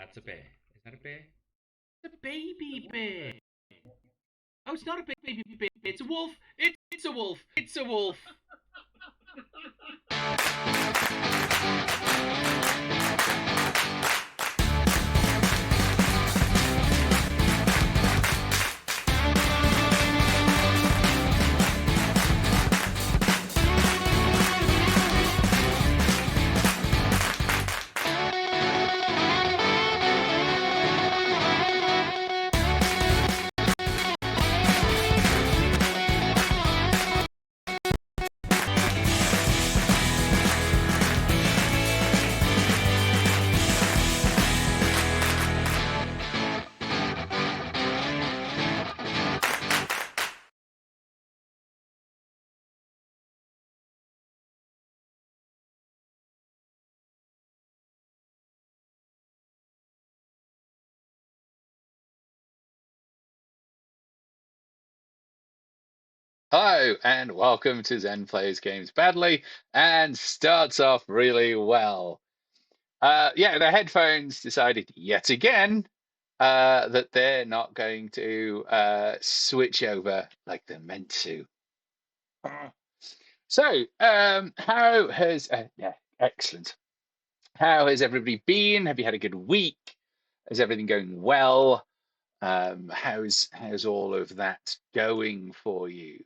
That's a bear. Is that a bear? It's a baby bear. Oh, it's not a baby bear. It's a wolf. It's a wolf. It's a wolf. Hello and welcome to Zen Plays Games Badly and starts off really well. Yeah, the headphones decided yet again that they're not going to switch over like they're meant to. So, how has yeah, excellent. How has everybody been? Have you had a good week? Is everything going well? How's all of that going for you?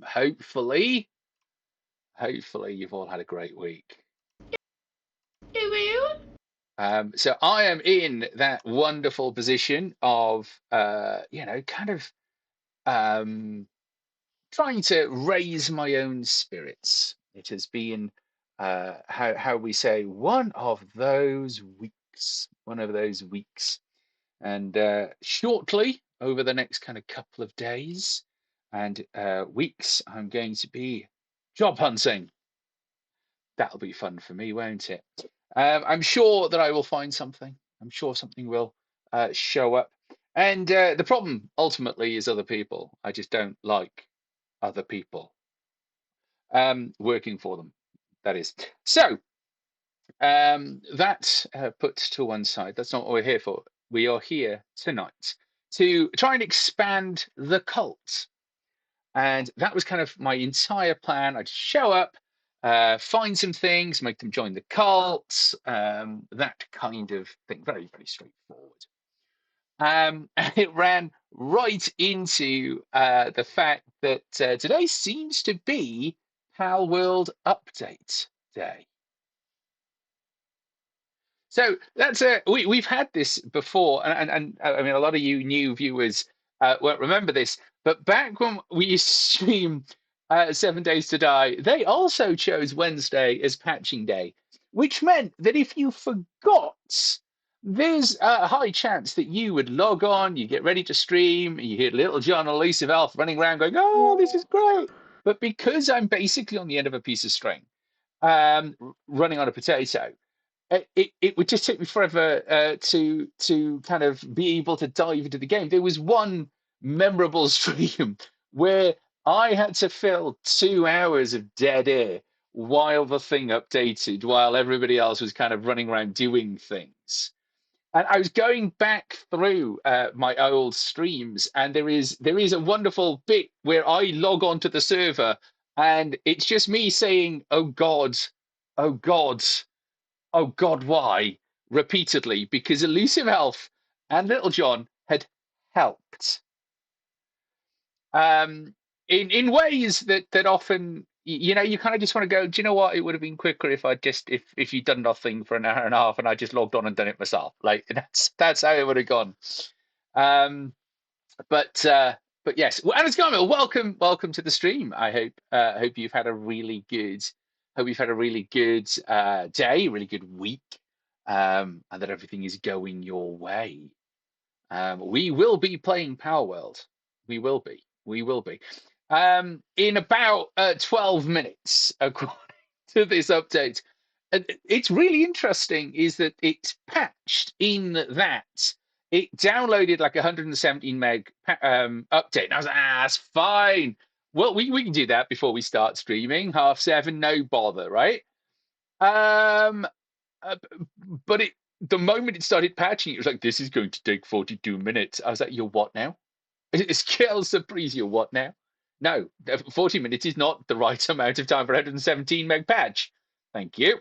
Hopefully you've all had a great week. So I am in that wonderful position of, kind of um, trying to raise my own spirits. It has been, how we say, one of those weeks. And shortly, over the next kind of couple of days and weeks, I'm going to be job hunting. That'll be fun for me, won't it? I'm sure that I will find something. I'm sure something will show up. And the problem ultimately is other people. I just don't like other people working for them. That is. So that put to one side. That's not what we're here for. We are here tonight to try and expand the cult. And that was kind of my entire plan. I'd show up, find some things, make them join the cult, that kind of thing. Very, very straightforward. And it ran right into the fact that today seems to be PalWorld Update Day. So that's we've had this before, and I mean a lot of you new viewers won't remember this, but back when we used to stream 7 Days to Die, they also chose Wednesday as patching day, which meant that if you forgot, there's a high chance that you would log on, you get ready to stream, you hear little John or Lisa Elf running around going, "Oh, this is great!" But because I'm basically on the end of a piece of string, running on a potato it would just take me forever to kind of be able to dive into the game. There was one memorable stream where I had to fill 2 hours of dead air while the thing updated, while everybody else was kind of running around doing things. And I was going back through my old streams, and there is a wonderful bit where I log on to the server, and it's just me saying, "Oh God, oh God." Oh God, why? Repeatedly, because Elusive Elf and Little John had helped. In ways that often you kind of just want to go, do you know what? It would have been quicker if I just if you'd done nothing for an hour and a half and I just logged on and done it myself. Like that's how it would have gone. Um, but yes, well, Anna's Garmil, welcome to the stream. I hope you've had a really good day, really good week, and that everything is going your way. We will be playing PalWorld. We will be. We will be. In about 12 minutes, according to this update. And it's really interesting is that it's patched in that it downloaded like 117 meg update. And I was like, that's fine. Well, we can do that before we start streaming. 7:30, no bother, right? Um, uh, but the moment it started patching, it was like, this is going to take 42 minutes. I was like, you're what now? It's Kill Surprise, you're what now? No, 40 minutes is not the right amount of time for 117 meg patch. Thank you.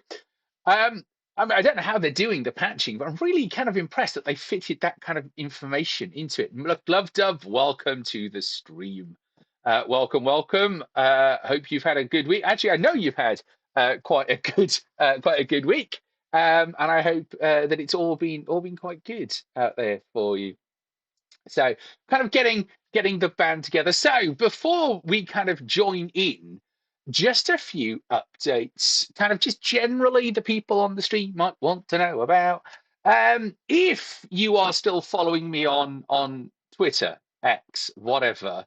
Um, I mean, I don't know how they're doing the patching, but I'm really kind of impressed that they fitted that kind of information into it. Look, Love Dove, welcome to the stream. Welcome, welcome. Hope you've had a good week. Actually, I know you've had quite a good week, and I hope that it's all been quite good out there for you. So, kind of getting the band together. So, before we kind of join in, just a few updates, kind of just generally the people on the stream might want to know about. If you are still following me on Twitter, X, whatever,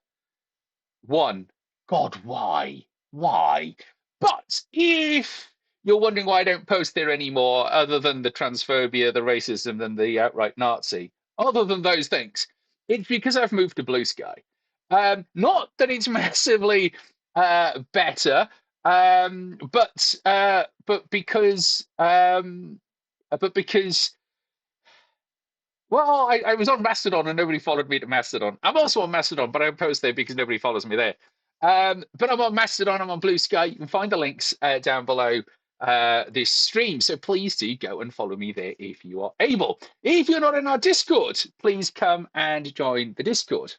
one, God, why? Why? But if you're wondering why I don't post there anymore, other than the transphobia, the racism, and the outright Nazi, other than those things, it's because I've moved to Blue Sky. Not that it's massively better, but because well, I was on Mastodon and nobody followed me to Mastodon. I'm also on Mastodon, but I don't post there because nobody follows me there. But I'm on Mastodon, I'm on Blue Sky. You can find the links down below this stream. So please do go and follow me there if you are able. If you're not in our Discord, please come and join the Discord.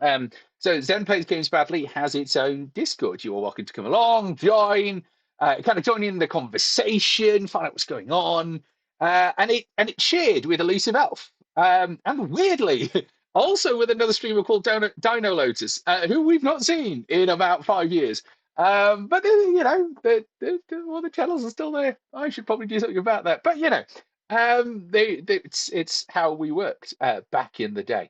So Zen Plays Games Badly has its own Discord. You are welcome to come along, join, kind of join in the conversation, find out what's going on, and it shared with Elusive Elf, and weirdly, also with another streamer called Dino Lotus, who we've not seen in about 5 years. But all the channels are still there. I should probably do something about that. But it's how we worked back in the day.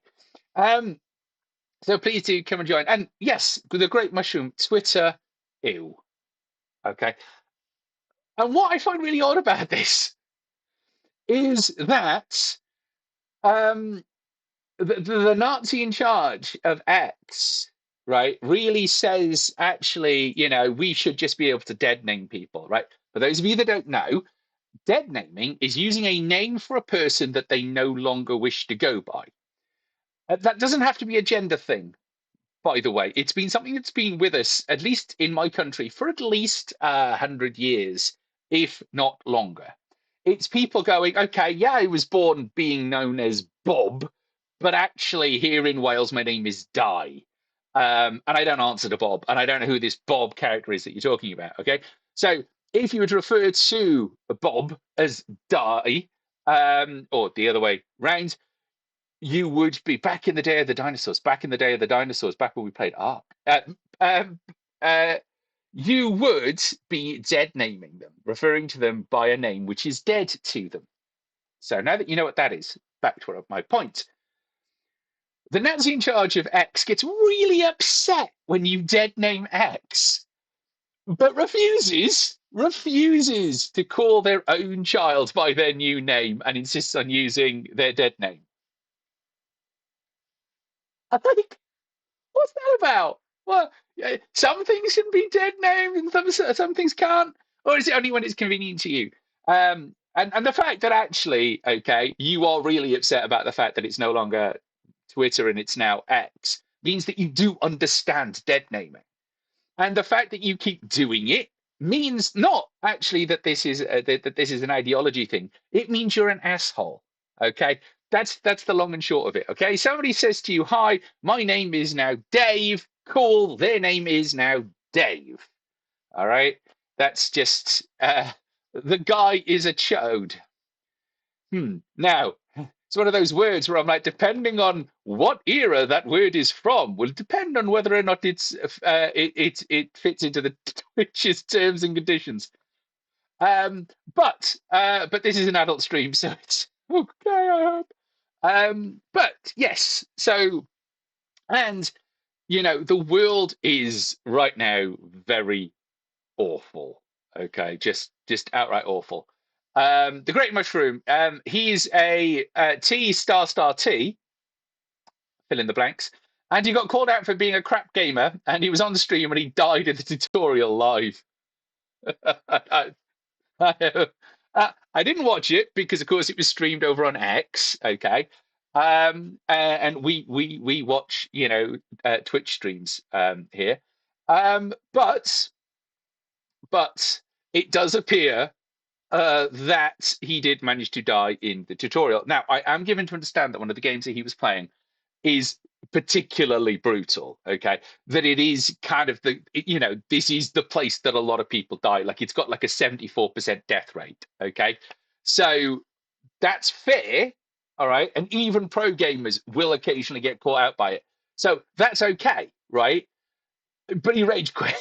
So please do come and join. And yes, the Great Mushroom, Twitter, ew. Okay. And what I find really odd about this is that um, the Nazi in charge of X, right, really says actually, we should just be able to dead name people, right? For those of you that don't know, dead naming is using a name for a person that they no longer wish to go by. That doesn't have to be a gender thing, by the way. It's been something that's been with us, at least in my country, for at least 100 years, if not longer. It's people going, okay, yeah, I was born being known as Bob, but actually here in Wales, my name is Di. And I don't answer to Bob, and I don't know who this Bob character is that you're talking about, okay? So if you would refer to Bob as Di, or the other way round, you would be back in the day of the dinosaurs, back in the day of the dinosaurs, back when we played Ark. Um, uh, you would be dead naming them, referring to them by a name which is dead to them. So now that you know what that is, back to my point. The Nazi in charge of X gets really upset when you dead name X, but refuses to call their own child by their new name and insists on using their dead name. I think, what's that about? Well, some things can be dead names and some things can't, or is it only when it's convenient to you? And the fact that actually, okay, you are really upset about the fact that it's no longer Twitter and it's now X means that you do understand dead naming. And the fact that you keep doing it means not actually that this is an ideology thing. It means you're an asshole. Okay, that's the long and short of it. Okay, somebody says to you, "Hi, my name is now Dave." Cool, their name is now Dave. All right, that's just the guy is a chode. Now, it's one of those words where I'm like, depending on what era that word is from, will depend on whether or not it fits into the Twitch's terms and conditions. But this is an adult stream, so it's okay. I hope. But yes, so and the world is right now very awful. Okay, just outright awful. The Great Mushroom. He's a T star star T. Fill in the blanks. And he got called out for being a crap gamer, and he was on the stream and he died in the tutorial live. I, I didn't watch it because, of course, it was streamed over on X. Okay, and we watch Twitch streams here, but it does appear that he did manage to die in the tutorial. Now, I am given to understand that one of the games that he was playing is particularly brutal. Okay, that it is kind of this is the place that a lot of people die. Like it's got like a 74% death rate. Okay, so that's fair. All right, and even pro gamers will occasionally get caught out by it. So that's okay, right? But he rage quit.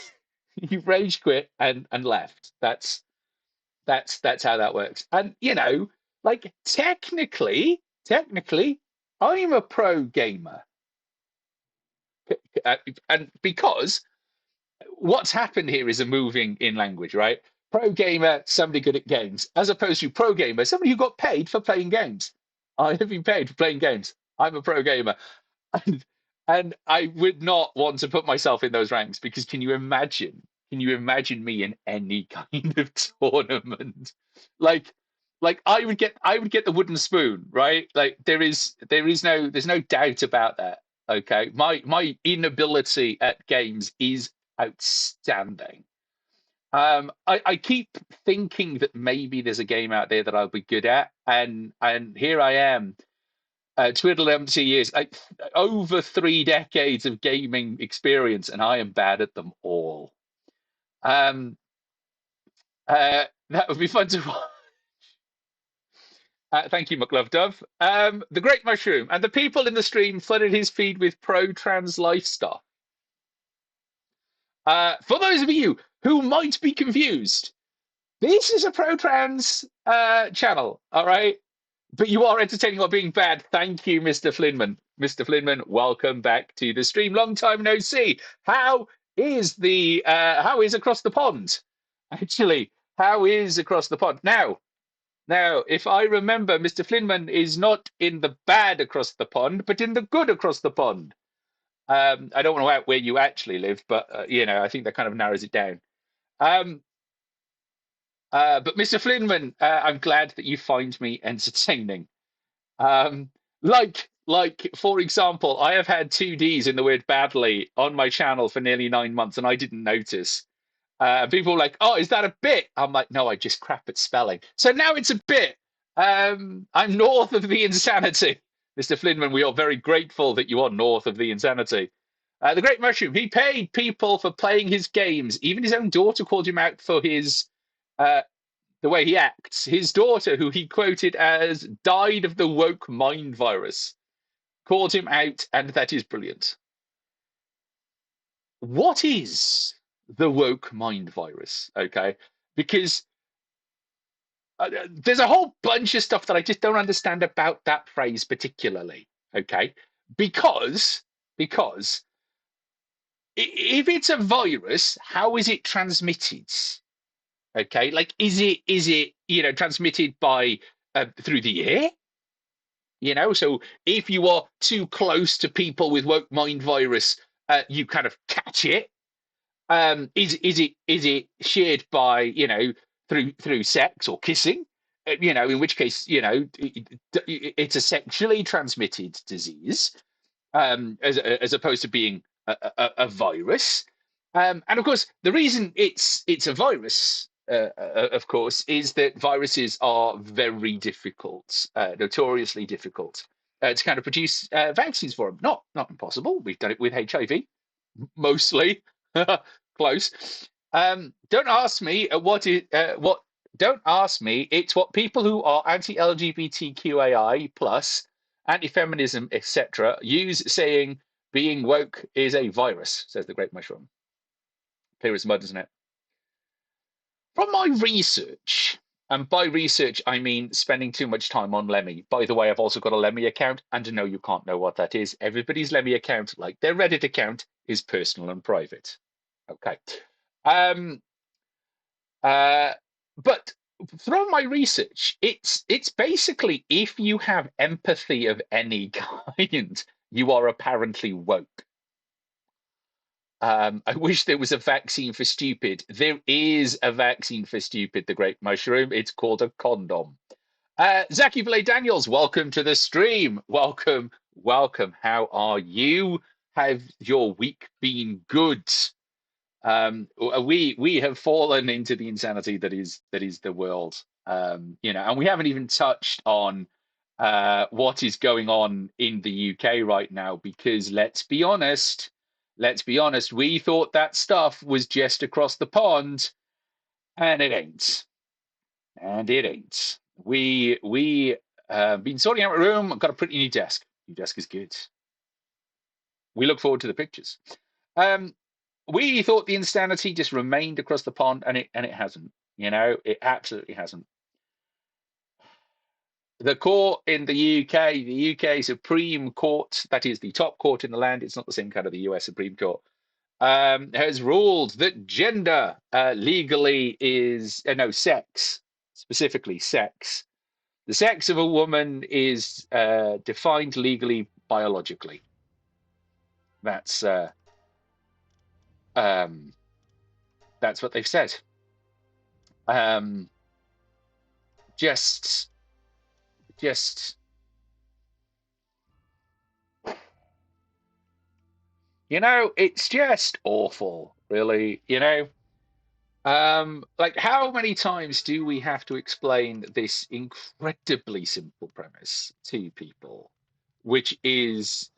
He rage quit and left. That's how that works. And like technically, I'm a pro gamer, and because what's happened here is a moving in language, right? Pro gamer, somebody good at games, as opposed to pro gamer, somebody who got paid for playing games. I have been paid for playing games. I'm a pro gamer. and, and I would not want to put myself in those ranks because can you imagine? Can you imagine me in any kind of tournament? Like, like I would get the wooden spoon, right? Like there's no doubt about that. Okay, my inability at games is outstanding. I keep thinking that maybe there's a game out there that I'll be good at, and here I am twiddle empty years, like over 3 decades of gaming experience, and I am bad at them all. Um, that would be fun to watch. Thank you, McLovedove. The Great Mushroom and the people in the stream flooded his feed with pro trans life stuff. For those of you who might be confused, this is a pro trans channel, all right? But you are entertaining while being bad. Thank you, Mr. Flinman. Mr. Flinman, welcome back to the stream. Long time no see. How is across the pond? Actually, how is across the pond? Now, if I remember, Mr. Flinman is not in the bad across the pond, but in the good across the pond. I don't want to out where you actually live, but I think that kind of narrows it down. Um, but Mr. Flinman, I'm glad that you find me entertaining. Um, like for example, I have had two Ds in the word badly on my channel for nearly 9 months, and I didn't notice. People were like, "Oh, is that a bit?" I'm like, "No, I just crap at spelling." So now it's a bit. I'm north of the insanity, Mr. Flinman. We are very grateful that you are north of the insanity. The Great Mushroom. He paid people for playing his games. Even his own daughter called him out for his uh, the way he acts. His daughter, who he quoted as died of the woke mind virus, called him out, and that is brilliant. What is the woke mind virus? Okay, because there's a whole bunch of stuff that I just don't understand about that phrase particularly. Okay, because if it's a virus, how is it transmitted? Okay, like is it transmitted by through the air? So if you are too close to people with woke mind virus, you kind of catch it. Is it shared by through sex or kissing? In which case it's a sexually transmitted disease, as opposed to being a virus. And of course, the reason it's a virus, of course, is that viruses are very difficult, notoriously difficult, to kind of produce vaccines for them. Not impossible. We've done it with HIV, mostly. Close. Don't ask me what it what. Don't ask me. It's what people who are anti-LGBTQAI plus, anti-feminism, etc., use saying being woke is a virus. Says the Great Mushroom. Clear as mud, isn't it? From my research, and by research I mean spending too much time on Lemmy. By the way, I've also got a Lemmy account, and no, you can't know what that is. Everybody's Lemmy account, like their Reddit account, is personal and private. Okay. Um, uh, but from my research, it's basically if you have empathy of any kind, you are apparently woke. I wish there was a vaccine for stupid. There is a vaccine for stupid, the great mushroom. It's called a condom. Zaki Blay Daniels, welcome to the stream. Welcome, welcome. How are you? Have your week been good? We have fallen into the insanity that is the world. And we haven't even touched on what is going on in the UK right now, because let's be honest, we thought that stuff was just across the pond, and it ain't. And it ain't. We been sorting out a room. Got a pretty new desk. New desk is good. We look forward to the pictures. Um, we thought the insanity just remained across the pond, and it hasn't. It absolutely hasn't. The court in the UK, the UK Supreme Court, that is the top court in the land. It's not the same kind of the US Supreme Court. Has ruled that gender legally is no sex, specifically sex. The sex of a woman is defined legally biologically. That's um, that's what they've said. Um, just, just it's just awful, really. Like, how many times do we have to explain this incredibly simple premise to people, which is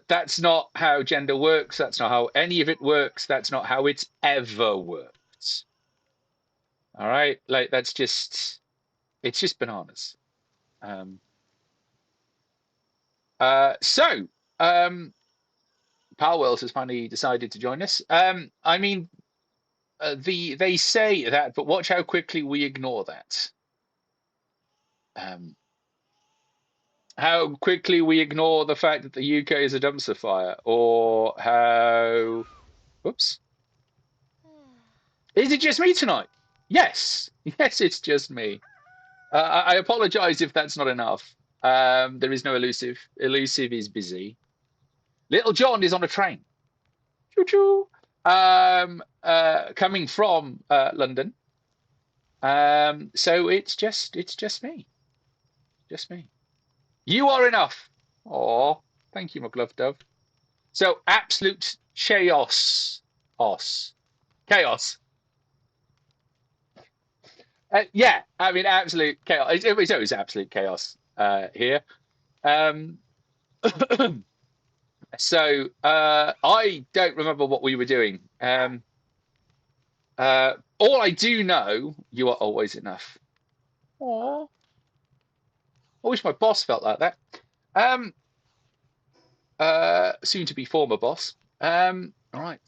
that's not how gender works. That's not how any of it works. That's not how it's ever worked. All right, like it's just bananas. Um, so PalWorld has finally decided to join us. I mean, they say that, but watch how quickly we ignore that. Um, how quickly we ignore the fact that the UK is a dumpster fire, or how. Oops. Is it just me tonight? Yes, yes, it's just me. I apologize if that's not enough. There is no elusive. Elusive is busy. Little John is on a train. Choo choo. Coming from London. So it's just me. Just me. You are enough. Oh, thank you, my glove dove. So absolute chaos. Os. Chaos. Yeah, I mean, absolute chaos. It's always absolute chaos here. Um, I don't remember what we were doing. All I do know, you are always enough. Aw. I wish my boss felt like that. Um, Soon to be former boss. All right.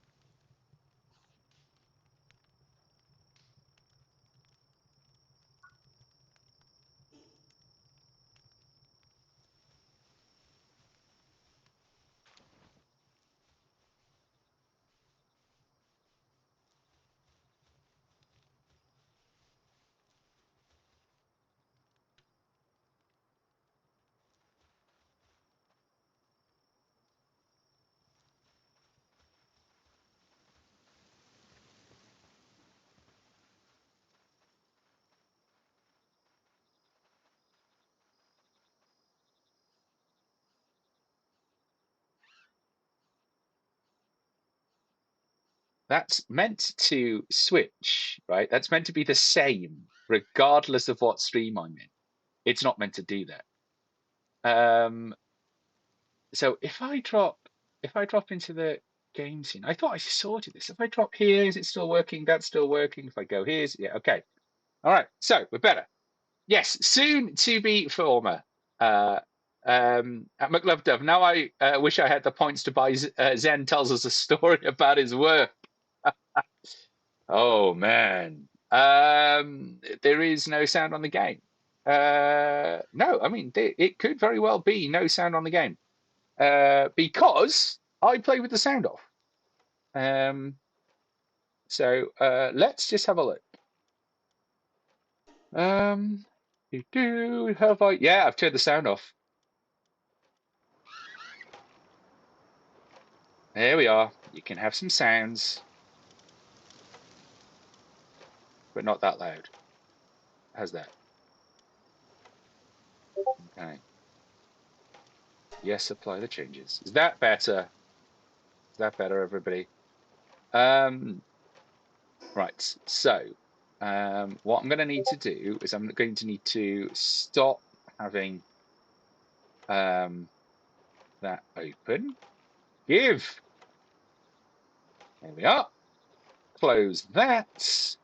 That's meant to switch, right? That's meant to be the same, regardless of what stream I'm in. It's not meant to do that. So if I drop into the game scene, I thought I sorted this. If I drop here, is it still working? That's still working. If I go here, yeah, okay. All right, so we're better. Yes, soon to be former. Uh, at McLovdove. Now I wish I had the points to buy Zen tells us a story about his work. Oh man. There is no sound on the game. No, I mean it could very well be no sound on the game. Because I play with the sound off. Um, so let's just have a look. Um, have I? Yeah, I've turned the sound off. There we are. You can have some sounds, but not that loud. How's that? Okay. Yes, apply the changes. Is that better? Is that better, everybody? Right. So, what I'm going to need to do is I'm going to need to stop having that open. Give. There we are. Close that.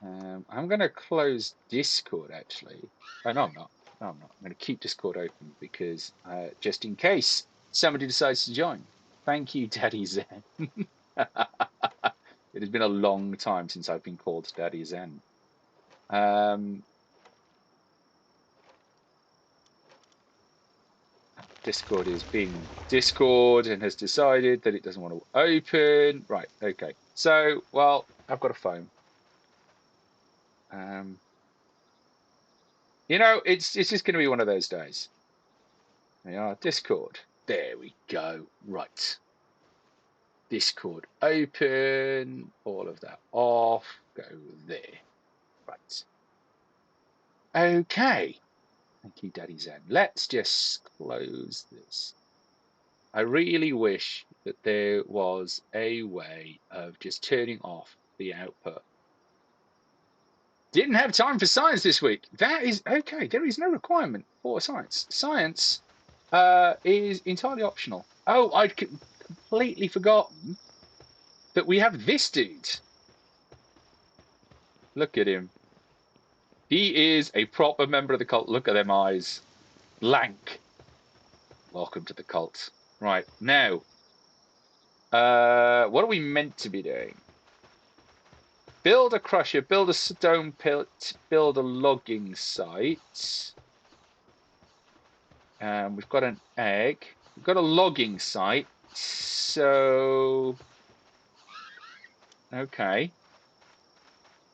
I'm going to close Discord actually. Oh, no, I'm not. No, I'm not. I'm going to keep Discord open because just in case somebody decides to join. Thank you, Daddy Zen. It has been a long time since I've been called Daddy Zen. Discord is being Discord and has decided that it doesn't want to open. Right, okay. So, well, I've got a phone. You know, it's just going to be one of those days. There we are, Discord. There we go. Right. Discord open. All of that off. Go there. Right. Okay. Thank you, Daddy Zen. Let's just close this. I really wish that there was a way of just turning off the output. Didn't have time for science this week. That is okay. There is no requirement for science. Science is entirely optional. Oh, I'd completely forgotten that we have this dude. Look at him. He is a proper member of the cult. Look at them eyes. Blank. Welcome to the cult. Right, now. What are we meant to be doing? Build a crusher, build a stone pit, build a logging site. We've got an egg. We've got a logging site. So, okay.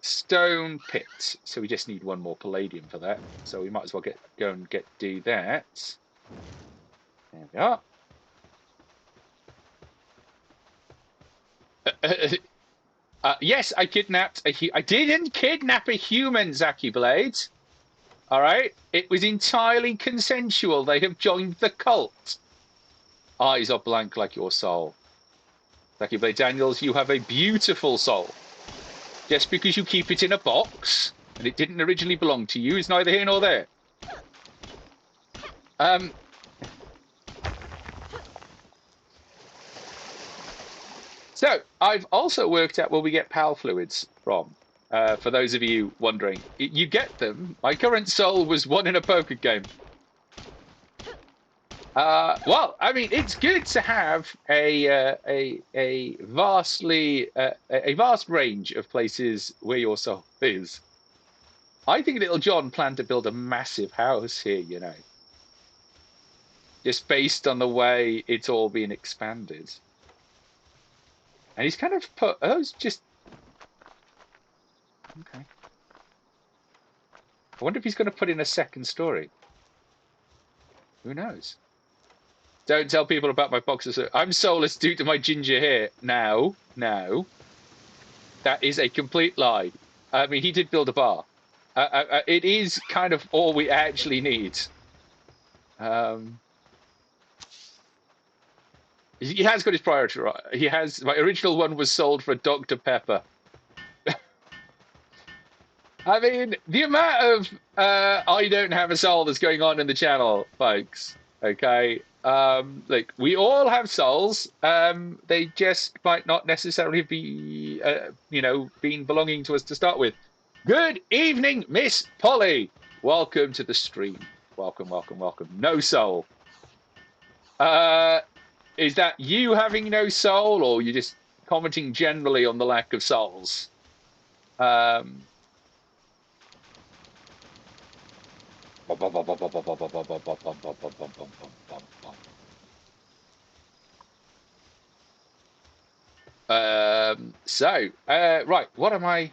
Stone pit. So we just need one more palladium for that. So we might as well go and do that. There we are. Yes, I kidnapped I didn't kidnap a human, Zaki Blade. All right, it was entirely consensual. They have joined the cult. Eyes are blank like your soul. Zaki Blade Daniels, you have a beautiful soul. Just because you keep it in a box and it didn't originally belong to you is neither here nor there. So I've also worked out where we get PAL fluids from. For those of you wondering, you get them. My current soul was one in a poker game. Well, I mean, it's good to have a vast range of places where your soul is. I think Little John planned to build a massive house here, you know, just based on the way it's all been expanded. And he's kind of put those just okay. I wonder if he's going to put in a second story. Who knows? Don't tell people about my boxes. I'm soulless due to my ginger hair. No. That is a complete lie. I mean, he did build a bar. It is kind of all we actually need. He has got his priority right. He has. My original one was sold for Dr. Pepper. I mean, the amount of I don't have a soul that's going on in the channel, folks. Okay. Like, we all have souls. They just might not necessarily be, been belonging to us to start with. Good evening, Miss Polly. Welcome to the stream. Welcome. No soul. Is that you having no soul, or you're just commenting generally on the lack of souls? Right, what am I?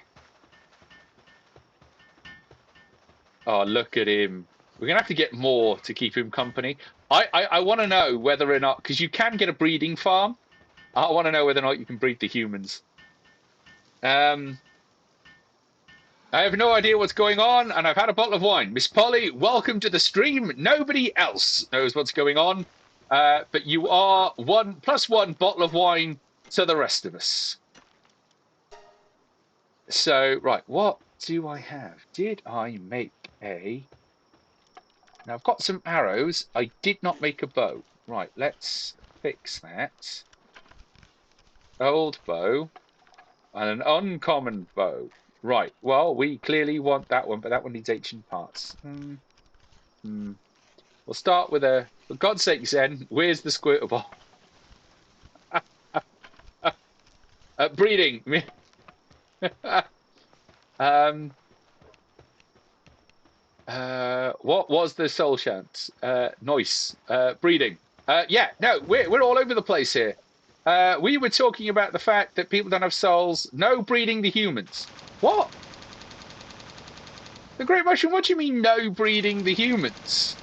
Oh, look at him. We're gonna have to get more to keep him company. I want to know whether or not, because you can get a breeding farm. I want to know whether or not you can breed the humans. I have no idea what's going on, and I've had a bottle of wine. Miss Polly, welcome to the stream. Nobody else knows what's going on, but you are +1 bottle of wine to the rest of us. So, right, what do I have? Did I make a... Now, I've got some arrows. I did not make a bow. Right, let's fix that. Old bow and an uncommon bow. Right, well, we clearly want that one, but that one needs ancient parts. We'll start with a... For God's sake, Zen, where's the squirtle ball? Breeding. What was the soul chance? Nice. Breeding. Yeah, no, we're all over the place here. We were talking about the fact that people don't have souls. No breeding the humans. What? The Great Mushroom, what do you mean no breeding the humans?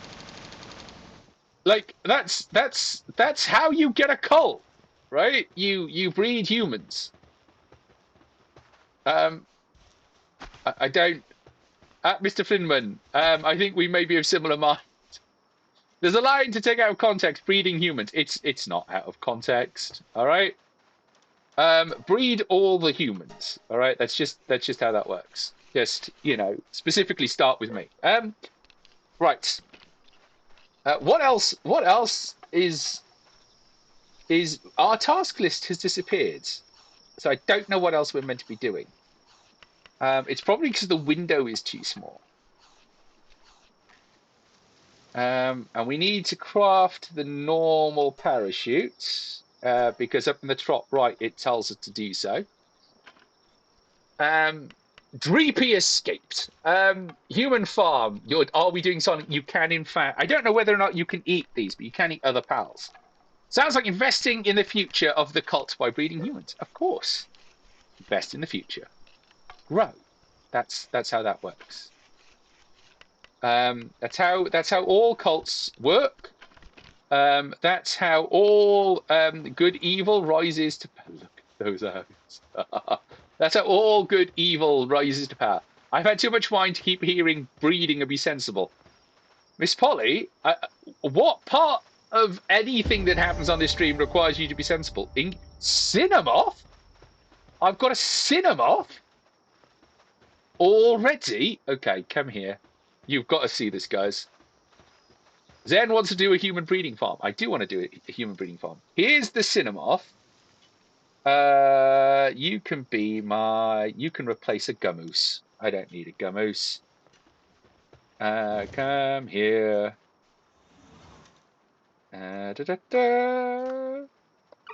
Like, that's how you get a cult, right? You breed humans. I don't... Mr. Flinman, I think we may be of similar mind. There's a line to take out of context, breeding humans. It's not out of context, all right? Breed all the humans, all right? That's just how that works. Just, you know, specifically start with me. Right. What else is our task list has disappeared. So I don't know what else we're meant to be doing. It's probably because the window is too small. And we need to craft the normal parachutes because up in the top right it tells us to do so. Dreepy escaped. Human farm. Are we doing something? You can, in fact. I don't know whether or not you can eat these, but you can eat other pals. Sounds like investing in the future of the cult by breeding humans. Of course. Invest in the future. Grow. That's how that works. That's how all cults work. That's how all good evil rises to power. Look at those eyes. That's how all good evil rises to power. I've had too much wine to keep hearing breeding and be sensible. Miss Polly, what part of anything that happens on this stream requires you to be sensible? Cinnamoth? I've got a Cinnamoth? Already? Okay, come here. You've got to see this, guys. Zen wants to do a human breeding farm. I do want to do a human breeding farm. Here's the Cinnamoth. You can be you can replace a Gummoose. I don't need a Gummoose. Come here.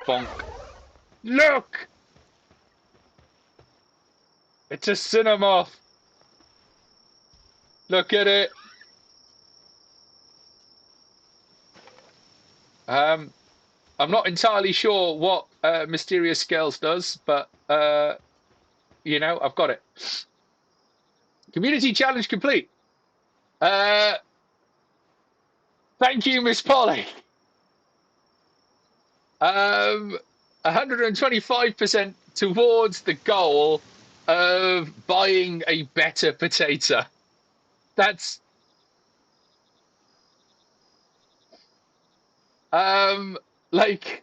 Bonk. Look! It's a Cinnamoth. Look at it. I'm not entirely sure what Mysterious Scales does, but you know, I've got it. Community challenge complete. Thank you, Miss Polly. 125% towards the goal of buying a better potato. That's like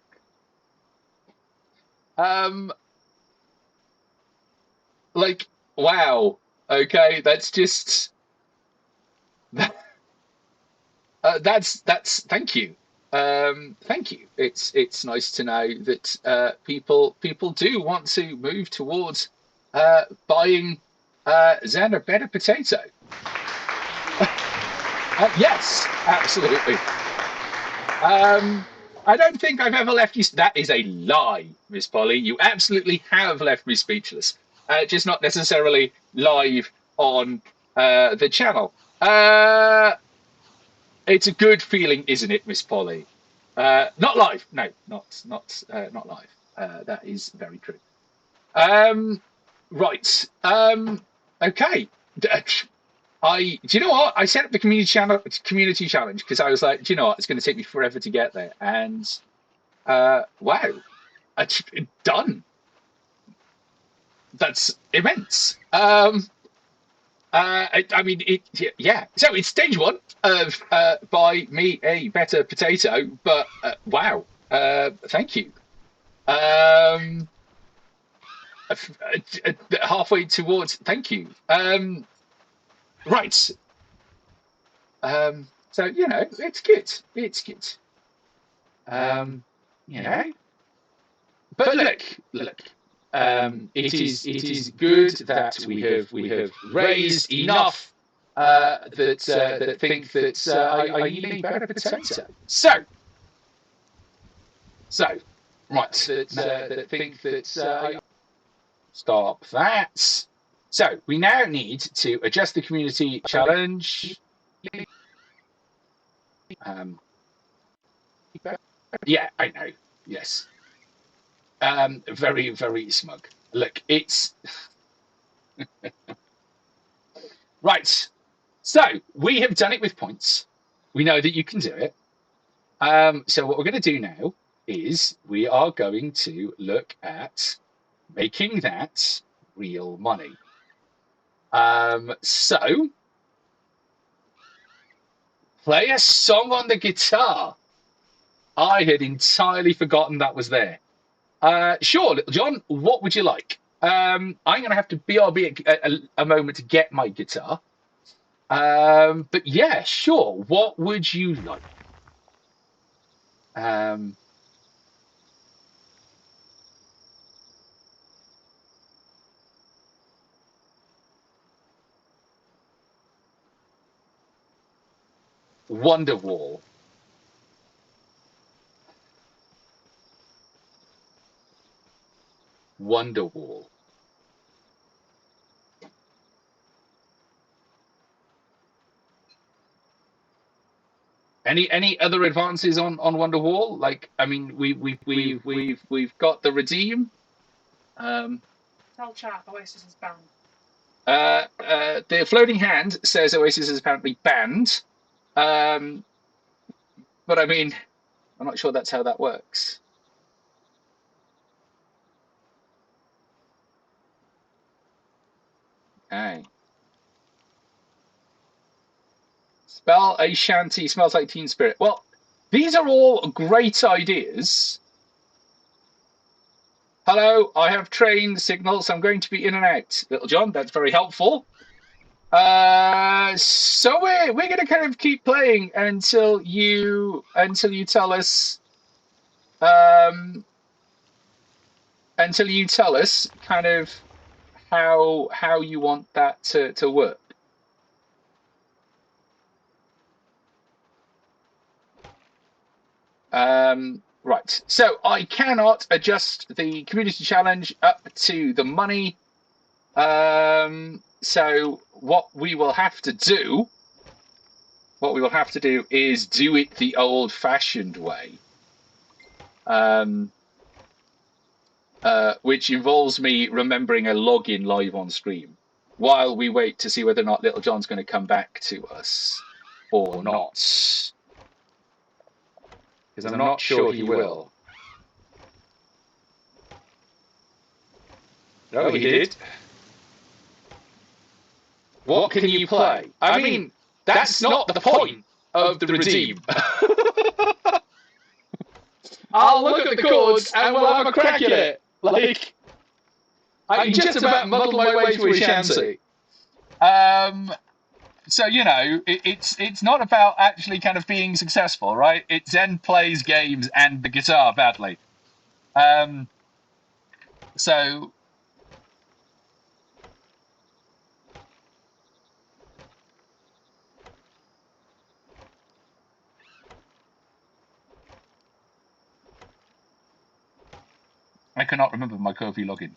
wow. Okay, that's just that's thank you. Thank you. It's nice to know that people do want to move towards buying Zen a better potato. Yes, absolutely. I don't think I've ever left you. That is a lie, Miss Polly. You absolutely have left me speechless. Just not necessarily live on the channel. It's a good feeling, isn't it, Miss Polly? Not live. No, not live. That is very true. Right. Okay. Do you know what? I set up the community challenge because I was like, do you know what? It's going to take me forever to get there. And wow. Done. That's immense. I mean, yeah. So it's stage one of buy me a better potato. But wow, thank you. Um, halfway towards, thank you. Right. So it's good. It's good. You know. But look. It is good that we have raised enough that think that I need a better potato. So right that think that I stop that. So we now need to adjust the community challenge. Um, yeah, I know. Yes. Very, very smug. Look, it's right. So we have done it with points. We know that you can do it. So what we're going to do now is we are going to look at making that real money. So play a song on the guitar. I had entirely forgotten that was there. Sure, Little John, what would you like? I'm going to have to BRB a moment to get my guitar. But yeah, sure. What would you like? Um, Wonderwall. Wonderwall. Any other advances on Wonderwall? Like, I mean, we've got the redeem. Tell chat Oasis is banned. The floating hand says Oasis is apparently banned. But I mean, I'm not sure that's how that works. Okay. Spell a shanty smells like Teen Spirit. Well, these are all great ideas. Hello, I have train signals. I'm going to be in and out. Little John, that's very helpful. So we're gonna kind of keep playing until you tell us kind of how you want that to work. Right. So I cannot adjust the community challenge up to the money. So what we will have to do is do it the old-fashioned way. Which involves me remembering a login live on stream while we wait to see whether or not Little John's going to come back to us or not. Because I'm not sure he will. No, he did. What can you play? I mean, that's not the point of the redeem. I'll look at the chords and we'll have a crack at it. Like, I just about muddled my way to a shanty. So it's not about actually kind of being successful, right? It Zen plays games and the guitar badly. So I cannot remember my Ko-fi login.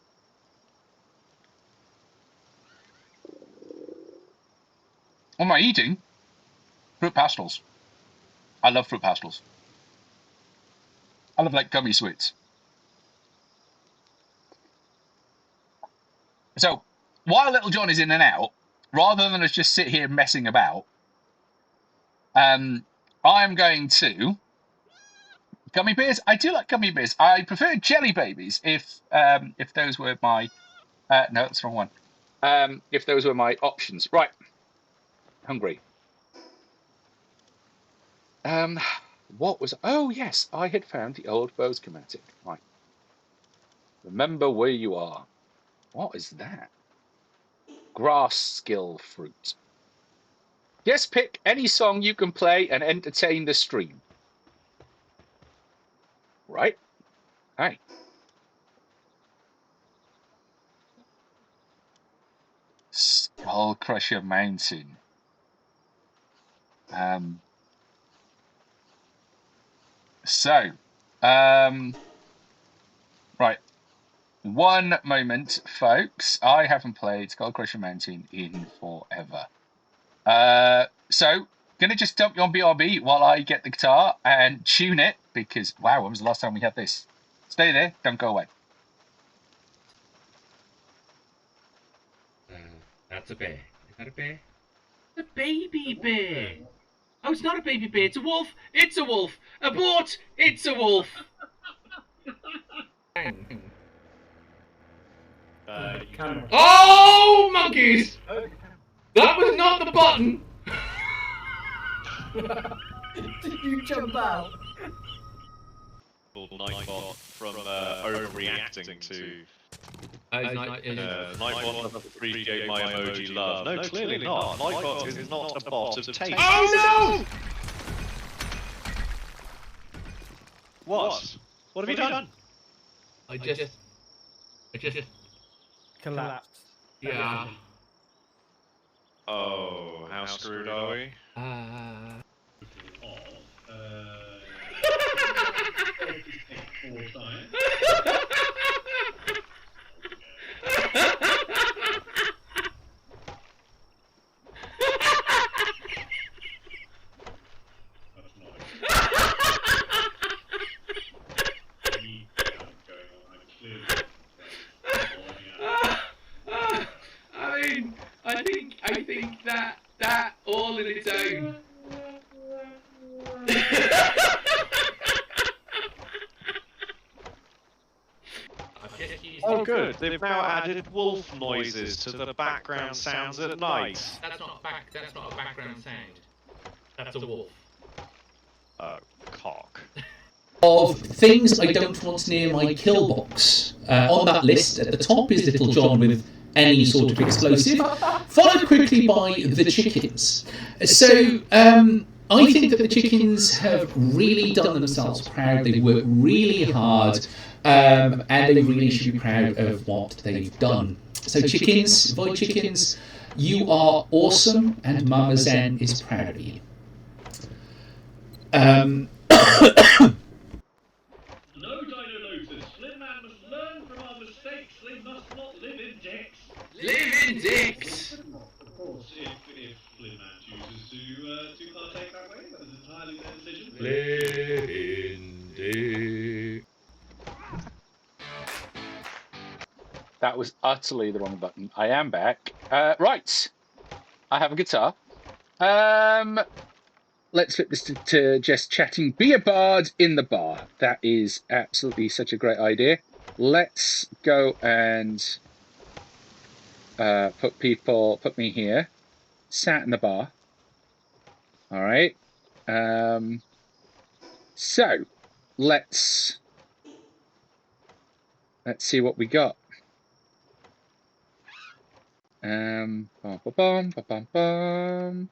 What am I eating? Fruit pastels. I love fruit pastels. I love like gummy sweets. So while Little John is in and out, rather than us just sit here messing about, I'm going to Gummy bears. I do like gummy bears. I prefer jelly babies if those were my no, that's the wrong one. If those were my options. Right. Hungry. What was? Oh yes, I had found the old bow schematic. Right. Remember where you are. What is that? Grass skill fruit. Yes, pick any song you can play and entertain the stream. Right. Hey. Skull Crusher Mountain. So, right. One moment, folks. I haven't played Skull Crusher Mountain in forever. So gonna just dump you on BRB while I get the guitar and tune it because wow, when was the last time we had this? Stay there, don't go away. That's a bear. Is that a bear? The baby bear. Oh, it's not a baby bear. It's a wolf. It's a wolf. Abort! It's a wolf. Oh, monkeys! That was not the button. Did you jump out? Nightbot from overreacting to Nightbot doesn't appreciate my emoji love. No, clearly not. Nightbot is not a bot of taste. Oh no! What? What have you done? I just Collapsed. yeah. Oh, how screwed are we? I think that all in its own. Oh good, they've now added wolf noises to the background sounds at night. That's not a background sound. That's a wolf. Oh, cock. Of things I don't want near my kill box. On that list, at the top is Little John with any sort of explosive, followed quickly by the chickens. So, I think that the chickens have really done themselves proud. They work really hard, and they really should be proud of what they've done. So, chickens, Void Chickens, you are awesome, and Mama Zen is proud of you. No Dino Lotus. Flintman must learn from our mistakes. They must not live in dicks. Live in dicks. Of course, if Flintman chooses to partake that way, that is entirely their decision. Live in dicks. That was utterly the wrong button. I am back. Right. I have a guitar. Let's flip this to just chatting. Be a bard in the bar. That is absolutely such a great idea. Let's go and put me here. Sat in the bar. All right. So let's see what we got. Bum, bum, bum, bum, bum, bum.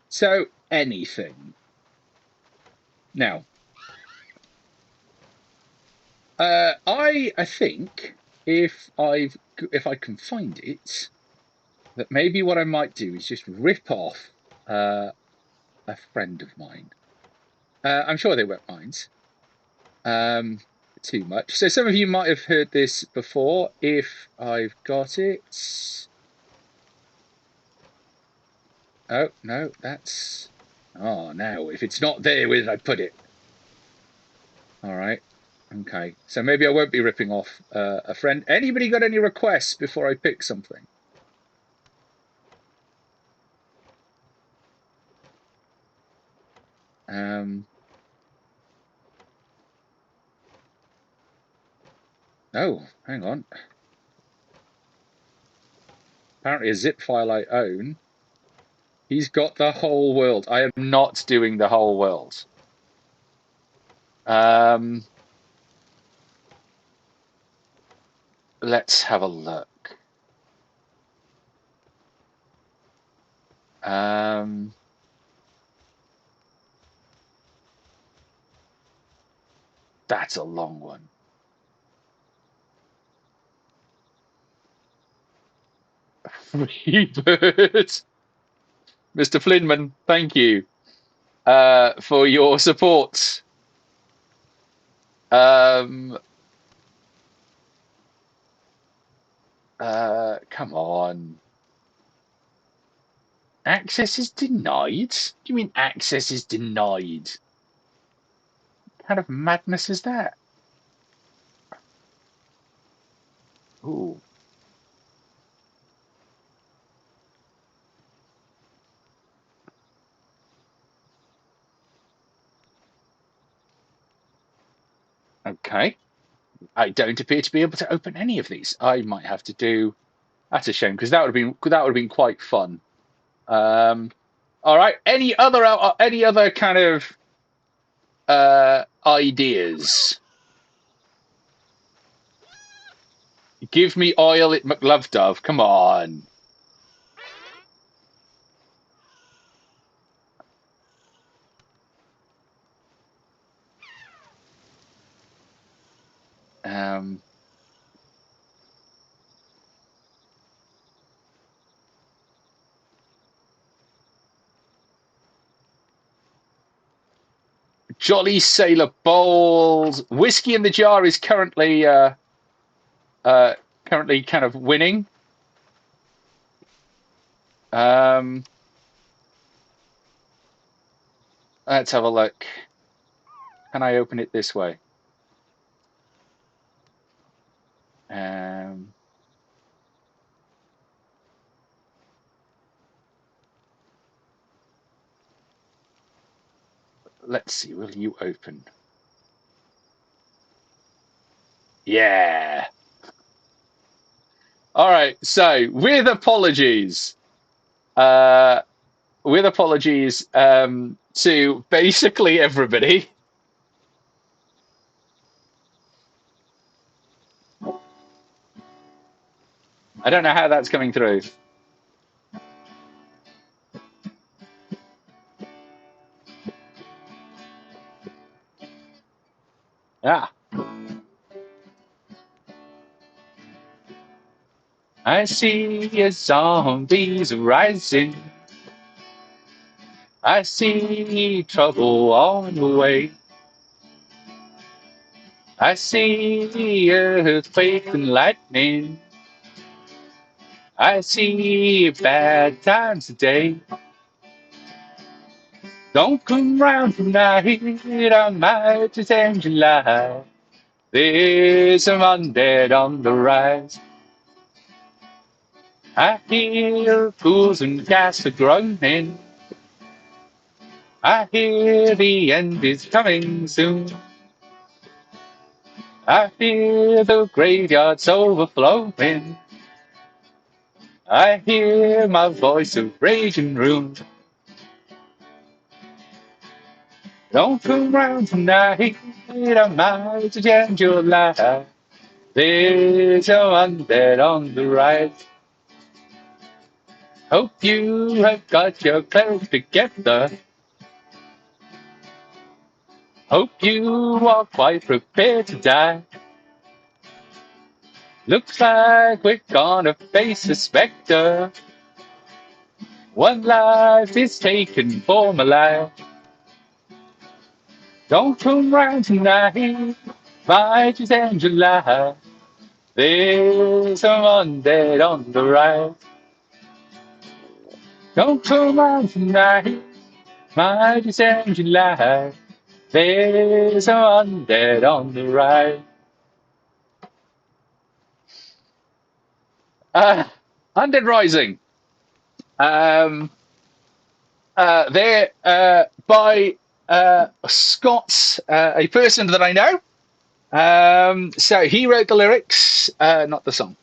So anything. Now, I think if I can find it, that maybe what I might do is just rip off a friend of mine. I'm sure they won't mind too much. So some of you might have heard this before. If I've got it. Oh no, that's. Oh, now if it's not there, where did I put it? All right. Okay. So maybe I won't be ripping off a friend. Anybody got any requests before I pick something? Oh, hang on. Apparently a zip file I own. He's got the whole world. I am not doing the whole world. Let's have a look. That's a long one. Freebird. Mr. Flinman, thank you for your support. Come on. Access is denied? Do you mean access is denied? What kind of madness is that? Ooh. Okay. I don't appear to be able to open any of these. I might have to do. That's a shame because that would have been quite fun. All right. Any other kind of ideas? Give me oil at McLovedove. Come on. Jolly Sailor Bowls. Whiskey in the Jar is currently kind of winning. Let's have a look. Can I open it this way? Let's see. Will you open? Yeah. All right. So, with apologies, to basically everybody. I don't know how that's coming through. Ah. I see zombies rising. I see trouble on the way. I see earthquake and lightning. I see bad times today. Don't come round tonight, I might just end your life. There's some undead on the rise. I hear fools and gas are groaning. I hear the end is coming soon. I hear the graveyards overflowing. I hear my voice of rage and ruin. Don't come round tonight, I might just end your life. There's no undead on the right. Hope you have got your clothes together. Hope you are quite prepared to die. Looks like we're gonna face a spectre. One life is taken for my life. Don't come round tonight, might just end your life. There's some undead on the right. Don't come round tonight, might just end your life. There's some undead on the right. Undead Rising. They're by Scott, a person that I know. So he wrote the lyrics, not the song.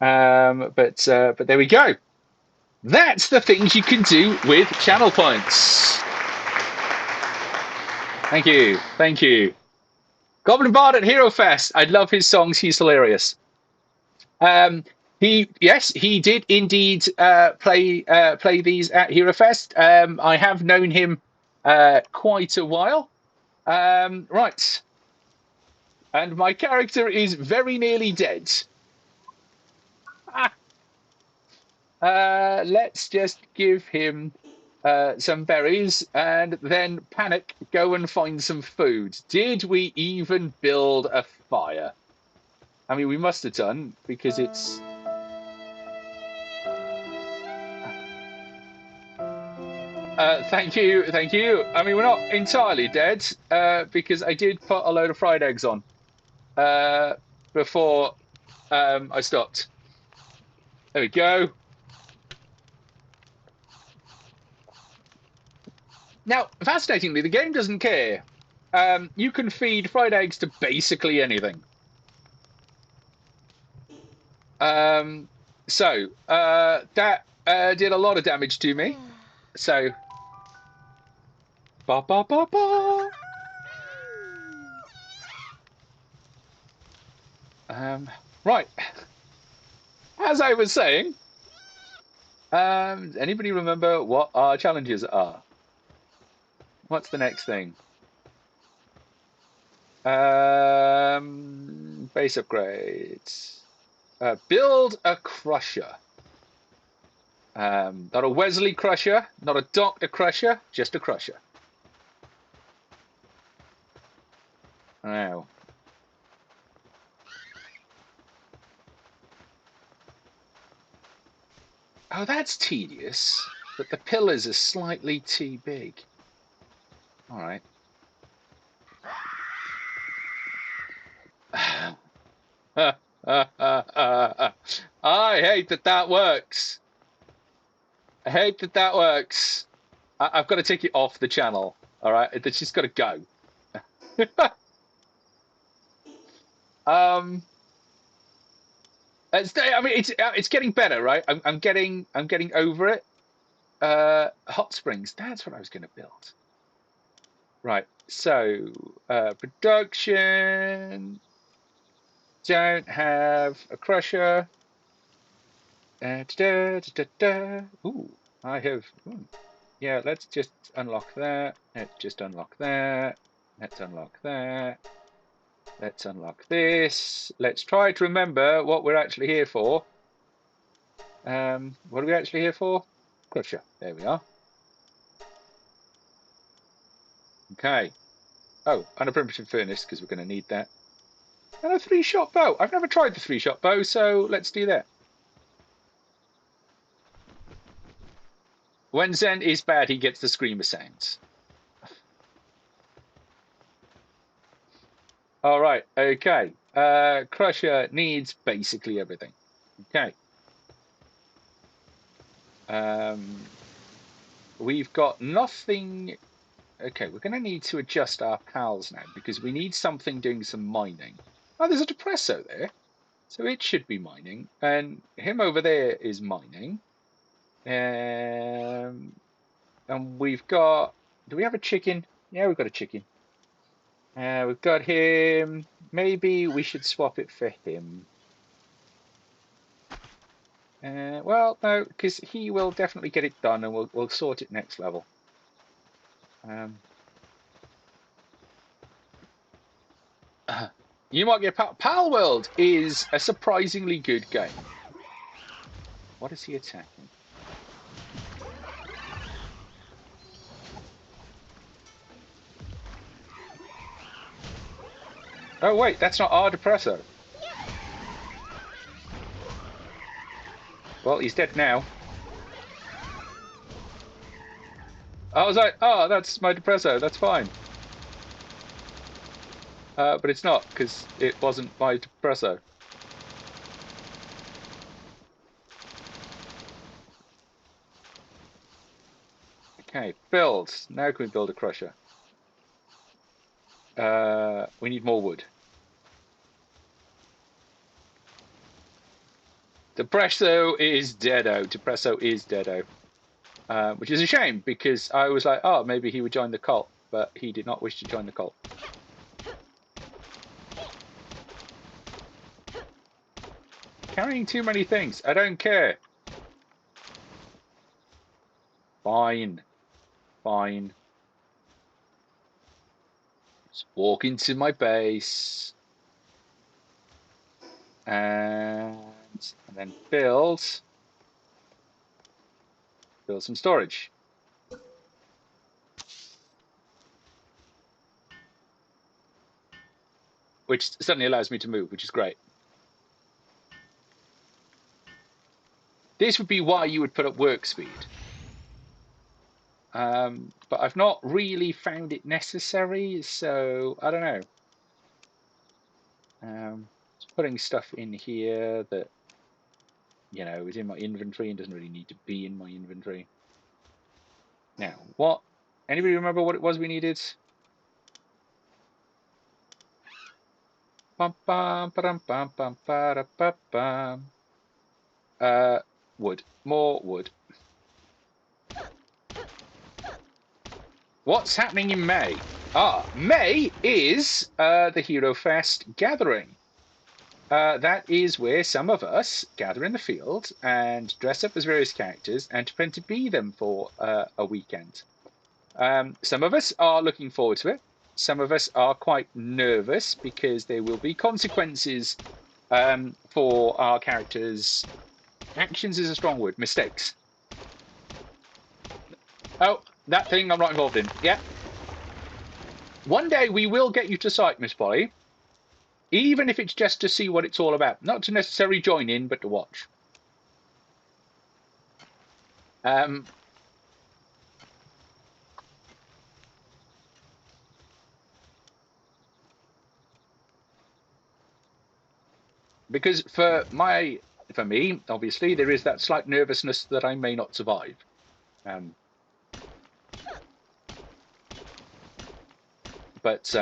But there we go. That's the things you can do with channel points. Thank you. Thank you. Goblin Bard at Hero Fest. I love his songs. He's hilarious. He did indeed play these at Hero Fest. I have known him quite a while. Right. And my character is very nearly dead. Let's just give him some berries and then panic, go and find some food. Did we even build a fire? I mean, we must have done because it's... thank you, thank you. I mean, we're not entirely dead because I did put a load of fried eggs on before I stopped. There we go. Now, fascinatingly, the game doesn't care. You can feed fried eggs to basically anything. So that did a lot of damage to me. So, ba ba ba ba. Right. As I was saying, anybody remember what our challenges are? What's the next thing? Base upgrades. Build a crusher. Not a Wesley crusher, not a Dr. Crusher, just a crusher. Now. Oh, that's tedious, but the pillars are slightly too big. All right. I hate that that works. I hate that that works. I've got to take it off the channel. All right, it's just got to go. I mean, it's getting better, right? I'm getting over it. Hot springs. That's what I was going to build. Right. So production. Don't have a crusher. Ooh, I have. Yeah, let's just unlock that. Let's just unlock that. Let's unlock that. Let's unlock this. Let's try to remember what we're actually here for. What are we actually here for? Crusher. There we are. Okay. Oh, and a primitive furnace because we're going to need that. And a 3-shot bow. I've never tried the 3-shot bow, so let's do that. When Zen is bad, he gets the screamer sounds. All right. Okay. Crusher needs basically everything. Okay. We've got nothing. Okay, we're going to need to adjust our pals now because we need something doing some mining. Oh, there's a depresso there. So it should be mining. And him over there is mining. And we've got... Do we have a chicken? Yeah, we've got a chicken. We've got him. Maybe we should swap it for him. Well, no, because he will definitely get it done, and we'll sort it next level. You might get PalWorld is a surprisingly good game. What is he attacking? Oh wait, that's not our depresso. Well, he's dead now. I was like, oh, that's my depresso. That's fine. But it's not, because it wasn't my depresso. Okay, build. Now can we build a crusher? We need more wood. Depresso is deado. Depresso is deado. Which is a shame, because I was like, oh, maybe he would join the cult, but he did not wish to join the cult. Carrying too many things. I don't care. Fine. Fine. Just walk into my base. And then build some storage. Which suddenly allows me to move, which is great. This would be why you would put up work speed. But I've not really found it necessary, so I don't know. Just putting stuff in here that, you know, is in my inventory and doesn't really need to be in my inventory. Now, what? Anybody remember what it was we needed? Bum, bum, ba-dum, bum, bum, ba-da-ba-bum. Wood. More wood. What's happening in May? May is the Hero Fest gathering. That is where some of us gather in the field and dress up as various characters and pretend to be them for a weekend. Some of us are looking forward to it. Some of us are quite nervous because there will be consequences for our characters. Actions is a strong word. Mistakes. Oh, that thing I'm not involved in. Yeah. One day we will get you to site, Miss Polly. Even if it's just to see what it's all about. Not to necessarily join in, but to watch. Because for me, obviously, there is that slight nervousness that I may not survive. But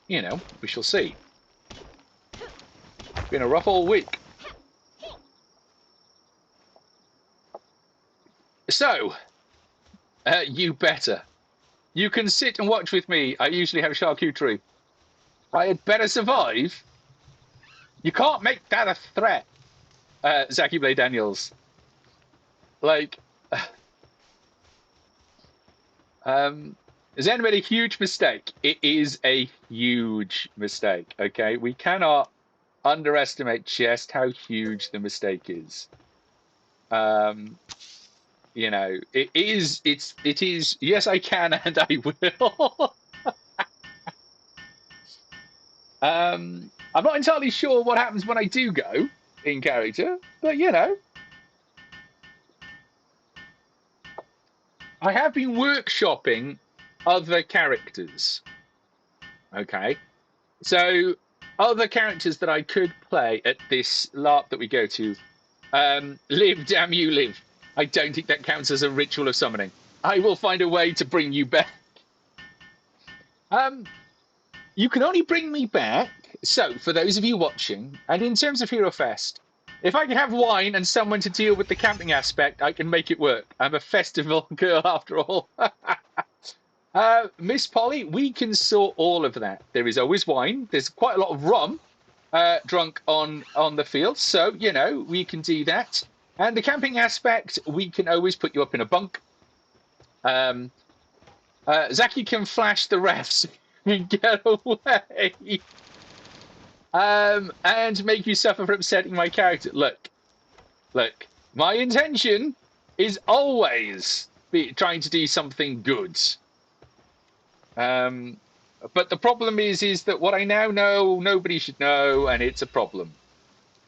you know, we shall see. It's been a rough old week. So, you better. You can sit and watch with me. I usually have charcuterie. I had better survive. You can't make that a threat, Zaki Blade Daniels. Like, has anyone made a huge mistake? It is a huge mistake, okay? We cannot underestimate just how huge the mistake is. You know, it is, yes, I can and I will. I'm not entirely sure what happens when I do go in character, but you know. I have been workshopping other characters. Okay. So, other characters that I could play at this LARP that we go to. Live, damn you, live. I don't think that counts as a ritual of summoning. I will find a way to bring you back. You can only bring me back. So, for those of you watching, and in terms of Hero Fest, if I can have wine and someone to deal with the camping aspect, I can make it work. I'm a festival girl after all. Miss Polly, we can sort all of that. There is always wine. There's quite a lot of rum drunk on the field. So, you know, we can do that. And the camping aspect, we can always put you up in a bunk. Zaki can flash the refs and get away. And make you suffer for upsetting my character. Look, my intention is always trying to do something good. But the problem is that what I now know, nobody should know, and it's a problem.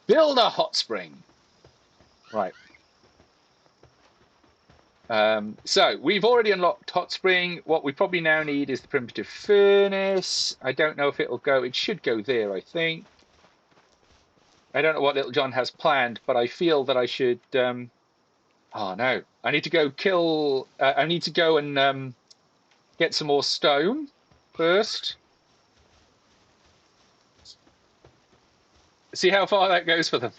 Build a hot spring. Right. So we've already unlocked hot spring. What we probably now need is the primitive furnace. I don't know if it'll go. It should go there, I think. I don't know what Little John has planned, but I feel that I should. Oh no! I need to go kill. I need to go and get some more stone first. See how far that goes for them.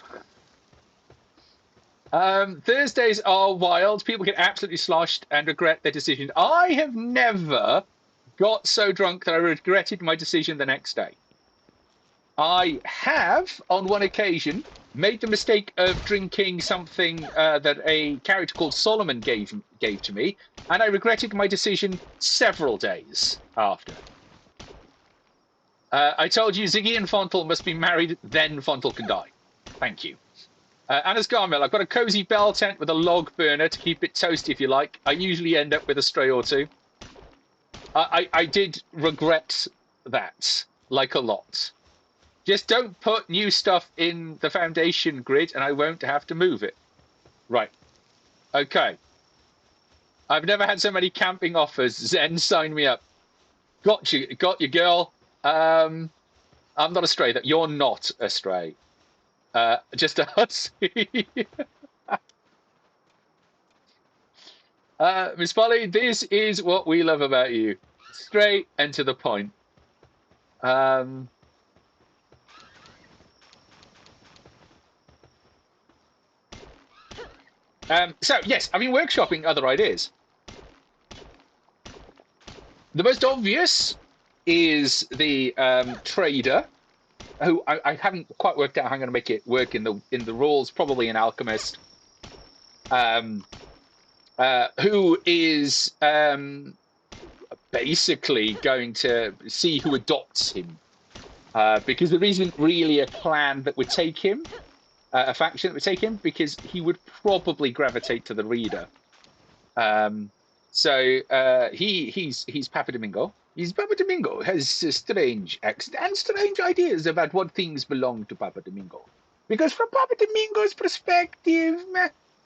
Thursdays are wild. People get absolutely sloshed and regret their decision. I have never got so drunk that I regretted my decision the next day. I have, on one occasion, made the mistake of drinking something that a character called Solomon gave to me, and I regretted my decision several days after. I told you Ziggy and Fontel must be married, then Fontel can die. Thank you. Anna's Garmel, I've got a cozy bell tent with a log burner to keep it toasty if you like. I usually end up with a stray or two. I did regret that, like a lot. Just don't put new stuff in the foundation grid and I won't have to move it. Right. Okay. I've never had so many camping offers. Zen, sign me up. Got you, girl. I'm not a stray. You're not a stray. Just a hussy. Miss Polly, this is what we love about you. Straight and to the point. So, yes, I've been workshopping other ideas. The most obvious is the trader, who I haven't quite worked out how I'm going to make it work in the rules, probably an alchemist, who is basically going to see who adopts him, because there isn't really a clan that would take him, a faction that would take him, because he would probably gravitate to the reader. So he's Papa Domingo. Papa Domingo has a strange accent and strange ideas about what things belong to Papa Domingo. Because from Papa Domingo's perspective,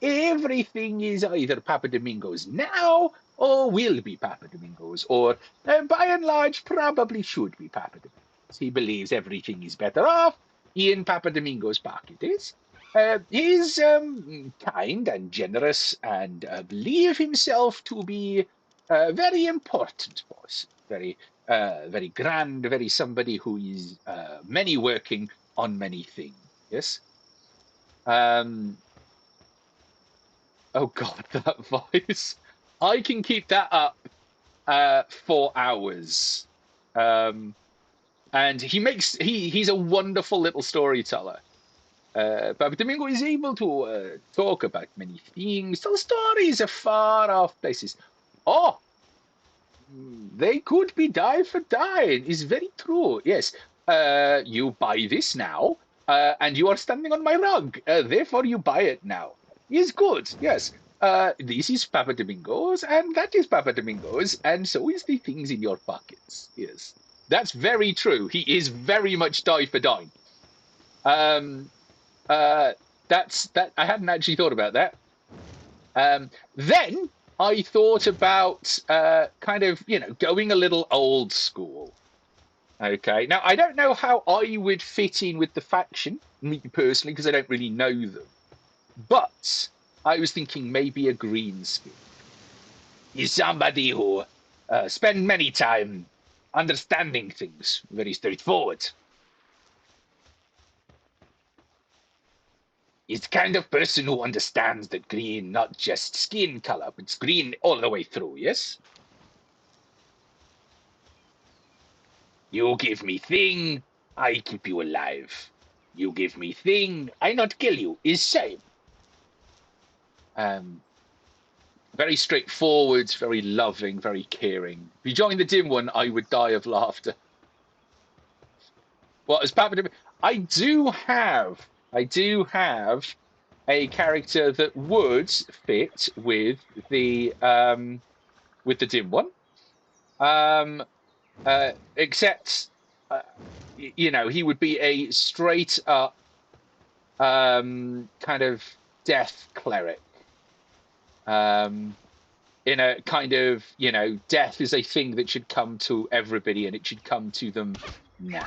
everything is either Papa Domingo's now or will be Papa Domingo's, or by and large probably should be Papa Domingo's. He believes everything is better off in Papa Domingo's pocket. He's kind and generous and believe himself to be a very important boss. Very grand, very somebody who is many working on many things. Yes. Oh God, that voice! I can keep that up for hours. And he's a wonderful little storyteller. Papa Domingo is able to talk about many things, tell stories of far off places. Oh, they could be die for dying, is very true. Yes, you buy this now, and you are standing on my rug. Therefore, you buy it now. Is good. Yes. This is Papa Domingo's, and that is Papa Domingo's, and so is the things in your pockets. Yes, that's very true. He is very much die for dine. That's that. I hadn't actually thought about that. Then I thought about kind of, going a little old school. Okay. Now, I don't know how I would fit in with the faction, me personally, because I don't really know them. But I was thinking maybe a green skin. He's somebody who spend many time understanding things. Very straightforward. He's the kind of person who understands that green, not just skin color, but it's green all the way through, yes? You give me thing, I keep you alive. You give me thing, I not kill you, is same. Very straightforward, very loving, very caring. If you join the dim one, I would die of laughter. Well, as Papa Dim, I do have a character that would fit with the dim one. Except, he would be a straight up kind of death cleric. In a kind of, death is a thing that should come to everybody and it should come to them now.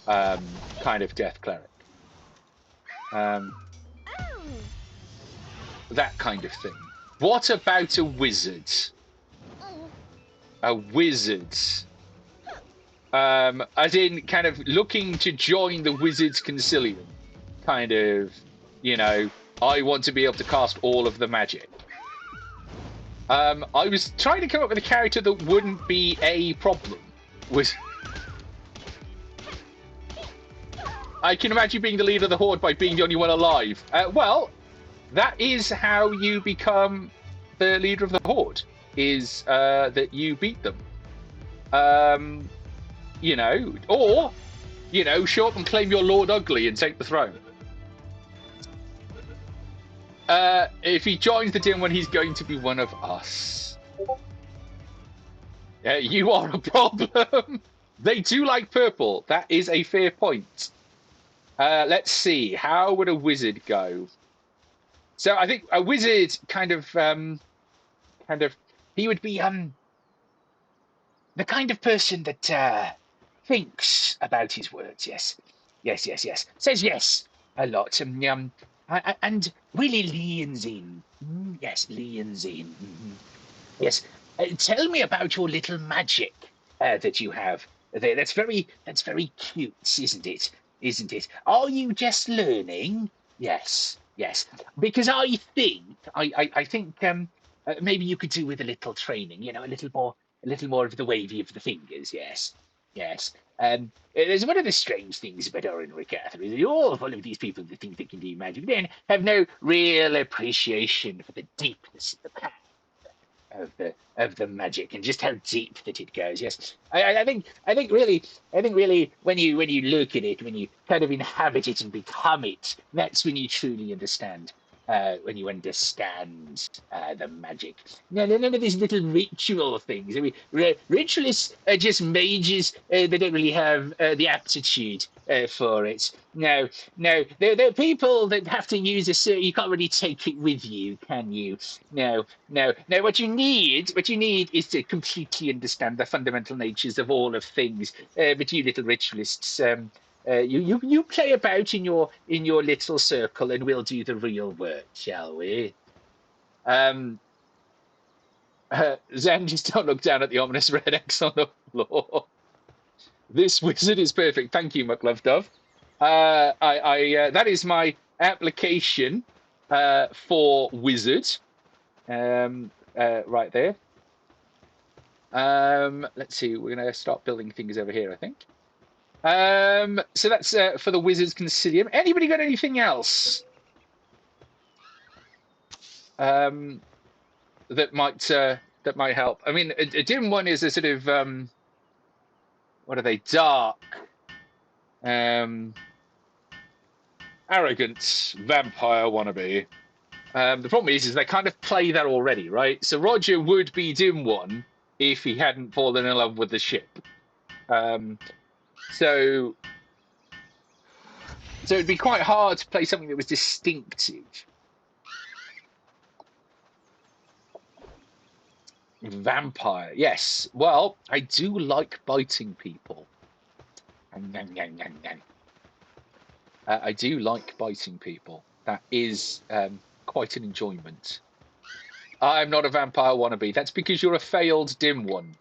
Kind of death cleric. That kind of thing. What about a wizard? A wizard. As in, kind of looking to join the Wizards Concilium. Kind of You know, I want to be able to cast all of the magic. I was trying to come up with a character that wouldn't be a problem. I can imagine being the leader of the Horde by being the only one alive. Well, that is how you become the leader of the Horde, is that you beat them. You know, or, you know, show up and claim you're Lord Ugly and take the throne. If he joins the dim one, he's going to be one of us. You are a problem. They do like purple. That is a fair point. Let's see. How would a wizard go? So I think a wizard kind of, he would be the kind of person that thinks about his words. Yes, yes, yes, yes. Says yes a lot. And really leans in. Yes, leans in. Yes. Tell me about your little magic that you have there. That's very cute, isn't it? Isn't it? Are you just learning? Yes, yes. Because I think maybe you could do with a little training. You know, a little more of the wavy of the fingers. Yes, yes. There's one of the strange things about Orenric Catherine is you're full of these people that think they can do magic, then have no real appreciation for the deepness of the power of the magic and just how deep that it goes. Yes, I think really when you look at it, when you kind of inhabit it and become it, that's when you truly understand. When you understand the magic. No, none of these little ritual things. I mean, ritualists are just mages. They don't really have the aptitude for it. No, they're people that have to use a certain. You can't really take it with you, can you? No. What you need is to completely understand the fundamental natures of all of things. But you little ritualists, you play about in your little circle, and we'll do the real work, shall we? Zen, just don't look down at the ominous red X on the floor. This wizard is perfect. Thank you, McLovedove. That is my application for wizard. Right there. Let's see. We're going to start building things over here, I think. So that's for the Wizards Concilium. Anybody got anything else that might help? I mean, a dim one is a sort of what are they? Dark, arrogant vampire wannabe. The problem is they kind of play that already, right? So Roger would be dim one if he hadn't fallen in love with the ship. So it'd be quite hard to play something that was distinctive. Vampire, yes. Well, I do like biting people. I do like biting people. That is quite an enjoyment. I'm not a vampire wannabe. That's because you're a failed dim one.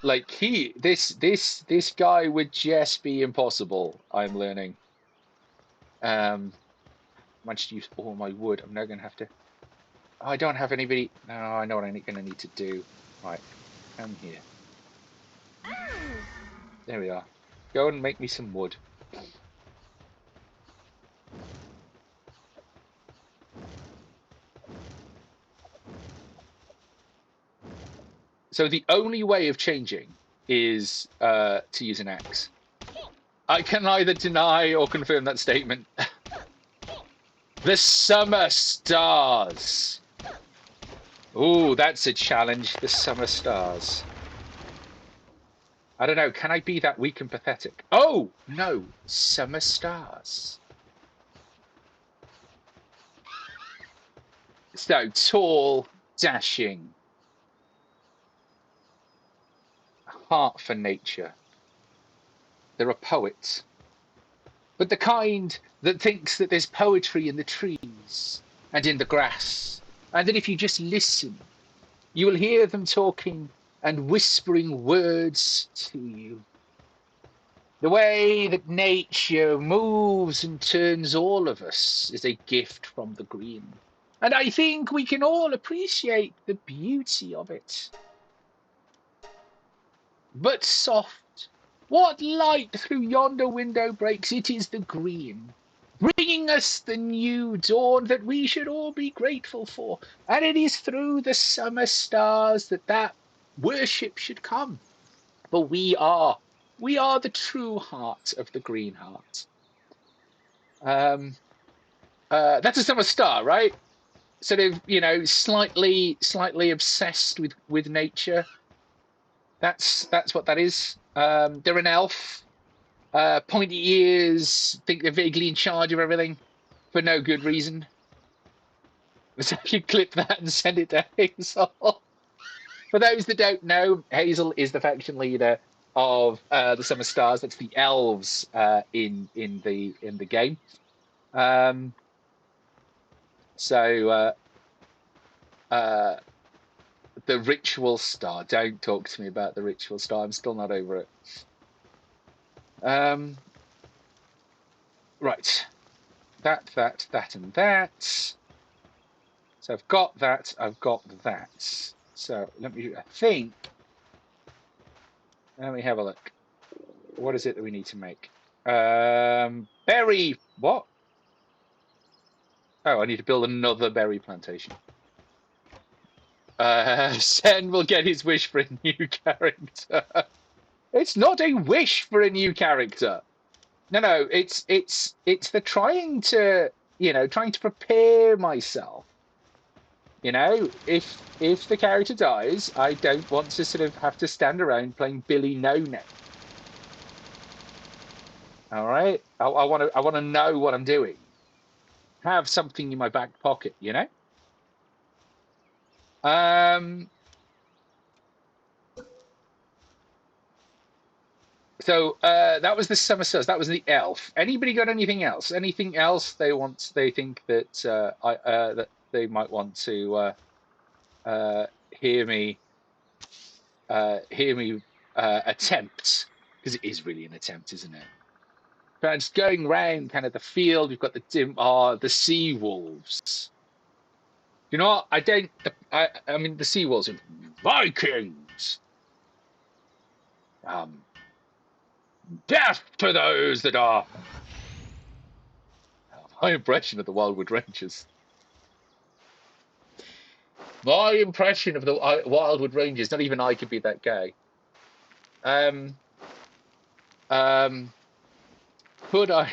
Like this guy would just be impossible. I'm learning. Managed to use all my wood. I'm now going to have to. Oh, I don't have anybody. No, I know what I'm going to need to do. Right, come here. There we are. Go and make me some wood. So the only way of changing is to use an axe. I can neither deny or confirm that statement. The summer stars. Ooh, that's a challenge. The summer stars. I don't know. Can I be that weak and pathetic? Oh, no. Summer stars. So tall, dashing. Heart for nature. They're a poet. But the kind that thinks that there's poetry in the trees and in the grass, and that if you just listen, you will hear them talking and whispering words to you. The way that nature moves and turns all of us is a gift from the green. And I think we can all appreciate the beauty of it. But soft, what light through yonder window breaks? It is the green, bringing us the new dawn that we should all be grateful for. And it is through the summer stars that worship should come. For we are the true heart of the green heart. That's a summer star, right? Sort of, slightly obsessed with nature. That's what that is. They're an elf. Pointy ears. Think they're vaguely in charge of everything for no good reason. So you clip that and send it to Hazel. For those that don't know, Hazel is the faction leader of the Summer Stars. That's the elves in the game. So the ritual star. Don't talk to me about the ritual star. I'm still not over it. Right. That, and that. So I've got that. I've got that. So let me. I think. Let me have a look. What is it that we need to make? Berry. What? Oh, I need to build another berry plantation. Sen will get his wish for a new character. It's not a wish for a new character. No. It's the trying to prepare myself. If the character dies, I don't want to sort of have to stand around playing Billy No Name. All right, I want to know what I'm doing. Have something in my back pocket, So that was the Summer Stars. That was the elf. Anybody got anything else? Anything else they think that that they might want to hear me attempt, because it is really an attempt, isn't it? But just going round kind of the field. We've got the sea wolves. You know what? I mean the sea wolves are Vikings. Death to those that are. My impression of the Wildwood Rangers. My impression of the Wildwood Rangers. Not even I could be that gay. Could I?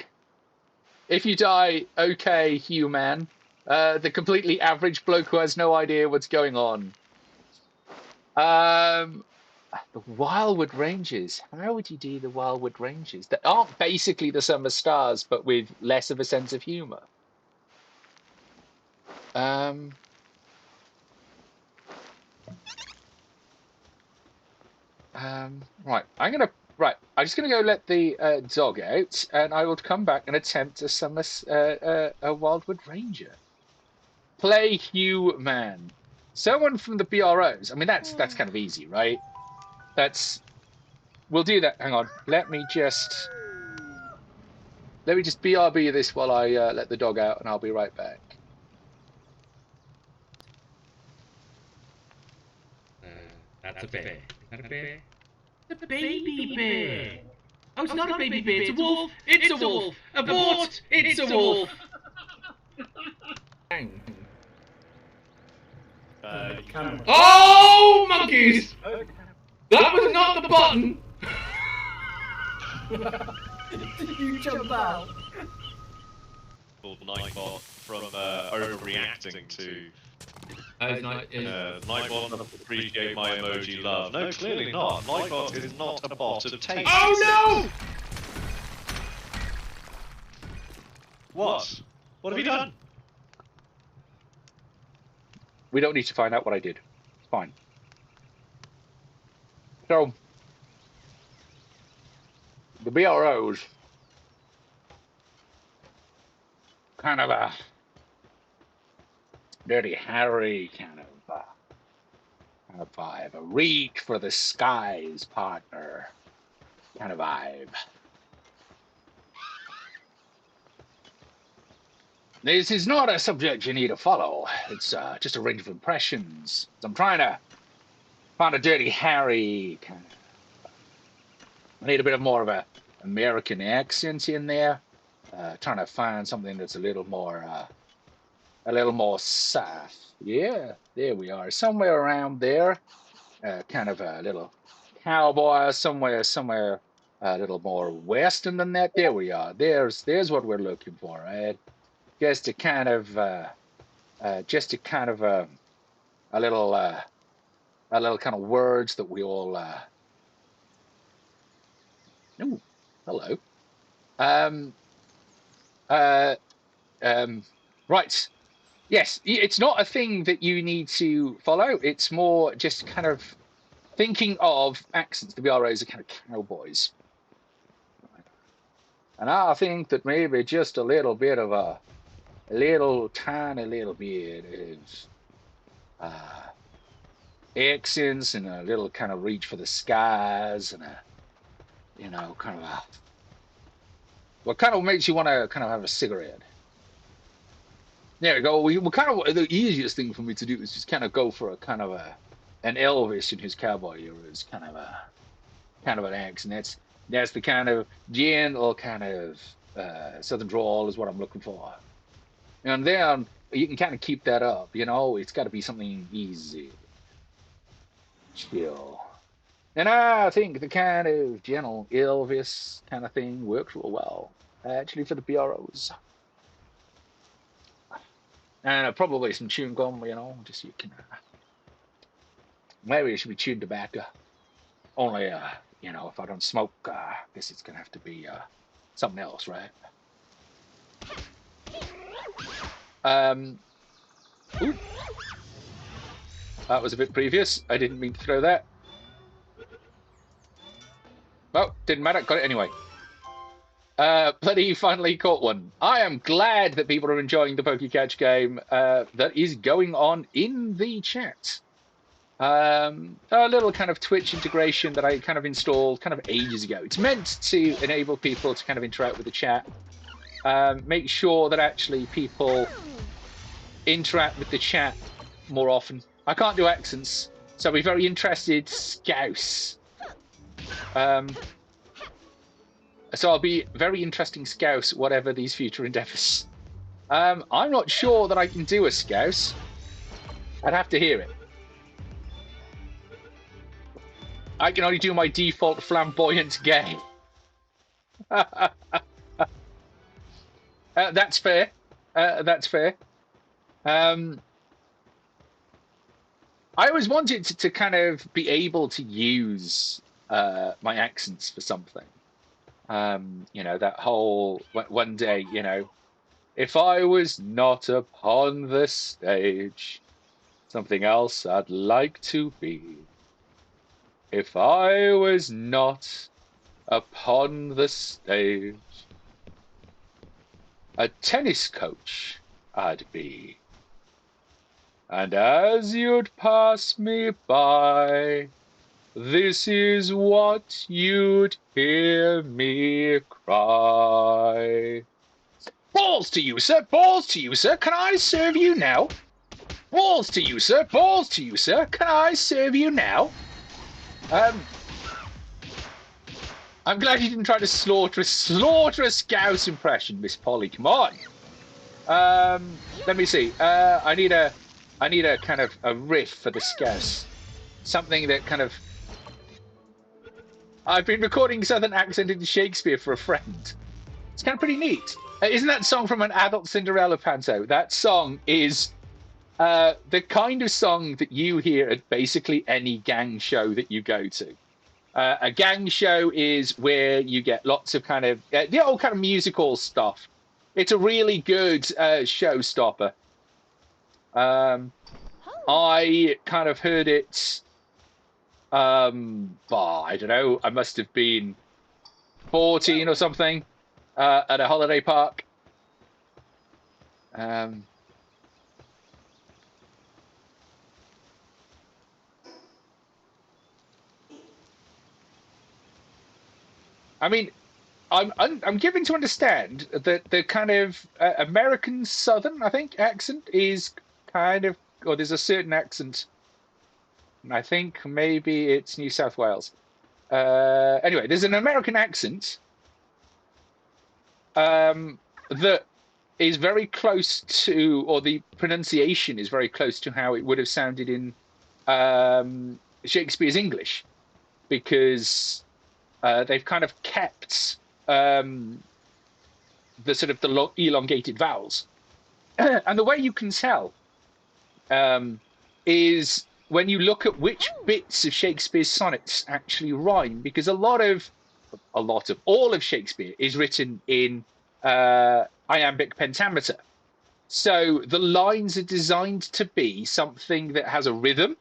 If you die, okay, human. The completely average bloke who has no idea what's going on. The Wildwood Rangers. How would you do the Wildwood Rangers? That aren't basically the Summer Stars, but with less of a sense of humour. Right. I'm just gonna go let the dog out, and I will come back and attempt a Wildwood Ranger. Play human. Someone from the BROs. I mean, that's kind of easy, right? We'll do that. Hang on. Let me just BRB this while I let the dog out, and I'll be right back. That's a bear. Is that a bear? It's a baby bear. Oh, it's not a baby bear. It's a wolf. It's a wolf. Abort. It's a wolf. Oh, monkeys! That was not the button. Did you jump out? Nightbot from overreacting to. Nightbot doesn't appreciate my emoji love. No, clearly not. Nightbot is not a bot of taste. Oh no! What? What have you done? We don't need to find out what I did. It's fine. So, the BROs, kind of a Dirty Harry kind of vibe. A reach for the skies partner kind of vibe. This is not a subject you need to follow. It's just a range of impressions. I'm trying to find a Dirty Harry kind of. I need a bit of more of a American accent in there. Trying to find something that's a little more south. Yeah, there we are. Somewhere around there. Kind of a little cowboy. Somewhere a little more western than that. There we are. There's what we're looking for, right? Just to kind of a little kind of words that we all ooh, hello. Um uh right. Yes, it's not a thing that you need to follow. It's more just kind of thinking of accents. The BROs are kind of cowboys. And I think that maybe just a little bit of a tiny little bit of accents and a little kind of reach for the skies and a, kind of a, what kind of makes you want to kind of have a cigarette. There we go. We kind of the easiest thing for me to do is just kind of go for a kind of an Elvis in his cowboy era is kind of an accent. That's the kind of gentle kind of southern drawl is what I'm looking for. And then you can kind of keep that up. It's got to be something easy, chill. And I think the kind of gentle Elvis kind of thing works real well, actually, for the BROs. And probably some chewing gum, just so you can. Maybe it should be chewed tobacco. Only, if I don't smoke, I guess it's going to have to be something else, right? Ooh. That was a bit previous. I didn't mean to throw that. Oh, didn't matter. Got it anyway. Bloody finally caught one. I am glad that people are enjoying the PokeCatch game that is going on in the chat. A little kind of Twitch integration that I kind of installed kind of ages ago. It's meant to enable people to kind of interact with the chat. Make sure that actually people interact with the chat more often. I can't do accents, so I'll be very interested. Scouse. So I'll be very interesting Scouse, whatever these future endeavours. I'm not sure that I can do a Scouse. I'd have to hear it. I can only do my default flamboyant gay. That's fair. That's fair. I always wanted to kind of be able to use my accents for something. That whole one day, if I was not upon the stage, something else I'd like to be. If I was not upon the stage, a tennis coach I'd be. And as you'd pass me by, this is what you'd hear me cry. Balls to you, sir! Balls to you, sir! Can I serve you now? Balls to you, sir! Balls to you, sir! Can I serve you now? I'm glad you didn't try to slaughter a Scouse impression, Miss Polly. Come on. Let me see. I need a kind of a riff for the Scouse. Something that kind of. I've been recording Southern accented Shakespeare for a friend. It's kind of pretty neat. Isn't that song from an adult Cinderella panto? That song is the kind of song that you hear at basically any gang show that you go to. A gang show is where you get lots of kind of the old kind of musical stuff. It's a really good showstopper. I kind of heard it. I don't know. I must have been 14 or something at a holiday park. I mean, I'm given to understand that the kind of American Southern, I think, accent is kind of, or there's a certain accent. I think maybe it's New South Wales. Anyway, there's an American accent that is very close to, or the pronunciation is very close to how it would have sounded in Shakespeare's English, because they've kind of kept the sort of the elongated vowels. And the way you can tell is when you look at which bits of Shakespeare's sonnets actually rhyme, because all of Shakespeare is written in iambic pentameter. So the lines are designed to be something that has a rhythm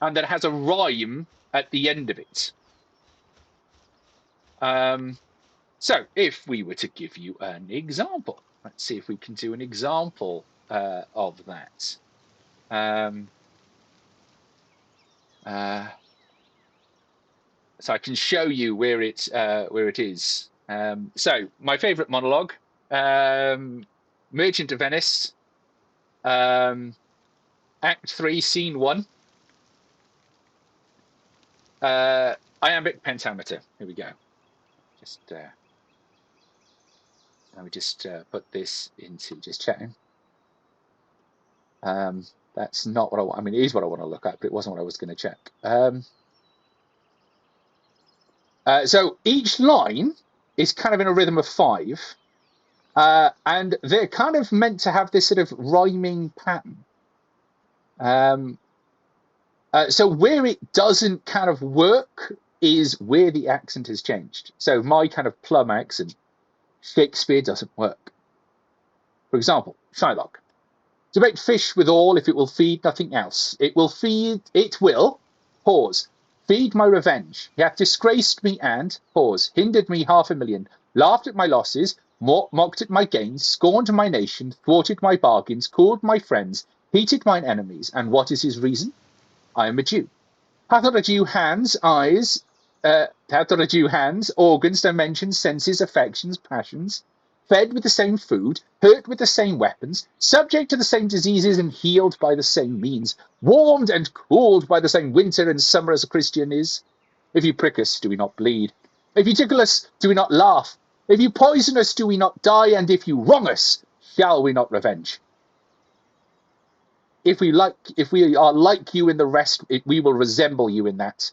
and that has a rhyme at the end of it. So if we were to give you an example, let's see if we can do an example of that. So I can show you where it is. So my favourite monologue, Merchant of Venice, Act 3, Scene 1, iambic pentameter. Here we go. Just let me just put this into just chatting. That's not what I want. I mean, it is what I want to look at, but it wasn't what I was going to check. So each line is kind of in a rhythm of 5, and they're kind of meant to have this sort of rhyming pattern. So where it doesn't kind of work is where the accent has changed. So my kind of plum accent, Shakespeare doesn't work. For example, Shylock. To bait fish withal, if it will feed nothing else. It will, pause, feed my revenge. He hath disgraced me and, pause, hindered me 500,000, laughed at my losses, mocked at my gains, scorned my nation, thwarted my bargains, cooled my friends, heated mine enemies. And what is his reason? I am a Jew. Hath not a Jew hands, organs, dimensions, senses, affections, passions, fed with the same food, hurt with the same weapons, subject to the same diseases and healed by the same means, warmed and cooled by the same winter and summer as a Christian is? If you prick us, do we not bleed? If you tickle us, do we not laugh? If you poison us, do we not die? And if you wrong us, shall we not revenge? If we are like you in the rest, we will resemble you in that.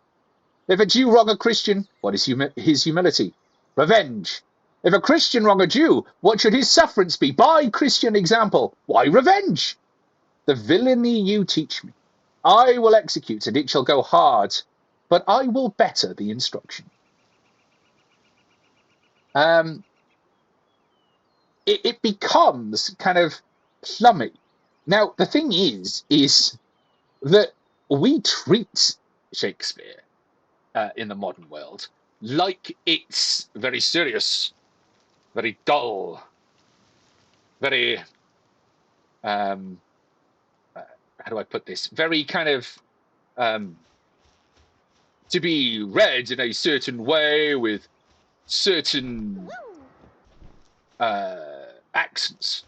If a Jew wrong a Christian, what is his humility? Revenge. If a Christian wrong a Jew, what should his sufferance be? By Christian example, why revenge? The villainy you teach me, I will execute, and it shall go hard, but I will better the instruction. It becomes kind of plummy. Now, the thing is that we treat Shakespeare in the modern world like it's very serious, very dull, very, how do I put this? Very kind of to be read in a certain way with certain accents.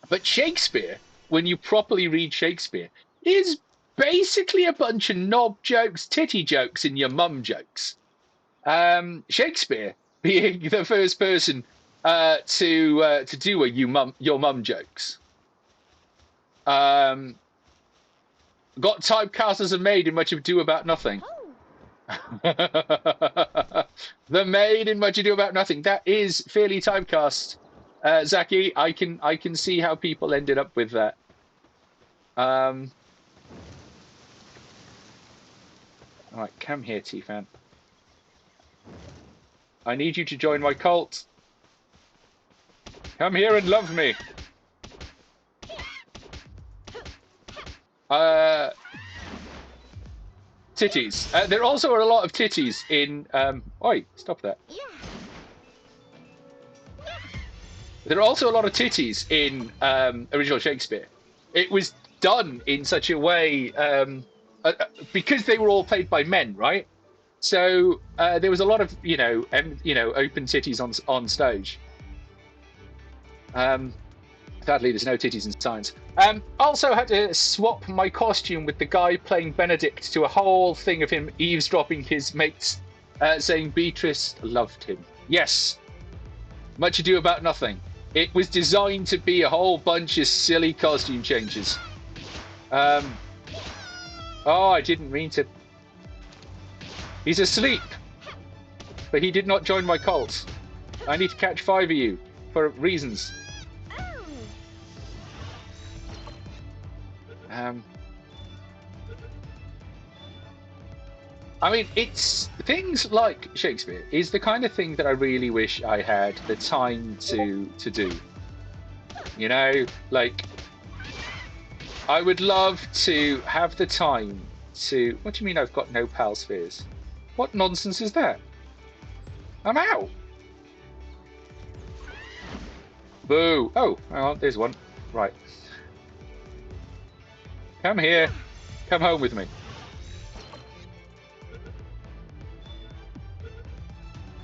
But Shakespeare, when you properly read Shakespeare, is basically a bunch of knob jokes, titty jokes, and your mum jokes. Shakespeare being the first person to do your mum jokes. Got typecast as a maid in Much Ado About Nothing. The maid in Much Ado About Nothing. That is fairly typecast. Zaki, I can see how people ended up with that. All right, come here, T-Fan. I need you to join my cult. Come here and love me. Titties. There also are a lot of titties in... Oi, stop that. There are also a lot of titties in original Shakespeare. It was done in such a way... because they were all played by men, right? So there was a lot of open titties on stage. Sadly, there's no titties in science. Also had to swap my costume with the guy playing Benedict to a whole thing of him eavesdropping his mates, saying Beatrice loved him. Yes. Much ado about nothing. It was designed to be a whole bunch of silly costume changes. Oh, I didn't mean to. He's asleep. But he did not join my cult. I need to catch 5 of you for reasons. I mean, it's things like Shakespeare is the kind of thing that I really wish I had the time to do. You know, like I would love to have the time to. What do you mean I've got no pal spheres? What nonsense is that? I'm out. Boo! Oh, hang on, there's one. Right. Come here. Come home with me.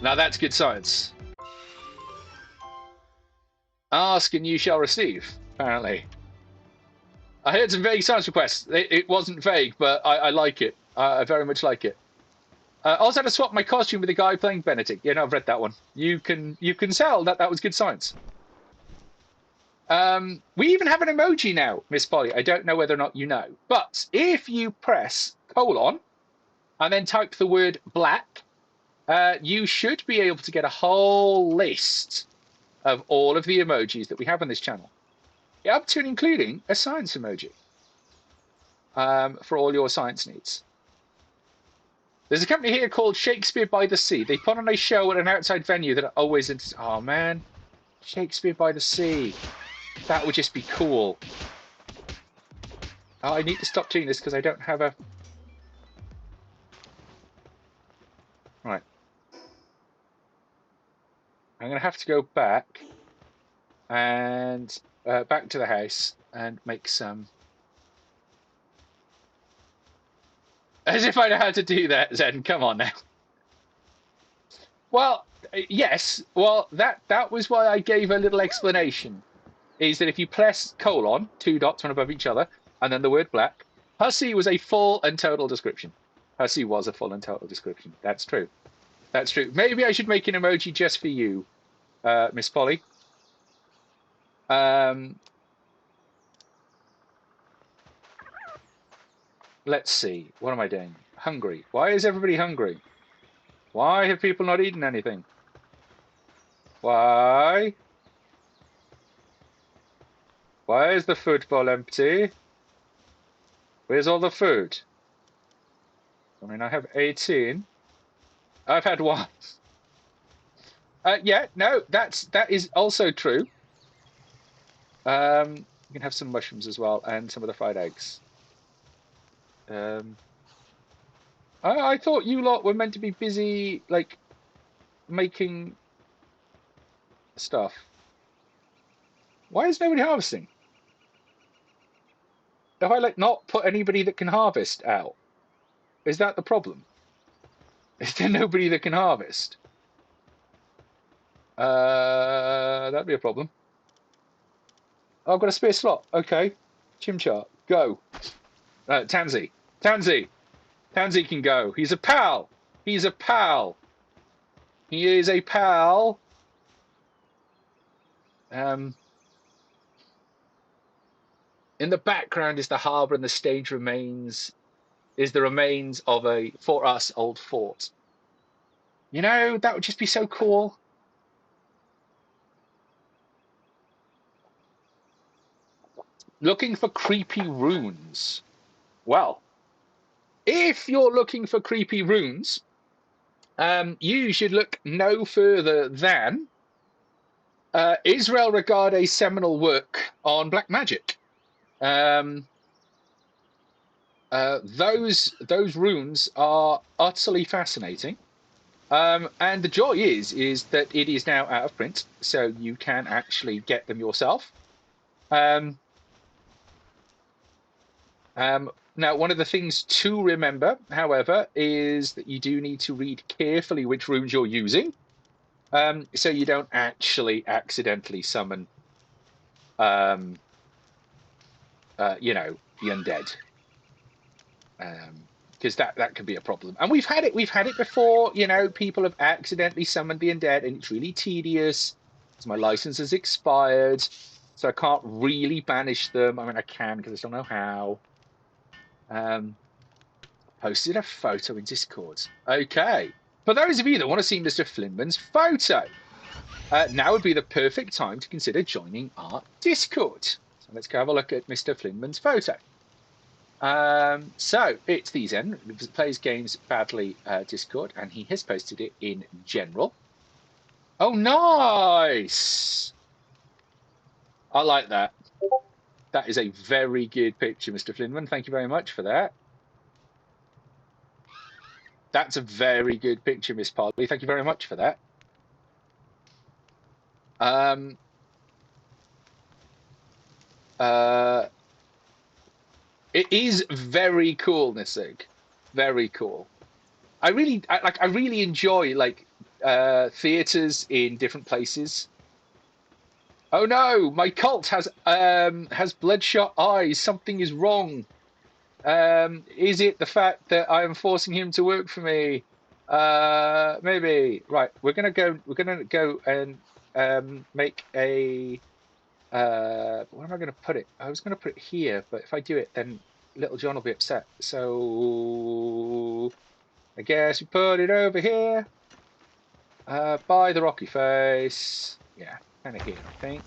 Now that's good science. Ask and you shall receive, apparently. I heard some vague science requests. It wasn't vague, but I like it. I very much like it. Also had to swap my costume with the guy playing Benedict. Yeah, no, I've read that one. You can tell that was good science. We even have an emoji now, Miss Polly. I don't know whether or not you know. But if you press colon and then type the word black, you should be able to get a whole list of all of the emojis that we have on this channel. Up to and including a science emoji for all your science needs. There's a company here called Shakespeare by the Sea. They put on a show at an outside venue that always... Oh, man. Shakespeare by the Sea. That would just be cool. Oh, I need to stop doing this because I don't have a... Right. I'm going to have to go back and back to the house and make some... As if I know how to do that, Zen. Come on now. Well, yes. Well, that was why I gave a little explanation. Is that if you press colon, 2 dots one above each other, and then the word black, hussy was a full and total description. Hussy was a full and total description. That's true. That's true. Maybe I should make an emoji just for you, Miss Polly. Let's see. What am I doing? Hungry. Why is everybody hungry? Why have people not eaten anything? Why? Why is the food bowl empty? Where's all the food? I mean, I have 18. I've had 1. Yeah, no, that is also true. You can have some mushrooms as well, and some of the fried eggs. I thought you lot were meant to be busy, like, making stuff. Why is nobody harvesting? Have I, like, not put anybody that can harvest out? Is that the problem? Is there nobody that can harvest? That'd be a problem. Oh, I've got a spare slot. Okay. Chimchar, go. Tansy. Tansy can go. He's a pal. He's a pal. He is a pal. In the background is the harbour, and the stage remains is the remains of a, for us, old fort. You know, that would just be so cool. Looking for creepy runes. Well, if you're looking for creepy runes, you should look no further than Israel Regarde's seminal work on black magic. Those runes are utterly fascinating. And the joy is that it is now out of print, so you can actually get them yourself. Now, one of the things to remember, however, is that you do need to read carefully which runes you're using, so you don't actually accidentally summon, you know, the undead, because that could be a problem. And we've had it before. You know, people have accidentally summoned the undead, and it's really tedious because my license has expired, so I can't really banish them. I mean, I can because I still know how. Posted a photo in Discord. Okay. For those of you that want to see Mr. Flinman's photo, now would be the perfect time to consider joining our Discord. So let's go have a look at Mr. Flinman's photo. So it's the Zen, plays games badly Discord, and he has posted it in general. Oh, nice! I like that. That is a very good picture, Mr. Flinman. Thank you very much for that. That's a very good picture, Miss Polly. Thank you very much for that. It is very cool, Nisig. Very cool. I really enjoy theaters in different places. Oh no, my cult has bloodshot eyes. Something is wrong. Is it the fact that I am forcing him to work for me? Maybe. Right, we're gonna go and make a where am I gonna put it? I was gonna put it here, but if I do it then Little John will be upset. So I guess we put it over here. By the rocky face. Yeah, kinda here, I think.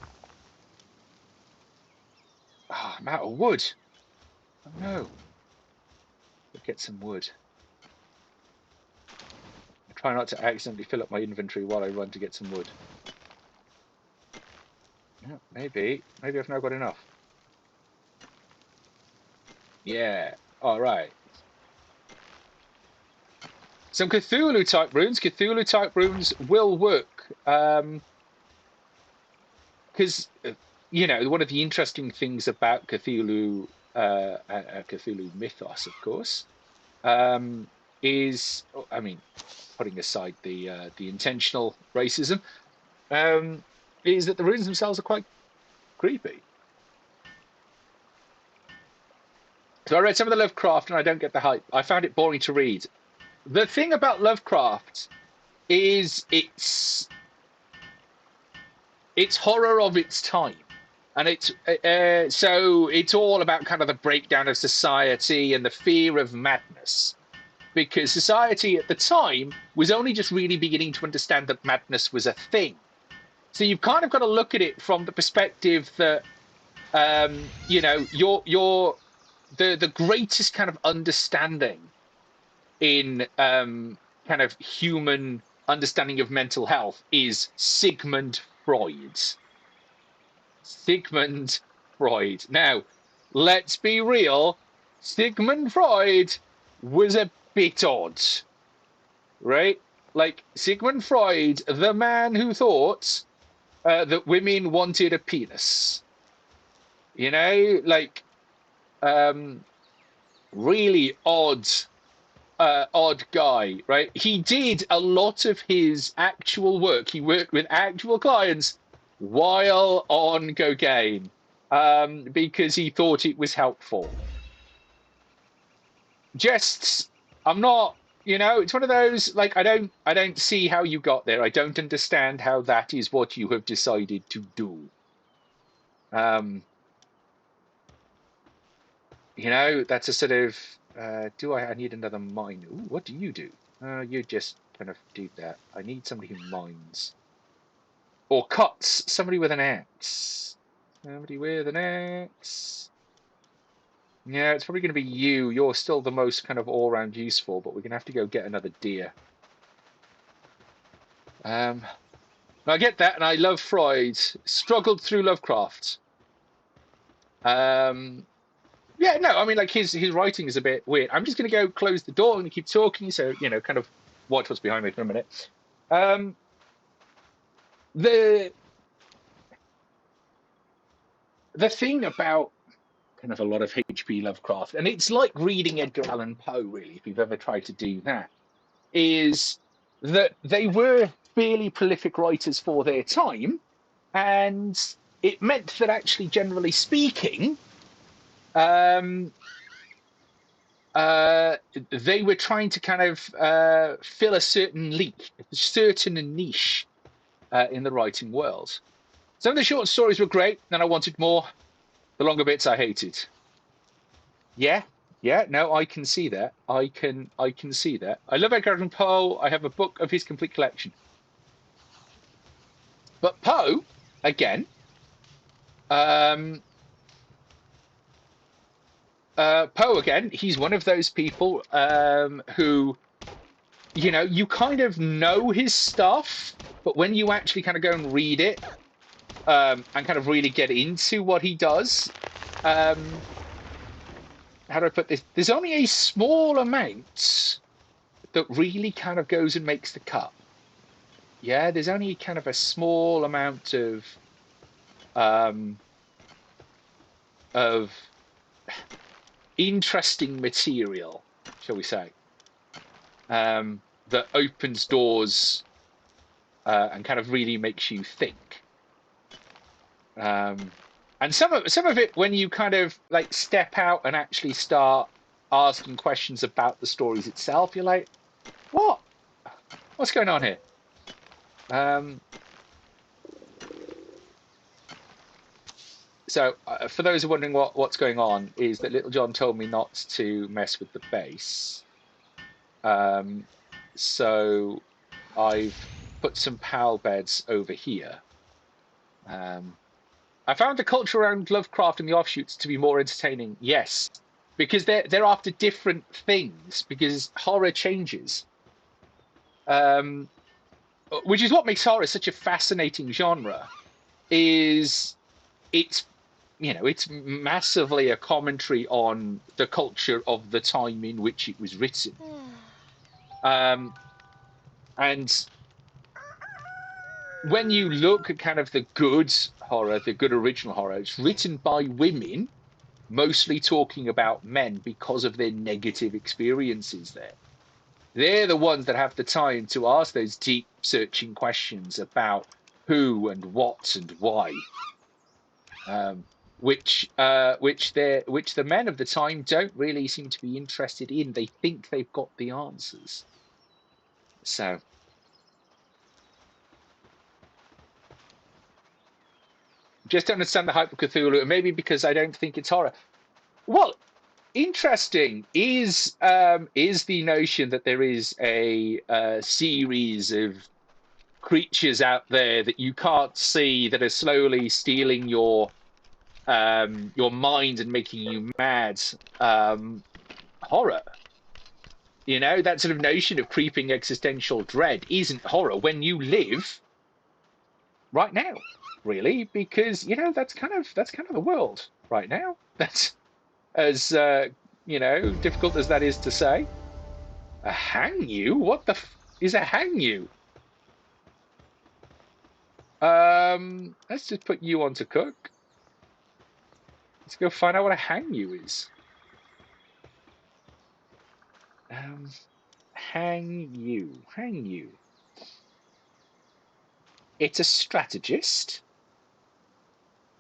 Oh, I'm out of wood. Oh no. Get some wood. I try not to accidentally fill up my inventory while I run to get some wood. Yeah, maybe I've now got enough. Yeah, alright. Some Cthulhu type runes. Cthulhu type runes will work. Because, you know, one of the interesting things about Cthulhu, Cthulhu mythos, of course, is, I mean, putting aside the intentional racism, is that the runes themselves are quite creepy. So I read some of the Lovecraft and I don't get the hype. I found it boring to read. The thing about Lovecraft is it's horror of its time. And so it's all about kind of the breakdown of society and the fear of madness. Because society at the time was only just really beginning to understand that madness was a thing. So you've kind of got to look at it from the perspective that, you know, the greatest kind of understanding in kind of human understanding of mental health is Sigmund Freud. Sigmund Freud. Now, let's be real. Sigmund Freud was a bit odd, right? Like Sigmund Freud, the man who thought that women wanted a penis. You know, like really odd guy, right? He did a lot of his actual work. He worked with actual clients while on cocaine because he thought it was helpful. Just, I'm not, you know, it's one of those, like, I don't see how you got there. I don't understand how that is what you have decided to do. You know, that's a sort of, I need another mine. Ooh, what do you do? You just kind of do that. I need somebody who mines. Or cuts, somebody with an axe. Somebody with an axe. Yeah, it's probably going to be you. You're still the most kind of all-round useful, but we're going to have to go get another deer. I get that, and I love Freud. Struggled through Lovecraft. Yeah, no, I mean, like, his writing is a bit weird. I'm just going to go close the door and keep talking, so, you know, kind of watch what's behind me for a minute. The thing about kind of a lot of H.P. Lovecraft, and it's like reading Edgar Allan Poe, really, if you've ever tried to do that, is that they were fairly prolific writers for their time, and it meant that actually, generally speaking, they were trying to kind of fill a certain niche in the writing world. Some of the short stories were great, and I wanted more. The longer bits I hated. Yeah, no, I can see that. I can see that. I love Edgar Allan Poe. I have a book of his complete collection. But Poe, again, he's one of those people who, you kind of know his stuff, but when you actually kind of go and read it, and kind of really get into what he does, how do I put this? There's only a small amount that really kind of goes and makes the cut. Yeah, there's only kind of a small amount of interesting material, shall we say, that opens doors and kind of really makes you think. And some of it, when you kind of like step out and actually start asking questions about the stories itself, you're like, what's going on here? So for those who are wondering what's going on, is that Little John told me not to mess with the base. So I've put some PAL beds over here. I found the culture around Lovecraft and the offshoots to be more entertaining. Yes, because they're after different things, because horror changes. Which is what makes horror such a fascinating genre, is it's massively a commentary on the culture of the time in which it was written. And when you look at kind of the good horror, the good original horror, it's written by women, mostly talking about men because of their negative experiences there. They're the ones that have the time to ask those deep, searching questions about who and what and why, which the men of the time don't really seem to be interested in. They think they've got the answers. So, just don't understand the hype of Cthulhu, and maybe because I don't think it's horror. Well, interesting is the notion that there is a series of creatures out there that you can't see that are slowly stealing your mind and making you mad. Horror, that sort of notion of creeping existential dread isn't horror when you live right now, really, because that's kind of the world right now. That's as difficult as that is to say. A hang you? What the is a hang you? Let's just put you on to cook. Let's go find out what a hang you is. Hang you. It's a strategist.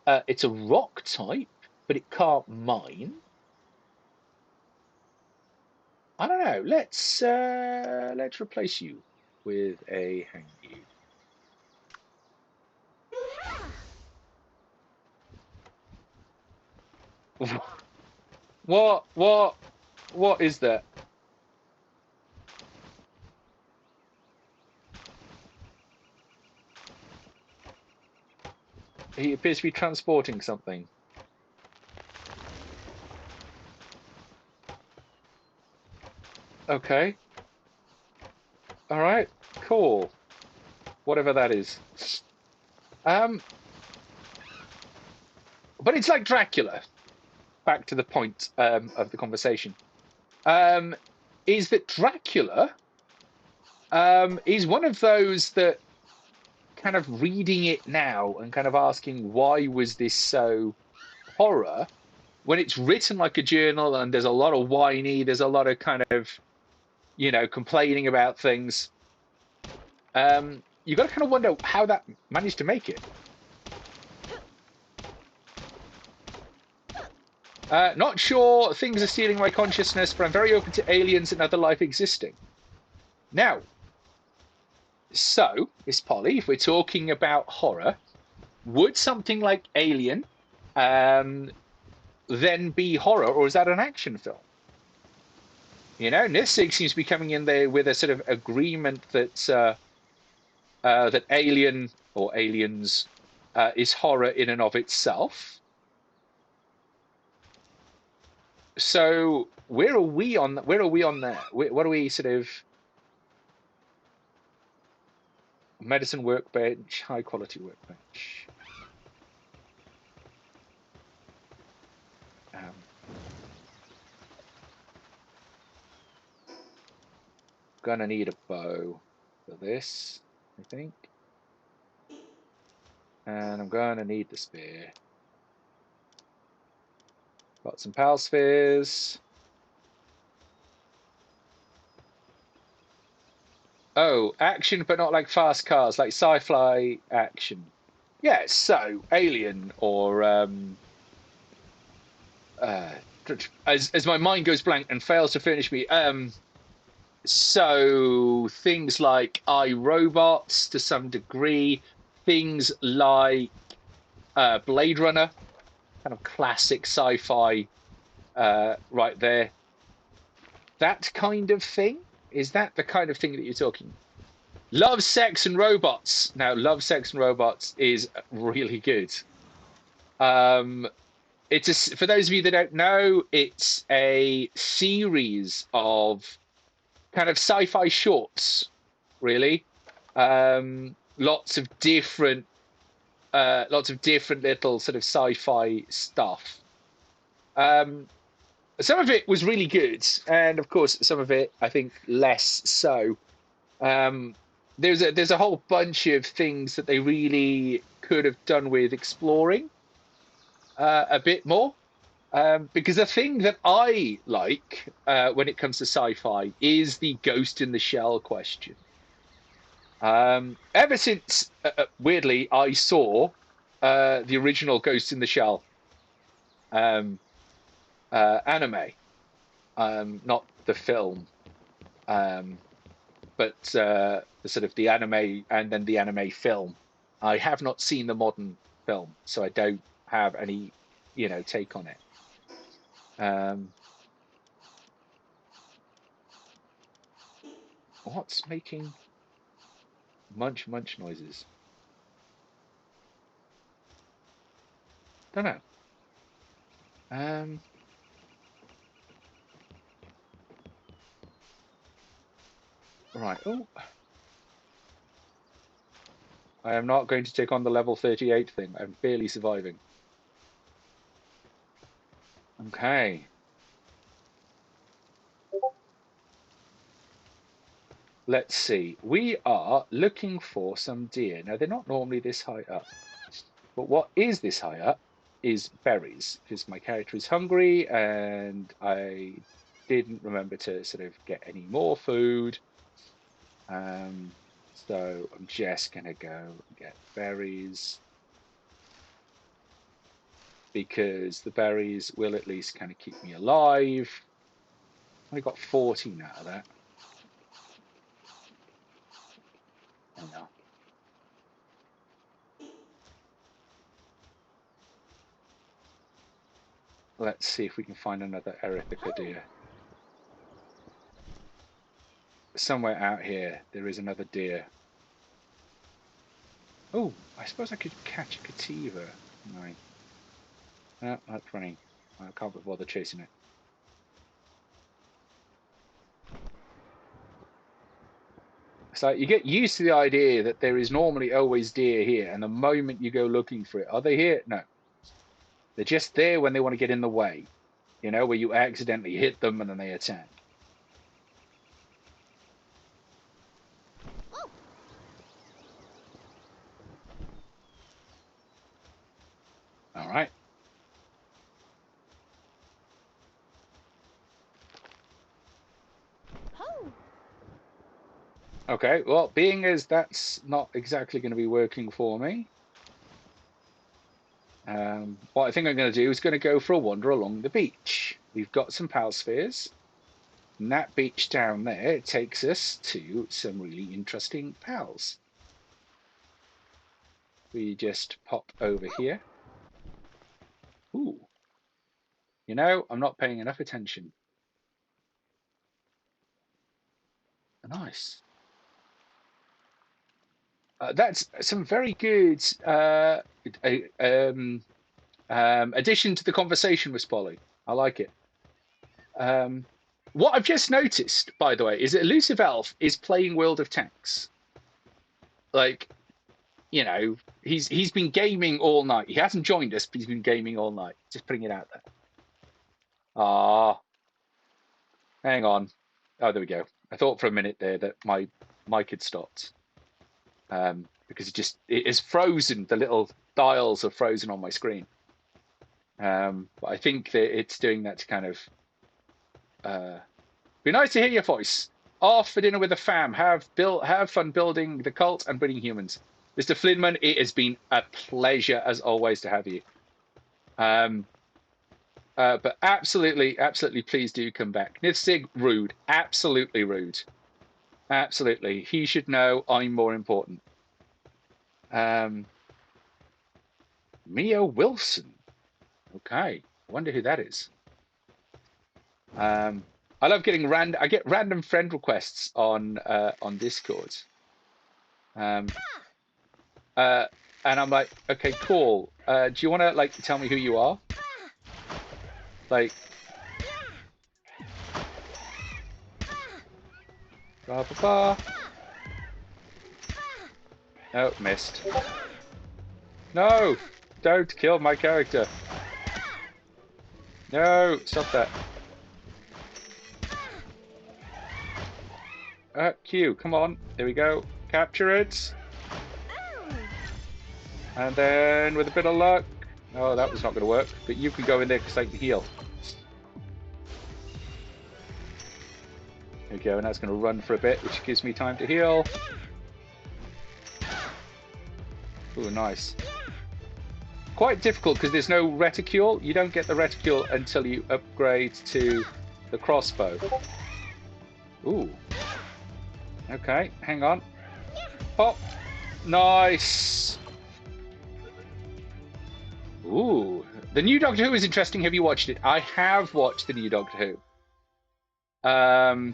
It's a rock type, but it can't mine. I don't know. Let's replace you with a hang you. What is that? He appears to be transporting something. Okay. All right. Cool. Whatever that is. But it's like Dracula. Back to the point of the conversation. Is that Dracula is one of those that kind of reading it now and kind of asking why was this so horror when it's written like a journal and there's a lot of whiny, there's a lot of kind of, complaining about things. You got to kind of wonder how that managed to make it. Not sure things are stealing my consciousness, but I'm very open to aliens and other life existing. Now, so, Miss Polly, if we're talking about horror, would something like Alien then be horror, or is that an action film? Nissig seems to be coming in there with a sort of agreement that that Alien or Aliens is horror in and of itself. So where are we on that? What are we sort of medicine workbench, high quality workbench? Gonna need a bow for this, I think. And I'm gonna need the spear. Got some pal spheres. Oh, action, but not like fast cars, like sci-fi action. Yeah, so Alien or as my mind goes blank and fails to finish me, so things like iRobots to some degree, things like Blade Runner, kind of classic sci-fi, right there. That kind of thing. Is that the kind of thing that you're talking? Love, Sex, and Robots. Now, Love, Sex, and Robots is really good. It's for those of you that don't know, it's a series of kind of sci-fi shorts, really. Lots of different little sort of sci-fi stuff. Some of it was really good, and of course, some of it I think less so. There's a whole bunch of things that they really could have done with exploring a bit more. Because the thing that I like when it comes to sci-fi is the ghost in the shell question. Ever since, weirdly, I saw the original Ghost in the Shell anime, not the film, but the sort of the anime and then the anime film. I have not seen the modern film, so I don't have any, take on it. What's making munch noises? Don't know. Right. Oh. I am not going to take on the level 38 thing. I'm barely surviving. Okay. Let's see. We are looking for some deer. Now, they're not normally this high up. But what is this high up is berries. Because my character is hungry and I didn't remember to sort of get any more food. So I'm just going to go and get berries. Because the berries will at least kind of keep me alive. I got 14 out of that. Oh no. Let's see if we can find another Erithica deer. Somewhere out here, there is another deer. Oh, I suppose I could catch a Cativa. No. No, that's running. I can't be bothered chasing it. So you get used to the idea that there is normally always deer here, and the moment you go looking for it, are they here? No. They're just there when they want to get in the way. Where you accidentally hit them and then they attack. All right. Okay, well, being as that's not exactly going to be working for me, what I think I'm going to do is going to go for a wander along the beach. We've got some pal spheres, and that beach down there takes us to some really interesting pals. We just pop over here. Ooh. You know, I'm not paying enough attention. Nice. That's some very good addition to the conversation with Polly. I like it. What I've just noticed, by the way, is that Elusive Elf is playing World of Tanks. Like, you know, he's been gaming all night. He hasn't joined us, but he's been gaming all night. Just putting it out there. Ah, hang on. Oh, there we go. I thought for a minute there that my mic had stopped. Because it is frozen. The little dials are frozen on my screen. But I think that it's doing that to kind of be nice to hear your voice. Off for dinner with the fam. Have fun building the cult and breeding humans. Mr. Flinman, it has been a pleasure as always to have you. But absolutely, please do come back. Nithsig, rude. Absolutely rude. Absolutely. He should know I'm more important. Mia Wilson. Okay. I wonder who that is. I love getting I get random friend requests on Discord. And I'm like, okay, cool. Do you want to like tell me who you are? Like, ba ba ba. Oh, missed. No, don't kill my character. No, stop that. Q, come on. There we go. Capture it. And then with a bit of luck. Oh, that was not going to work. But you can go in there because I can heal. There we go. And that's going to run for a bit, which gives me time to heal. Ooh, nice. Quite difficult because there's no reticule. You don't get the reticule until you upgrade to the crossbow. Ooh. Okay, hang on. Pop. Nice. Ooh. The new Doctor Who is interesting. Have you watched it? I have watched the new Doctor Who. Oh.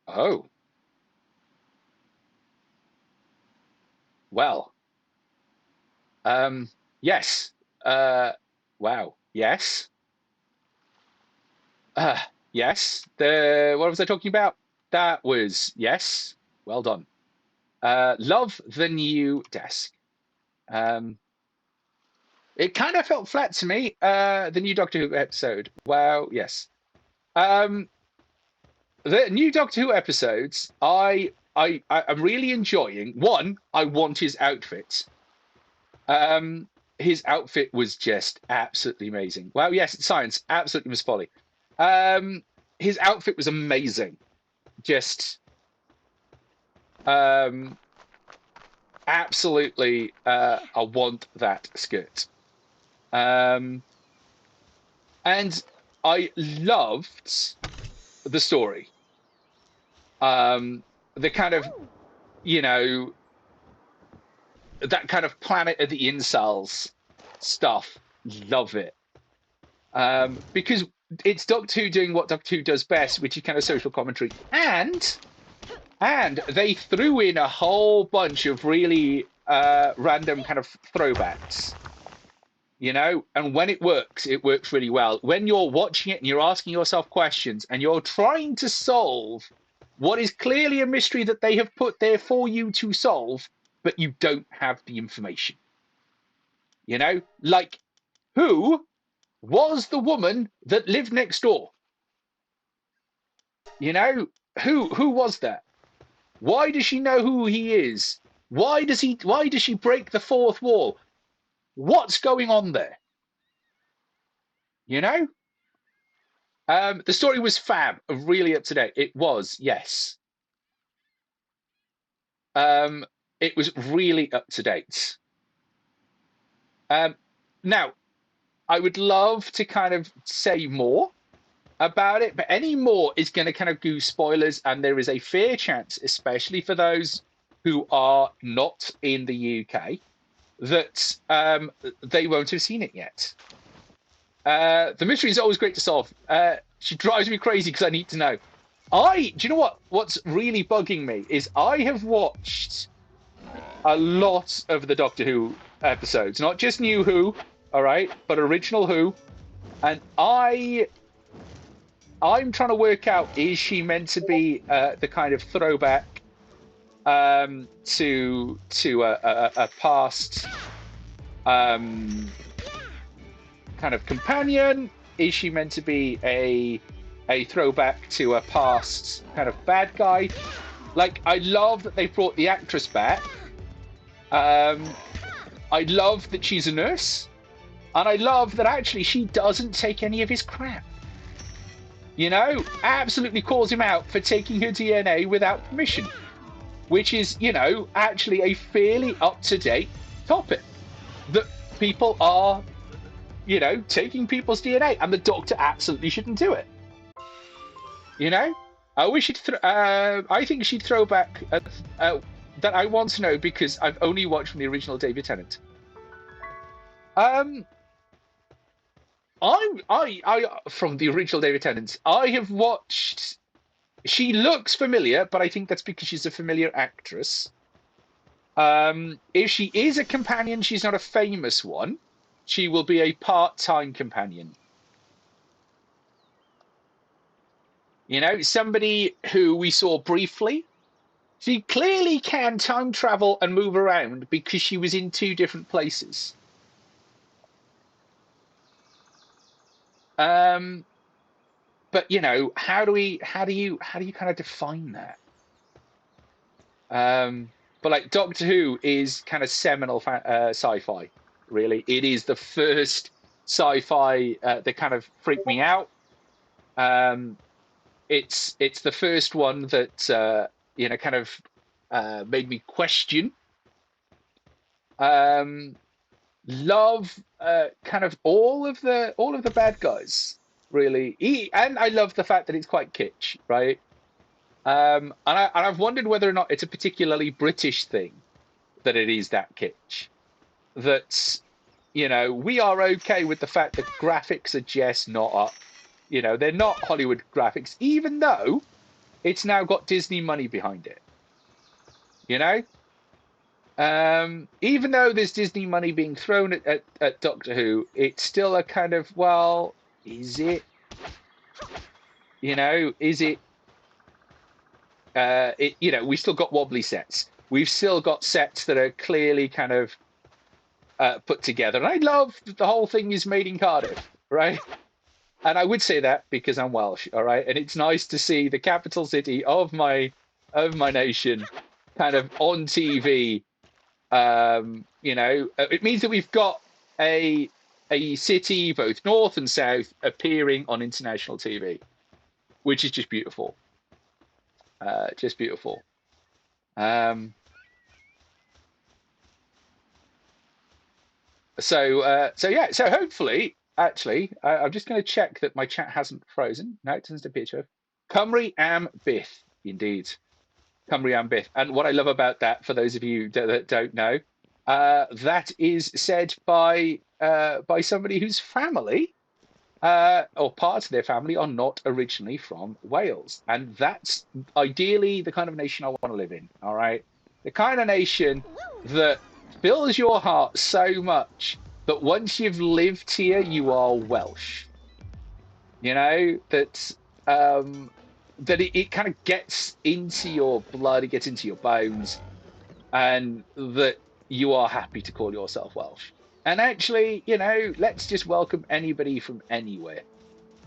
Oh. Well. Yes. Wow. Yes. Yes. What was I talking about? That was yes. Well done. Love the new desk. It kind of felt flat to me. The new Doctor Who episode. Wow. Yes. The new Doctor Who episodes, I'm really enjoying. One, I want his outfit. His outfit was just absolutely amazing. Wow, yes, it's science. Absolutely, Miss Polly. His outfit was amazing. Just absolutely, I want that skirt. And I loved the story. The kind of, you know, that kind of Planet of the Incels stuff. Love it. Because it's Doctor Who doing what Doctor Who does best, which is kind of social commentary. And they threw in a whole bunch of really random kind of throwbacks. You know, and when it works really well. When you're watching it and you're asking yourself questions and you're trying to solve what is clearly a mystery that they have put there for you to solve, but you don't have the information. You know, like, who was the woman that lived next door? You know, who was that? Why does she know who he is? Why does she break the fourth wall? What's going on there? You know, the story was fab, really up to date. It was, yes. It was really up to date. Now, I would love to kind of say more about it, but any more is going to kind of do spoilers, and there is a fair chance, especially for those who are not in the UK, that they won't have seen it yet. The mystery is always great to solve. She drives me crazy because I need to know. Do you know what? What's really bugging me is I have watched a lot of the Doctor Who episodes, not just New Who, all right, but original Who, and I'm trying to work out, is she meant to be the kind of throwback to a past kind of companion? Is she meant to be a throwback to a past kind of bad guy? Like, I love that they brought the actress back. I love that she's a nurse, and I love that actually she doesn't take any of his crap. You know, absolutely calls him out for taking her DNA without permission, which is, you know, actually a fairly up-to-date topic. That people are, you know, taking people's DNA, and the Doctor absolutely shouldn't do it. You know, I think she'd throw back that I want to know, because I've only watched from the original David Tennant. I from the original David Tennant, I have watched. She looks familiar, but I think that's because she's a familiar actress. If she is a companion, she's not a famous one. She will be a part-time companion. You know, somebody who we saw briefly. She clearly can time travel and move around because she was in 2 different places. But you know, how do you kind of define that? But like Doctor Who is kind of seminal sci-fi. Really, it is the first sci-fi that kind of freaked me out. It's the first one that you know, kind of made me question. Love kind of all of the bad guys, really. And I love the fact that it's quite kitsch, right? And I've wondered whether or not it's a particularly British thing that it is that kitsch. That, you know, we are okay with the fact that graphics are just not up. You know, they're not Hollywood graphics, even though it's now got Disney money behind it. You know? Even though there's Disney money being thrown at Doctor Who, it's still a kind of, well, is it? You know, is it? You know, we still got wobbly sets. We've still got sets that are clearly kind of put together. And I love that the whole thing is made in Cardiff, right? And I would say that because I'm Welsh, all right? And it's nice to see the capital city of my nation kind of on TV. You know, it means that we've got a city, both north and south, appearing on international TV, which is just beautiful. Just beautiful. So yeah. So hopefully, actually, I'm just going to check that my chat hasn't frozen. No, it doesn't appear to have. Cymru am byth, indeed. Cymru am byth. And what I love about that, for those of you that don't know, that is said by somebody whose family, or parts of their family, are not originally from Wales. And that's ideally the kind of nation I want to live in, all right? The kind of nation that fills your heart so much that once you've lived here, you are Welsh. You know, that it kind of gets into your blood, it gets into your bones, and that you are happy to call yourself Welsh. And actually, you know, let's just welcome anybody from anywhere.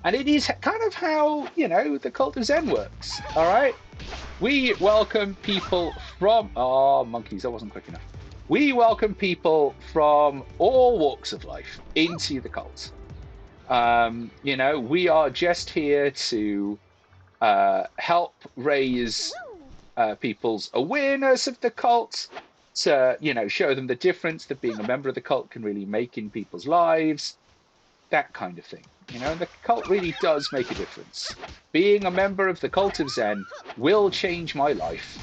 And it is kind of how, you know, the cult of Zen works, all right? We welcome people from... Oh, monkeys, that wasn't quick enough. We welcome people from all walks of life into the cult. You know, we are just here to help raise people's awareness of the cult, to, you know, show them the difference that being a member of the cult can really make in people's lives, that kind of thing. You know, and the cult really does make a difference. Being a member of the cult of Zen will change my life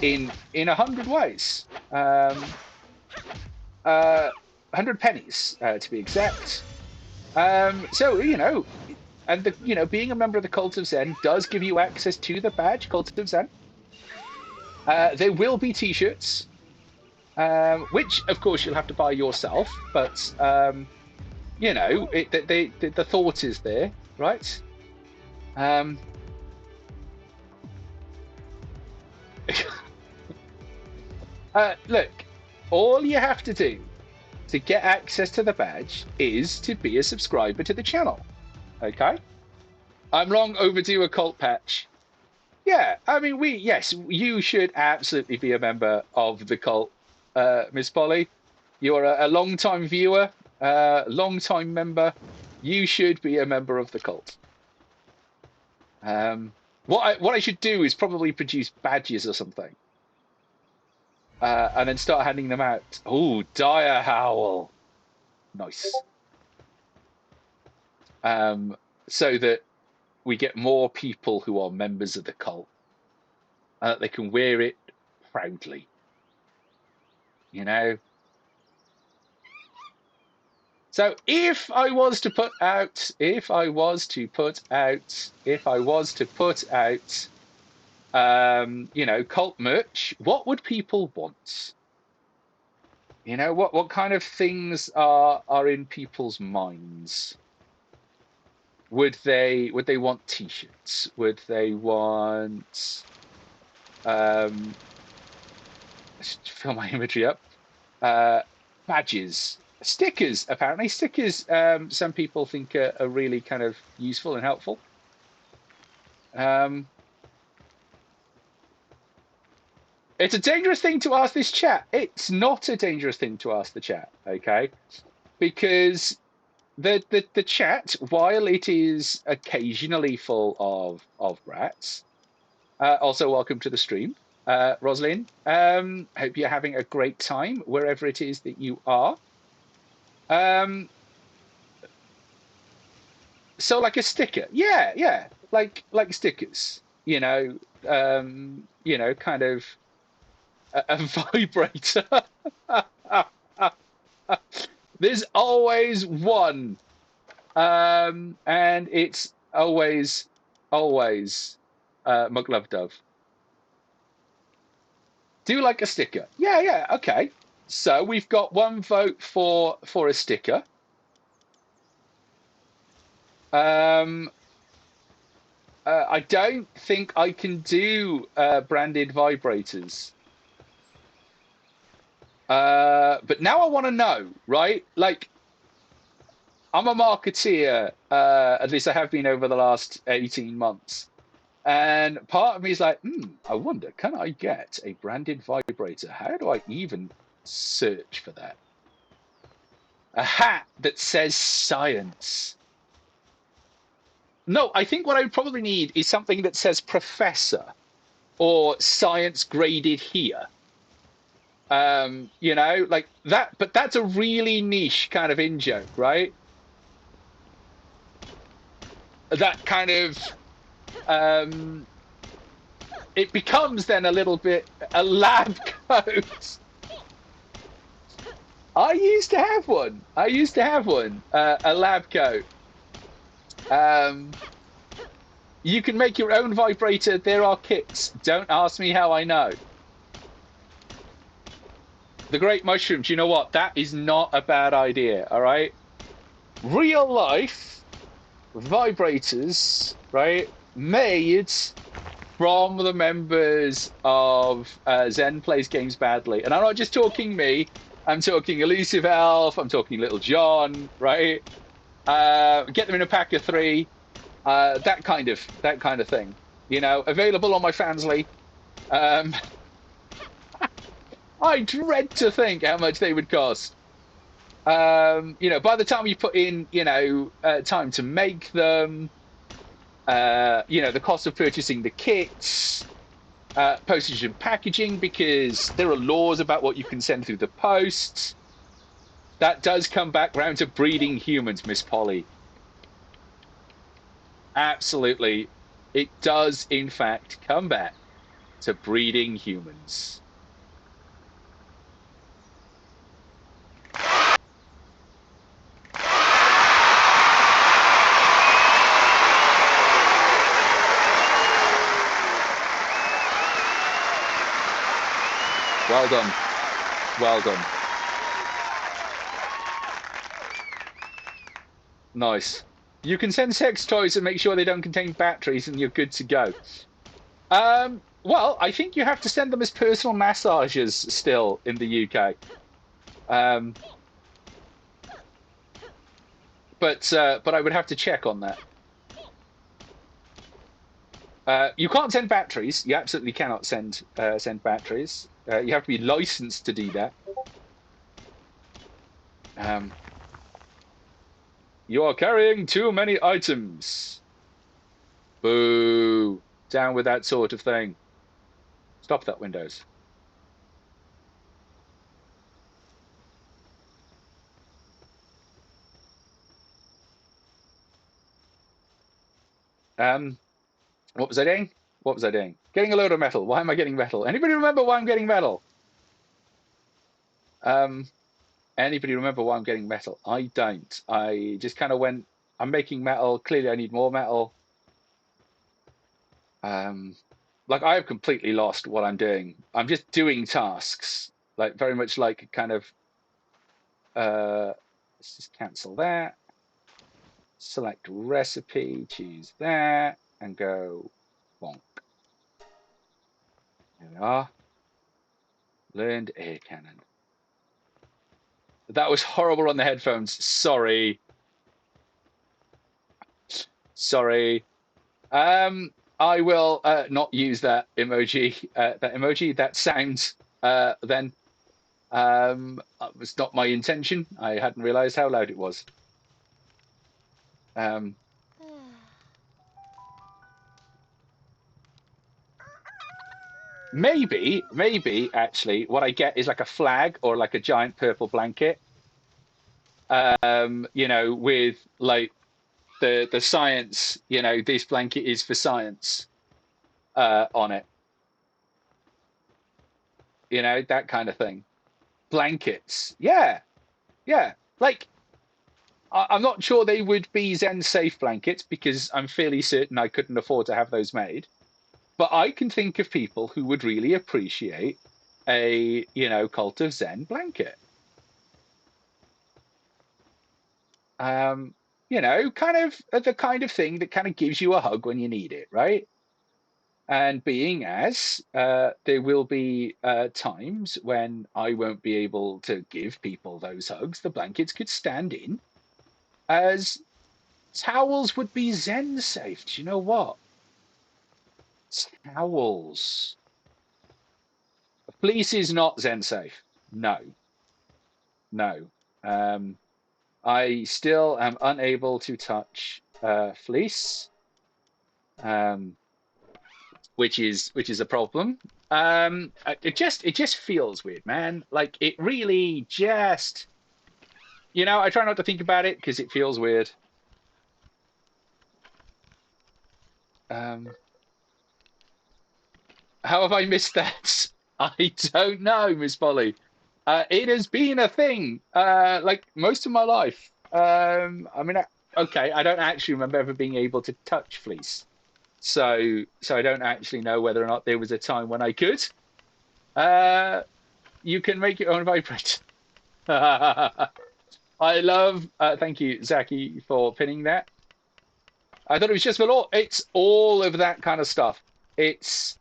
in 100 ways. 100 pennies, to be exact. So, you know, and you know, being a member of the Cult of Zen does give you access to the badge, Cult of Zen. There will be T-shirts, which of course you'll have to buy yourself, but you know, the thought is there, right? Look, all you have to do to get access to the badge is to be a subscriber to the channel. Okay? I'm long overdue a cult patch. Yeah, I mean, yes, you should absolutely be a member of the cult, Miss Polly. You're a long-time viewer, long-time member. You should be a member of the cult. What I should do is probably produce badges or something. And then start handing them out. Oh, Dire Howl. Nice. So that we get more people who are members of the cult. And that they can wear it proudly. You know? So if I was to put out, you know, cult merch, what would people want? You know, what kind of things are in people's minds? Would they want T-shirts? Would they want let's fill my imagery up? Badges, stickers. Apparently, stickers. Some people think are really kind of useful and helpful. It's a dangerous thing to ask this chat. It's not a dangerous thing to ask the chat, okay? Because the chat, while it is occasionally full of brats, also welcome to the stream, Roslyn. Hope you're having a great time wherever it is that you are. So like a sticker, yeah, like stickers, you know, kind of. A vibrator. There's always one, and it's always Muglove Dove. Do you like a sticker? Yeah, okay. So we've got one vote for a sticker. I don't think I can do branded vibrators. But now I want to know, right? Like, I'm a marketeer, at least I have been over the last 18 months. And part of me is like, I wonder, can I get a branded vibrator? How do I even search for that? A hat that says science. No, I think what I would probably need is something that says professor or science graded here. You know, like that, but that's a really niche kind of in-joke, right? That kind of, it becomes then a little bit a lab coat. I used to have one, a lab coat. You can make your own vibrator, there are kits. Don't ask me how I know. The Great Mushroom, do you know what? That is not a bad idea, all right? Real life vibrators, right? Made from the members of Zen Plays Games Badly. And I'm not just talking me, I'm talking Elusive Elf, I'm talking Little John, right? Get them in a pack of 3, that kind of thing. You know, available on my Fansly. I dread to think how much they would cost. You know, by the time you put in, you know, time to make them, you know, the cost of purchasing the kits, postage and packaging, because there are laws about what you can send through the post. That does come back round to breeding humans, Miss Polly. Absolutely. It does, in fact, come back to breeding humans. Well done. Well done. Nice. You can send sex toys and make sure they don't contain batteries, and you're good to go. Well, I think you have to send them as personal massagers still in the UK. But I would have to check on that. You can't send batteries. You absolutely cannot send batteries. You have to be licensed to do that. You are carrying too many items. Boo. Down with that sort of thing. Stop that, Windows. What was I doing? What was I doing? Getting a load of metal. Why am I getting metal? Anybody remember why I'm getting metal? Anybody remember why I'm getting metal? I don't. I just kind of went, I'm making metal. Clearly, I need more metal. Like, I have completely lost what I'm doing. I'm just doing tasks, like very much like kind of, let's just cancel that. Select recipe, choose that, and go bonk. There we are. Learned air cannon. That was horrible on the headphones. Sorry. Sorry. I will not use that emoji. That sound. Then. It was not my intention. I hadn't realised how loud it was. Maybe actually, what I get is like a flag or like a giant purple blanket. You know, with like the science. You know, this blanket is for science. On it. You know, that kind of thing. Blankets. Yeah. Like, I'm not sure they would be Zen safe blankets because I'm fairly certain I couldn't afford to have those made. But I can think of people who would really appreciate a, you know, Cult of Zen blanket. You know, kind of the kind of thing that kind of gives you a hug when you need it, right? And being as there will be times when I won't be able to give people those hugs, the blankets could stand in as towels would be Zen safe. Do you know what? Towels. Fleece is not Zen safe. No. No. I still am unable to touch fleece, which is a problem. It just feels weird, man. Like, it really just, you know, I try not to think about it because it feels weird. How have I missed that? I don't know, Miss Polly. It has been a thing, like most of my life. I mean, okay, I don't actually remember ever being able to touch fleece, so I don't actually know whether or not there was a time when I could. You can make your own vibrate. I love. Thank you, Zaki, for pinning that. I thought it was just for law. It's all of that kind of stuff. It's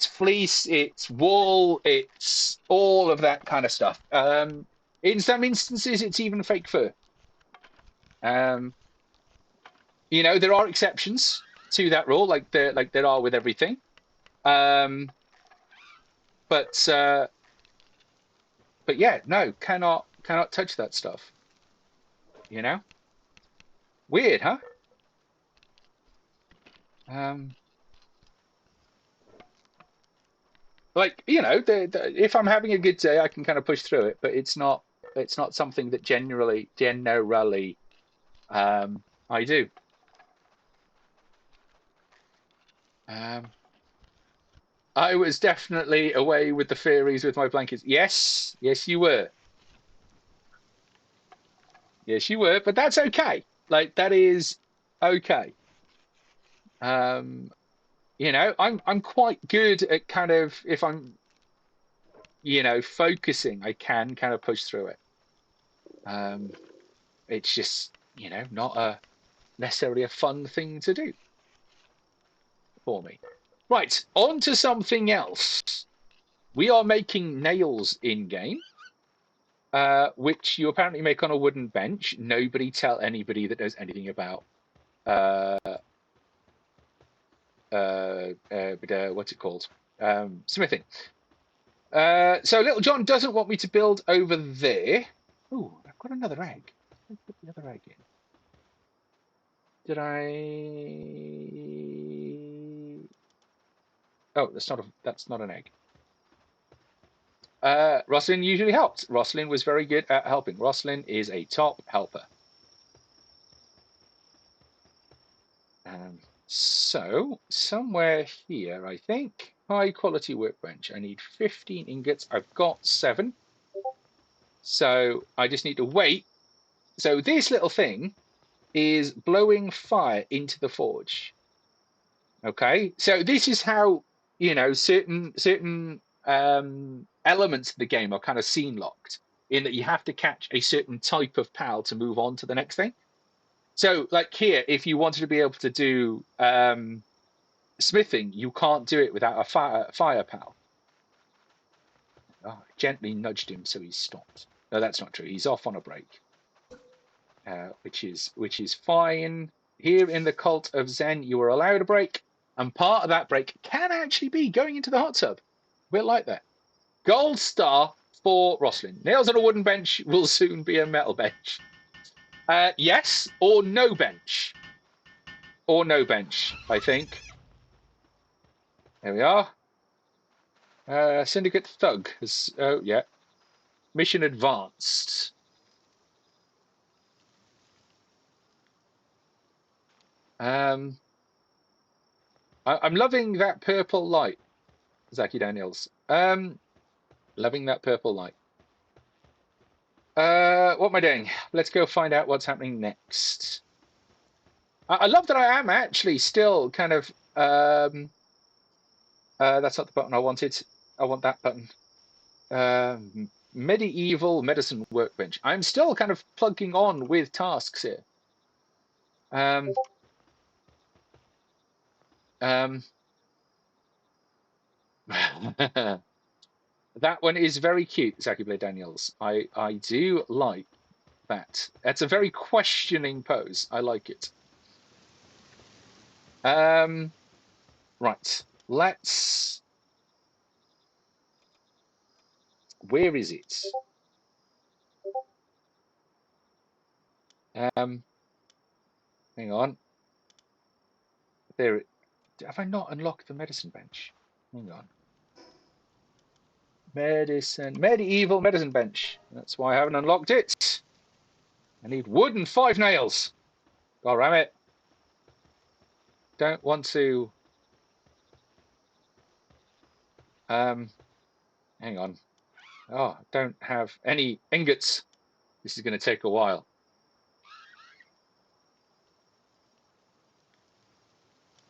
fleece, it's wool, it's all of that kind of stuff. In some instances, it's even fake fur. You know, there are exceptions to that rule, like there are with everything. But yeah, no, cannot cannot touch that stuff. You know? Weird, huh? Like, you know, if I'm having a good day, I can kind of push through it, but it's not something that generally I do. I was definitely away with the fairies with my blankets. Yes, yes, you were. Yes, you were, but that's okay. Like, that is okay. You know, I'm quite good at kind of, if I'm, you know, focusing, I can kind of push through it. It's just, you know, not necessarily a fun thing to do for me. Right, on to something else. We are making nails in game, which you apparently make on a wooden bench. Nobody tell anybody that knows anything about what's it called? Smithing. So Little John doesn't want me to build over there. Ooh, I've got another egg. Let's put the other egg in. Did I? Oh, that's not an egg. Roslyn usually helped. Roslyn was very good at helping. Roslyn is a top helper. So somewhere here, I think, high quality workbench. I need 15 ingots. I've got 7. So I just need to wait. So this little thing is blowing fire into the forge. Okay, so this is how, you know, certain elements of the game are kind of scene locked, in that you have to catch a certain type of PAL to move on to the next thing. So like here, if you wanted to be able to do smithing, you can't do it without a fire PAL. Oh, I gently nudged him so he stopped. No, that's not true. He's off on a break, which is fine. Here in the Cult of Zen, you are allowed a break, and part of that break can actually be going into the hot tub. We're like that. Gold star for Roslyn. Nails on a wooden bench will soon be a metal bench. Yes, or no bench. Or no bench, I think. There we are. Syndicate Thug. Oh, yeah. Mission advanced. I'm loving that purple light, Zaki Daniels. Loving that purple light. What am I doing? Let's go find out what's happening next. I love that I am actually still kind of that's not the button I wanted. I want that button. Medieval medicine workbench. I'm still kind of plugging on with tasks here. That one is very cute, Zaki Blade Daniels. I do like that. That's a very questioning pose. I like it. Right. Let's. Where is it? Hang on. There. Have I not unlocked the medicine bench? Hang on. Medieval medicine bench. That's why I haven't unlocked it. I need wood and 5 nails. God damn it. Don't want to. Hang on. Oh, don't have any ingots. This is going to take a while.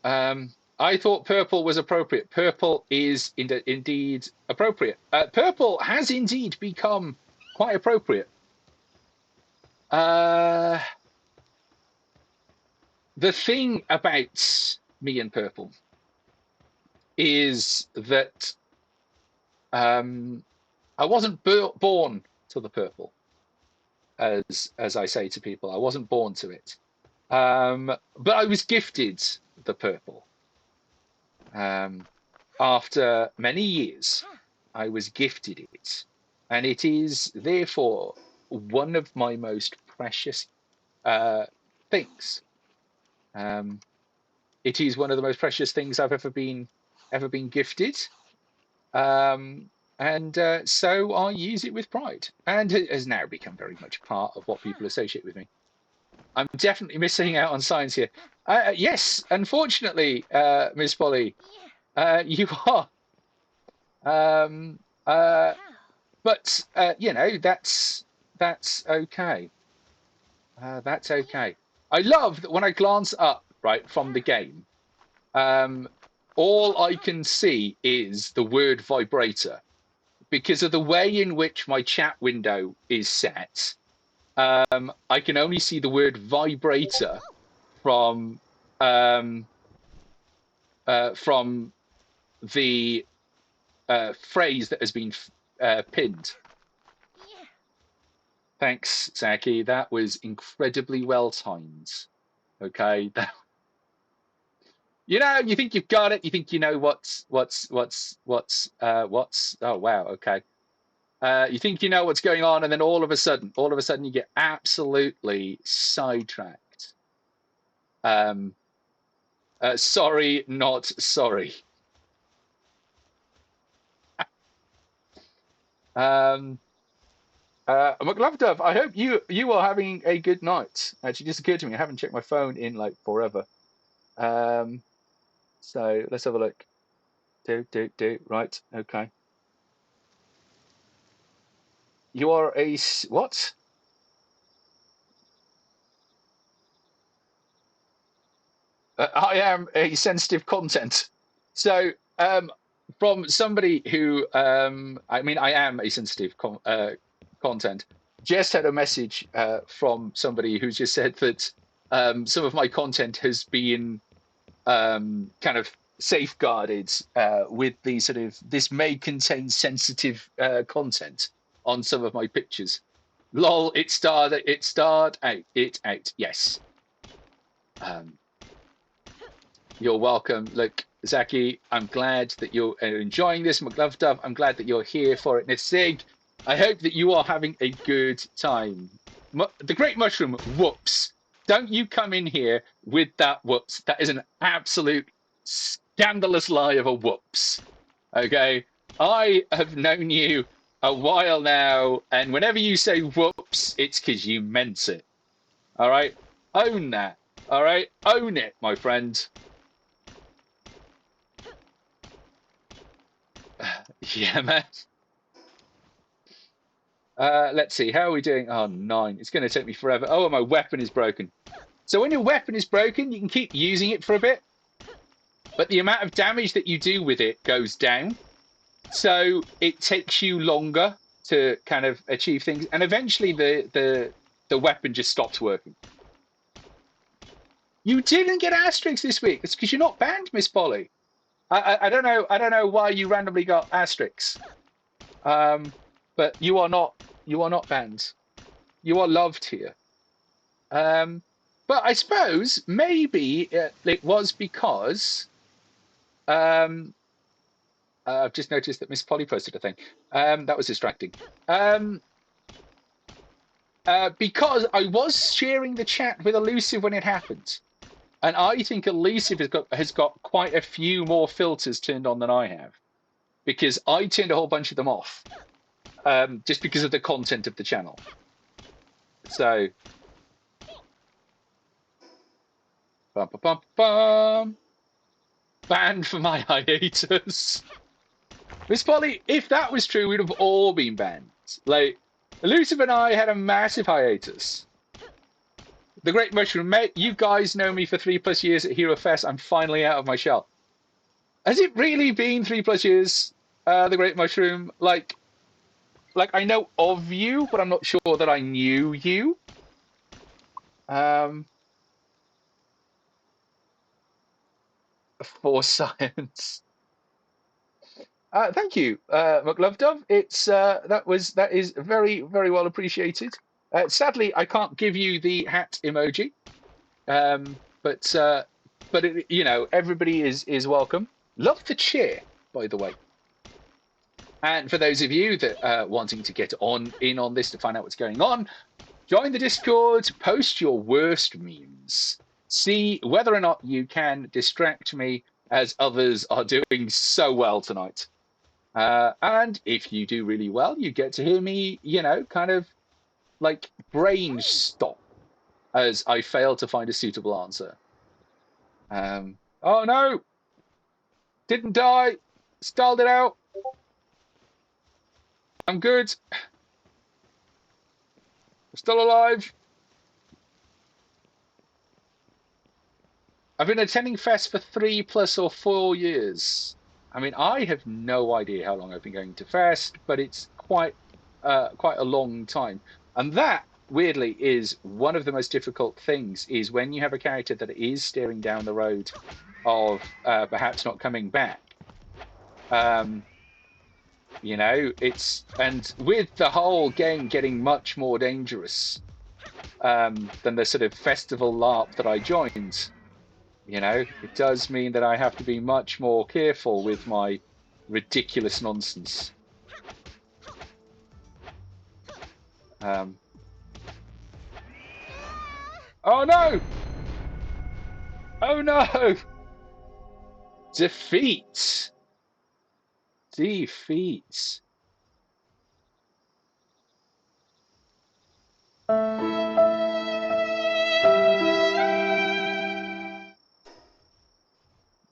I thought purple was appropriate. Purple is indeed appropriate. Purple has indeed become quite appropriate. The thing about me and purple is that I wasn't born to the purple, as I say to people. I wasn't born to it, but I was gifted the purple. After many years, I was gifted it, and it is therefore one of my most precious things. It is one of the most precious things I've ever been gifted. So I use it with pride, and it has now become very much part of what people associate with me. I'm definitely missing out on science here. Yes, unfortunately, Miss Polly, you are. But you know, that's okay. That's okay. I love that when I glance up right from the game, all I can see is the word vibrator because of the way in which my chat window is set. I can only see the word vibrator from the phrase that has been pinned. Thanks, Zaki. That was incredibly well timed. Okay. You know, you think you've got it. You think you know what's. Oh wow. Okay. You think you know what's going on, and then all of a sudden, you get absolutely sidetracked. Sorry, not sorry. McLovdove, I hope you are having a good night. Actually, just occurred to me, I haven't checked my phone in like forever. So let's have a look. Right, okay. You are a what? I am a sensitive content. So from somebody who I mean, I am a sensitive content. Just had a message from somebody who just said that some of my content has been kind of safeguarded with the sort of this may contain sensitive content on some of my pictures. Lol, it starred out. Yes. You're welcome. Look, Zaki, I'm glad that you're enjoying this. McLovdove, I'm glad that you're here for it. Nisig, I hope that you are having a good time. The Great Mushroom, whoops. Don't you come in here with that whoops. That is an absolute scandalous lie of a whoops. Okay? I have known you a while now, and whenever you say whoops, it's because you meant it. All right? Own that. All right? Own it, my friend. Yeah, man. Let's see. How are we doing? Oh, 9. It's going to take me forever. Oh, my weapon is broken. So when your weapon is broken, you can keep using it for a bit, but the amount of damage that you do with it goes down. So it takes you longer to kind of achieve things, and eventually the weapon just stops working. You didn't get asterisks this week. It's because you're not banned, Miss Polly. I don't know. I don't know why you randomly got asterisks. But you are not banned. You are loved here. But I suppose maybe it was because I've just noticed that Miss Polly posted a thing. That was distracting. Because I was sharing the chat with Elusive when it happened. And I think Elusive has got quite a few more filters turned on than I have. Because I turned a whole bunch of them off. Just because of the content of the channel. So... Bum, bum, bum, bum. Banned for my hiatus. Miss Polly, if that was true, we'd have all been banned. Like, Elusive and I had a massive hiatus. The Great Mushroom, mate, you guys know me for 3+ years at Hero Fest. I'm finally out of my shell. Has it really been 3+ years, The Great Mushroom? Like I know of you, but I'm not sure that I knew you. For science. Thank you, McLovdove. That is very, very well appreciated. Sadly, I can't give you the hat emoji, but you know, everybody is welcome. Love the cheer, by the way. And for those of you that are wanting to get in on this to find out what's going on, join the Discord, post your worst memes, see whether or not you can distract me as others are doing so well tonight. And if you do really well, you get to hear me, kind of like brain stop as I fail to find a suitable answer. Oh no! Didn't die! Stalled it out! I'm good! I'm still alive! I've been attending Fest for 3 plus or 4 years. I mean, I have no idea how long I've been going to Fest, but it's quite a long time. And that, weirdly, is one of the most difficult things, is when you have a character that is staring down the road of perhaps not coming back. And with the whole game getting much more dangerous than the sort of festival LARP that I joined, it does mean that I have to be much more careful with my ridiculous nonsense. Oh no! Oh no! Defeat!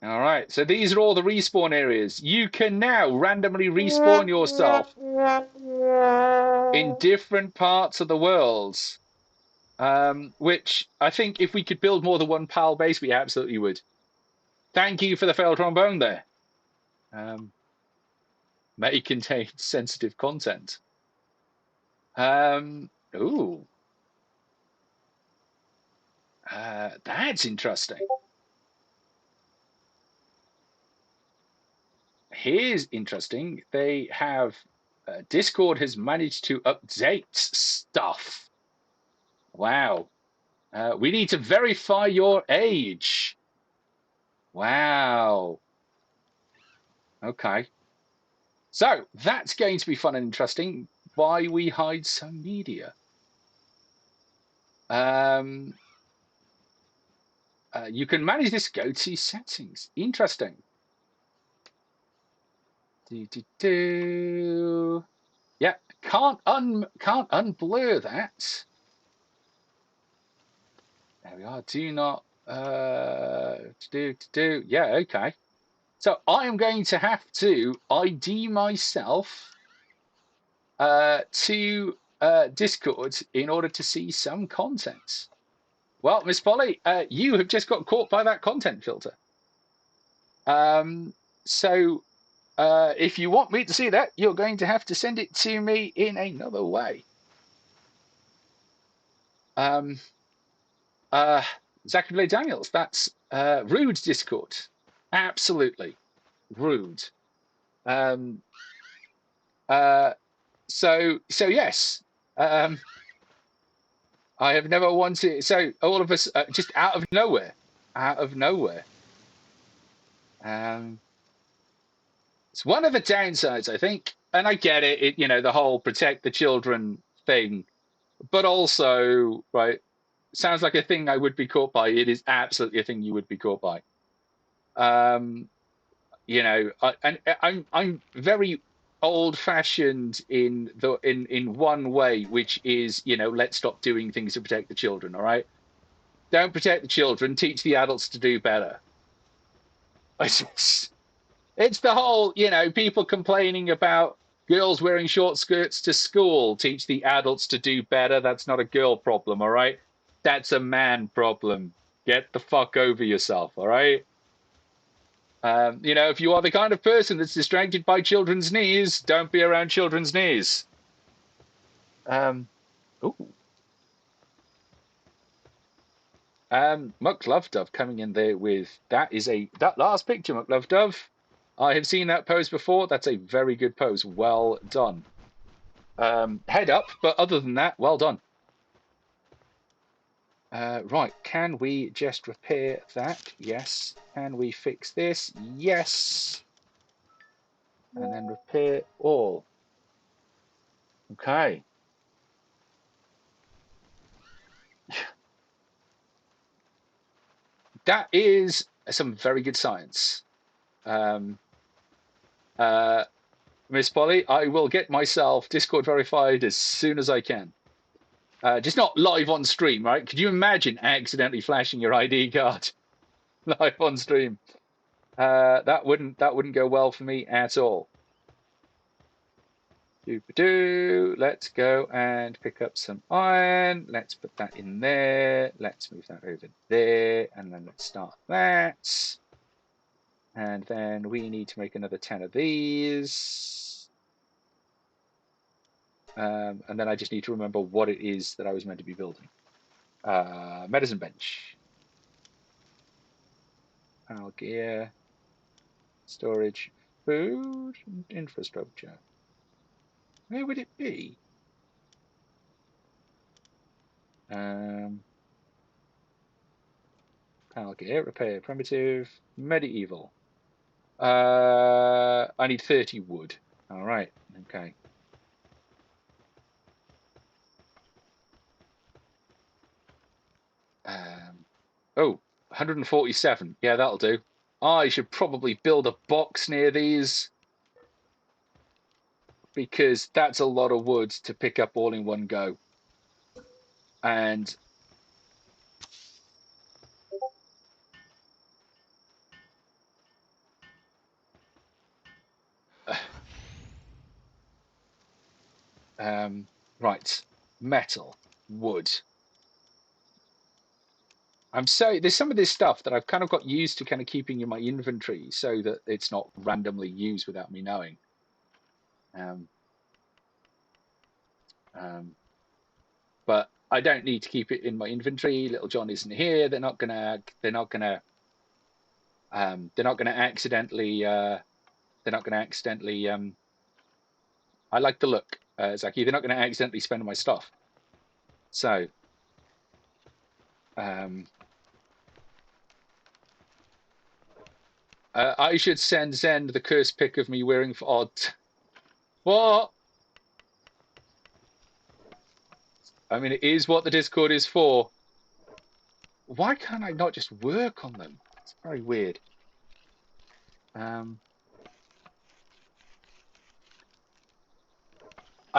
All right, so these are all the respawn areas. You can now randomly respawn yourself in different parts of the world, which I think if we could build more than one PAL base, we absolutely would. Thank you for the failed trombone there. May contain sensitive content. Ooh. That's interesting. Here's interesting. They have Discord has managed to update stuff. Wow. We need to verify your age. Wow. Okay. So that's going to be fun and interesting. Why we hide some media. You can manage this. Go to settings. Interesting. Yeah, can't unblur that. There we are. Do not yeah, okay. So I am going to have to ID myself to Discord in order to see some content. Well, Miss Polly, you have just got caught by that content filter. So if you want me to see that, you're going to have to send it to me in another way. Zachary Daniels, that's rude Discord. Absolutely rude. So yes. I have never wanted. So all of us just out of nowhere. It's one of the downsides, I think, and I get it. The whole protect the children thing, but also, right, sounds like a thing I would be caught by. It is absolutely a thing you would be caught by. I'm very old-fashioned in one way, which is, let's stop doing things to protect the children. All right, don't protect the children. Teach the adults to do better. It's the whole, people complaining about girls wearing short skirts to school. Teach the adults to do better. That's not a girl problem, all right? That's a man problem. Get the fuck over yourself, all right? If you are the kind of person that's distracted by children's knees, don't be around children's knees. Muck Love Dove coming in there with that last picture, Muck Love Dove. I have seen that pose before. That's a very good pose. Well done. Head up, but other than that, well done. Right, can we just repair that? Yes. Can we fix this? Yes. and then repair all. Okay. That is some very good science. Miss Polly, I will get myself Discord verified as soon as I can. Just not live on stream, right? Could you imagine accidentally flashing your ID card live on stream? That wouldn't go well for me at all. Let's go and pick up some iron. Let's put that in there. Let's move that over there, and then let's start that. And then we need to make another 10 of these. And then I just need to remember what it is that I was meant to be building. Medicine bench. Panel gear. Storage. Food. And infrastructure. Where would it be? Panel gear. Repair. Primitive. Medieval. I need 30 wood. All right. Okay. Oh, 147. Yeah, that'll do. I should probably build a box near these because that's a lot of wood to pick up all in one go. And right, metal, wood. I'm sorry, there's some of this stuff that I've kind of got used to kind of keeping in my inventory so that it's not randomly used without me knowing. But I don't need to keep it in my inventory. Little John isn't here. They're not gonna accidentally. I like the look, Zaki. They're not gonna accidentally spend my stuff. So, I should send Zen the cursed pic of me wearing for odd. What? I mean, it is what the Discord is for. Why can't I not just work on them? It's very weird. I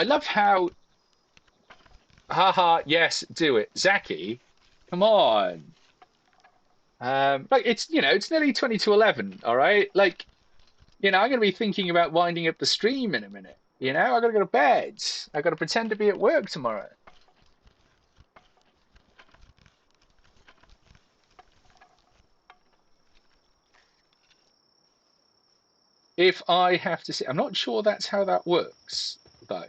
love how. Haha, yes, do it. Zaki, come on. Like it's nearly 20 to 11, all right? Like, I'm gonna be thinking about winding up the stream in a minute. I gotta go to bed. I gotta pretend to be at work tomorrow. If I have to see, I'm not sure that's how that works, though.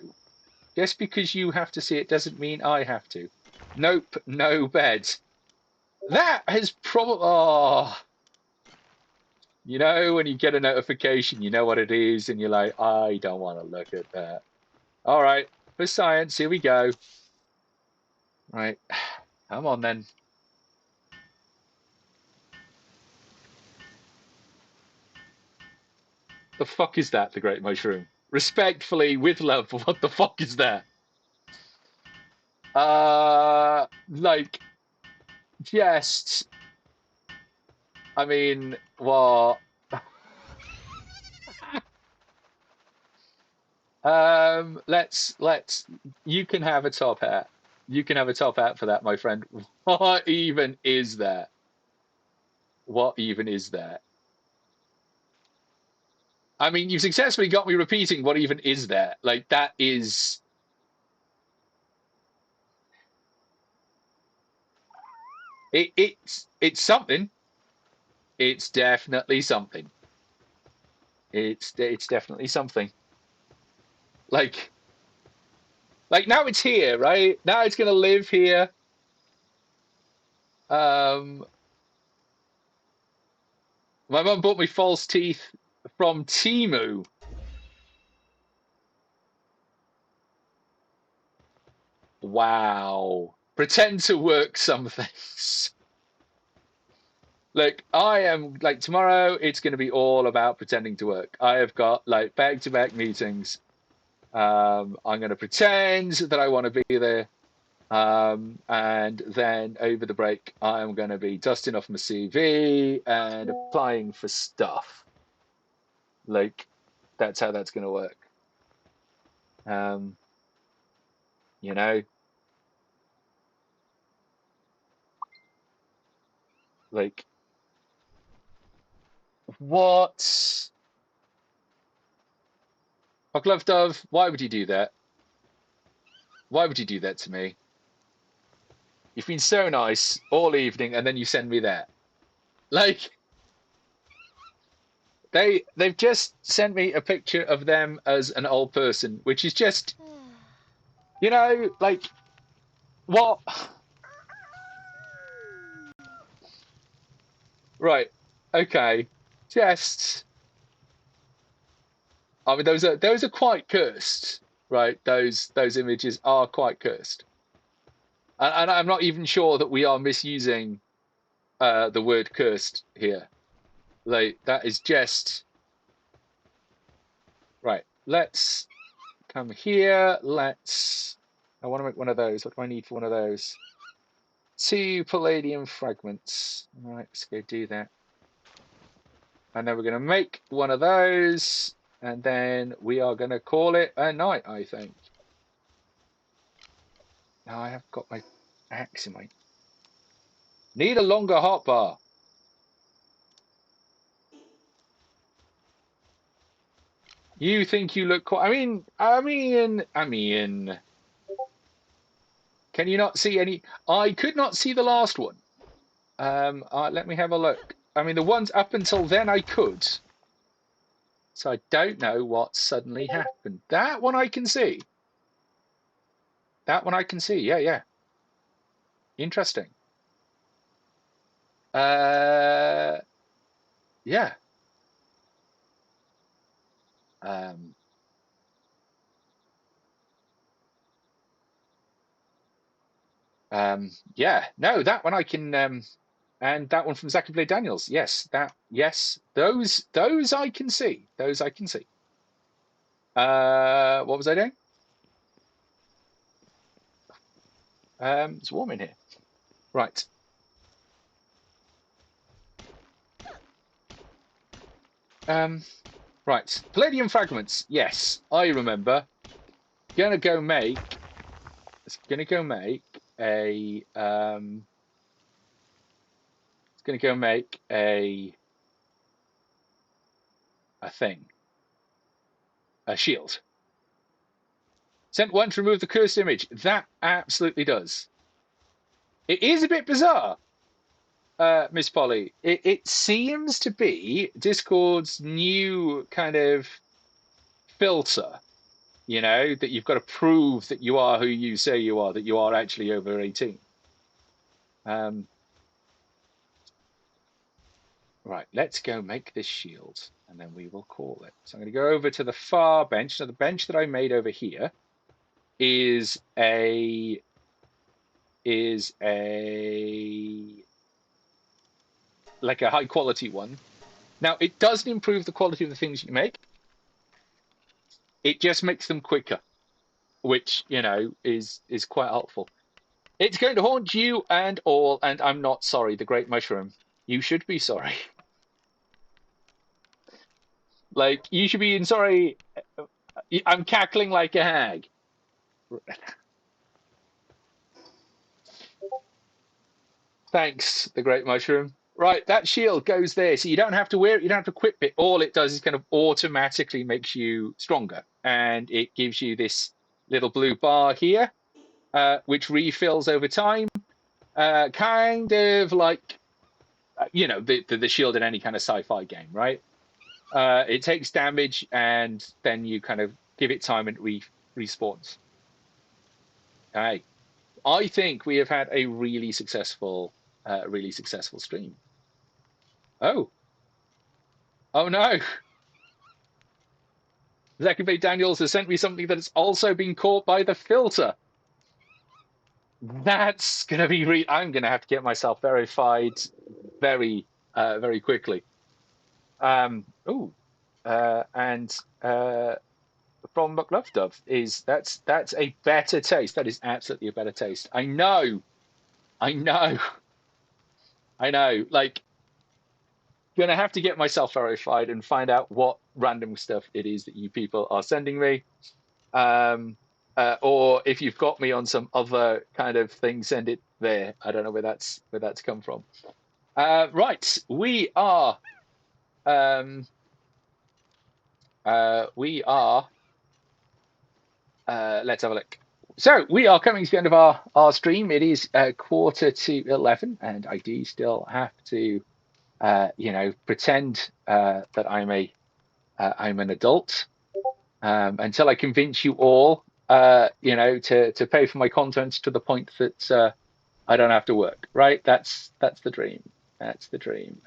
Just because you have to see it doesn't mean I have to. Nope, no beds. That has probably. Oh. When you get a notification, you know what it is, and you're like, I don't want to look at that. All right, for science, here we go. Right, come on then. The fuck is that, the Great Mushroom? Respectfully, with love, what the fuck is that? Like, just. I mean, what? Let's. You can have a top hat. You can have a top hat for that, my friend. What even is that? What even is that? I mean, you've successfully got me repeating what even is that. Like, that is. It's something. It's definitely something. It's definitely something. Like now it's here, right? Now it's gonna live here. My mum bought me false teeth from Temu. Wow. Pretend to work some things. Like, I am, like, tomorrow, it's going to be all about pretending to work. I have got, like, back-to-back meetings. I'm going to pretend that I want to be there. And then over the break, I'm going to be dusting off my CV and applying for stuff. Like, that's how that's going to work. You know, like, what? Love Dove, why would you do that? Why would you do that to me? You've been so nice all evening, and then you send me that. Like, they've just sent me a picture of them as an old person, which is just, you know, like, what? Right. Okay. Just, I mean, those are quite cursed, right? Those images are quite cursed, and I'm not even sure that we are misusing the word cursed here. Like, that is just right. Let's come here. I want to make one of those. What do I need for one of those? 2 palladium fragments. All right, let's go do that. And then we're going to make one of those, and then we are going to call it a night, I think. Now I have got my axe in my... Need a longer hotbar. You think you look quite... I mean... Can you not see any... I could not see the last one. Let me have a look. I mean, the ones up until then I could. So I don't know what suddenly happened. That one I can see. That one I can see. Yeah. Interesting. Yeah. Yeah. No, that one I can. And that one from Zachary Blade Daniels. Yes, those I can see. Those I can see. What was I doing? It's warm in here. Right. Right. Palladium fragments. Yes, I remember. Gonna go make a thing. A shield. Sent 1 to remove the cursed image. That absolutely does. It is a bit bizarre, Miss Polly. It seems to be Discord's new kind of filter, you know, that you've got to prove that you are who you say you are, that you are actually over 18. Right, let's go make this shield, and then we will call it. So I'm going to go over to the far bench. Now, the bench that I made over here is a like a high quality one. Now, it doesn't improve the quality of the things you make. It just makes them quicker, which, you know, is quite helpful. It's going to haunt you and all, and I'm not sorry, the Great Mushroom. You should be sorry. Like, you should be sorry. I'm cackling like a hag. Thanks, the Great Mushroom. Right, that shield goes there, so you don't have to wear it, you don't have to equip it. All it does is kind of automatically makes you stronger, and it gives you this little blue bar here, which refills over time, kind of like, you know, the shield in any kind of sci-fi game, right? It takes damage, and then you kind of give it time and respawns. Okay, I think we have had a really successful stream. Oh no! Zachary Daniels has sent me something that has also been caught by the filter. That's gonna be I'm gonna have to get myself verified very, very quickly. And from McLovdove is that's a better taste. That is absolutely a better taste. I know. Like, gonna have to get myself verified and find out what random stuff it is that you people are sending me. Or if you've got me on some other kind of thing, send it there. I don't know where that's come from. Right, we are let's have a look. So we are coming to the end of our stream. It is 11:45, and I do still have to pretend that I'm an adult until I convince you all to pay for my content to the point that I don't have to work. Right? That's the dream. That's the dream.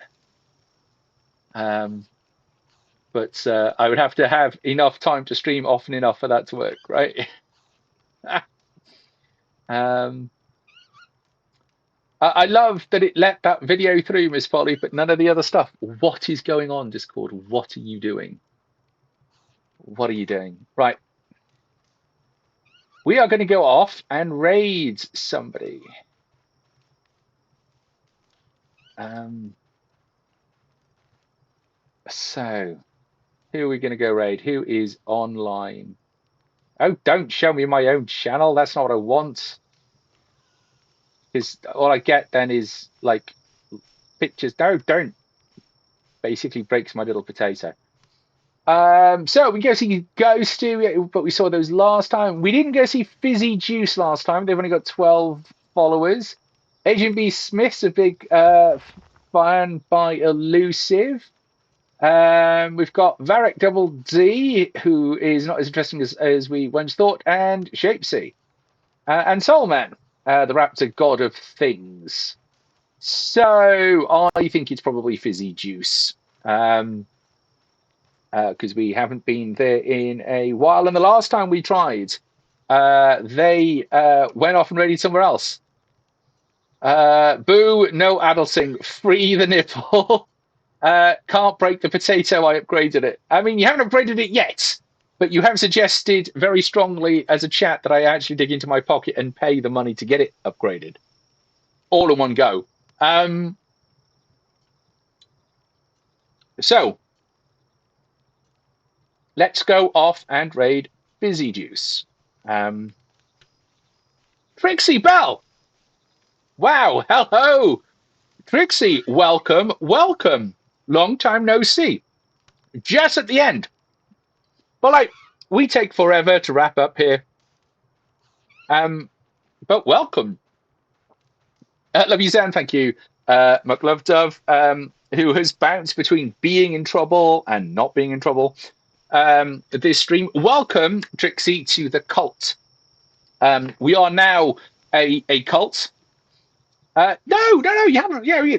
But I would have to have enough time to stream often enough for that to work, right? I love that it let that video through, Miss Polly, but none of the other stuff. What is going on, Discord? What are you doing? What are you doing? Right. We are going to go off and raid somebody. So, who are we going to go raid? Who is online? Oh, don't show me my own channel. That's not what I want. Because all I get then is like pictures. No, don't. Basically breaks my little potato. So we go see Ghosty, but we saw those last time. We didn't go see Fizzy Juice last time. They've only got 12 followers. Agent B Smith's a big fan by Elusive. We've got Varric Double D, who is not as interesting as we once thought, and Shapesy. And Soulman, the Raptor God of Things. So I think it's probably Fizzy Juice. Because we haven't been there in a while. And the last time we tried, they went off and raided somewhere else. Boo, no adulting, free the nipple. Can't break the potato, I upgraded it. I mean, you haven't upgraded it yet, but you have suggested very strongly as a chat that I actually dig into my pocket and pay the money to get it upgraded. All in one go. So, let's go off and raid Fizzy Juice. Trixie Bell! Wow, hello! Trixie, welcome, welcome. Long time no see. Just at the end. But we take forever to wrap up here. But welcome. Love you, Zan, thank you. McLovdove, who has bounced between being in trouble and not being in trouble. This stream. Welcome, Trixie, to the cult. We are now a cult. No, you haven't. Yeah,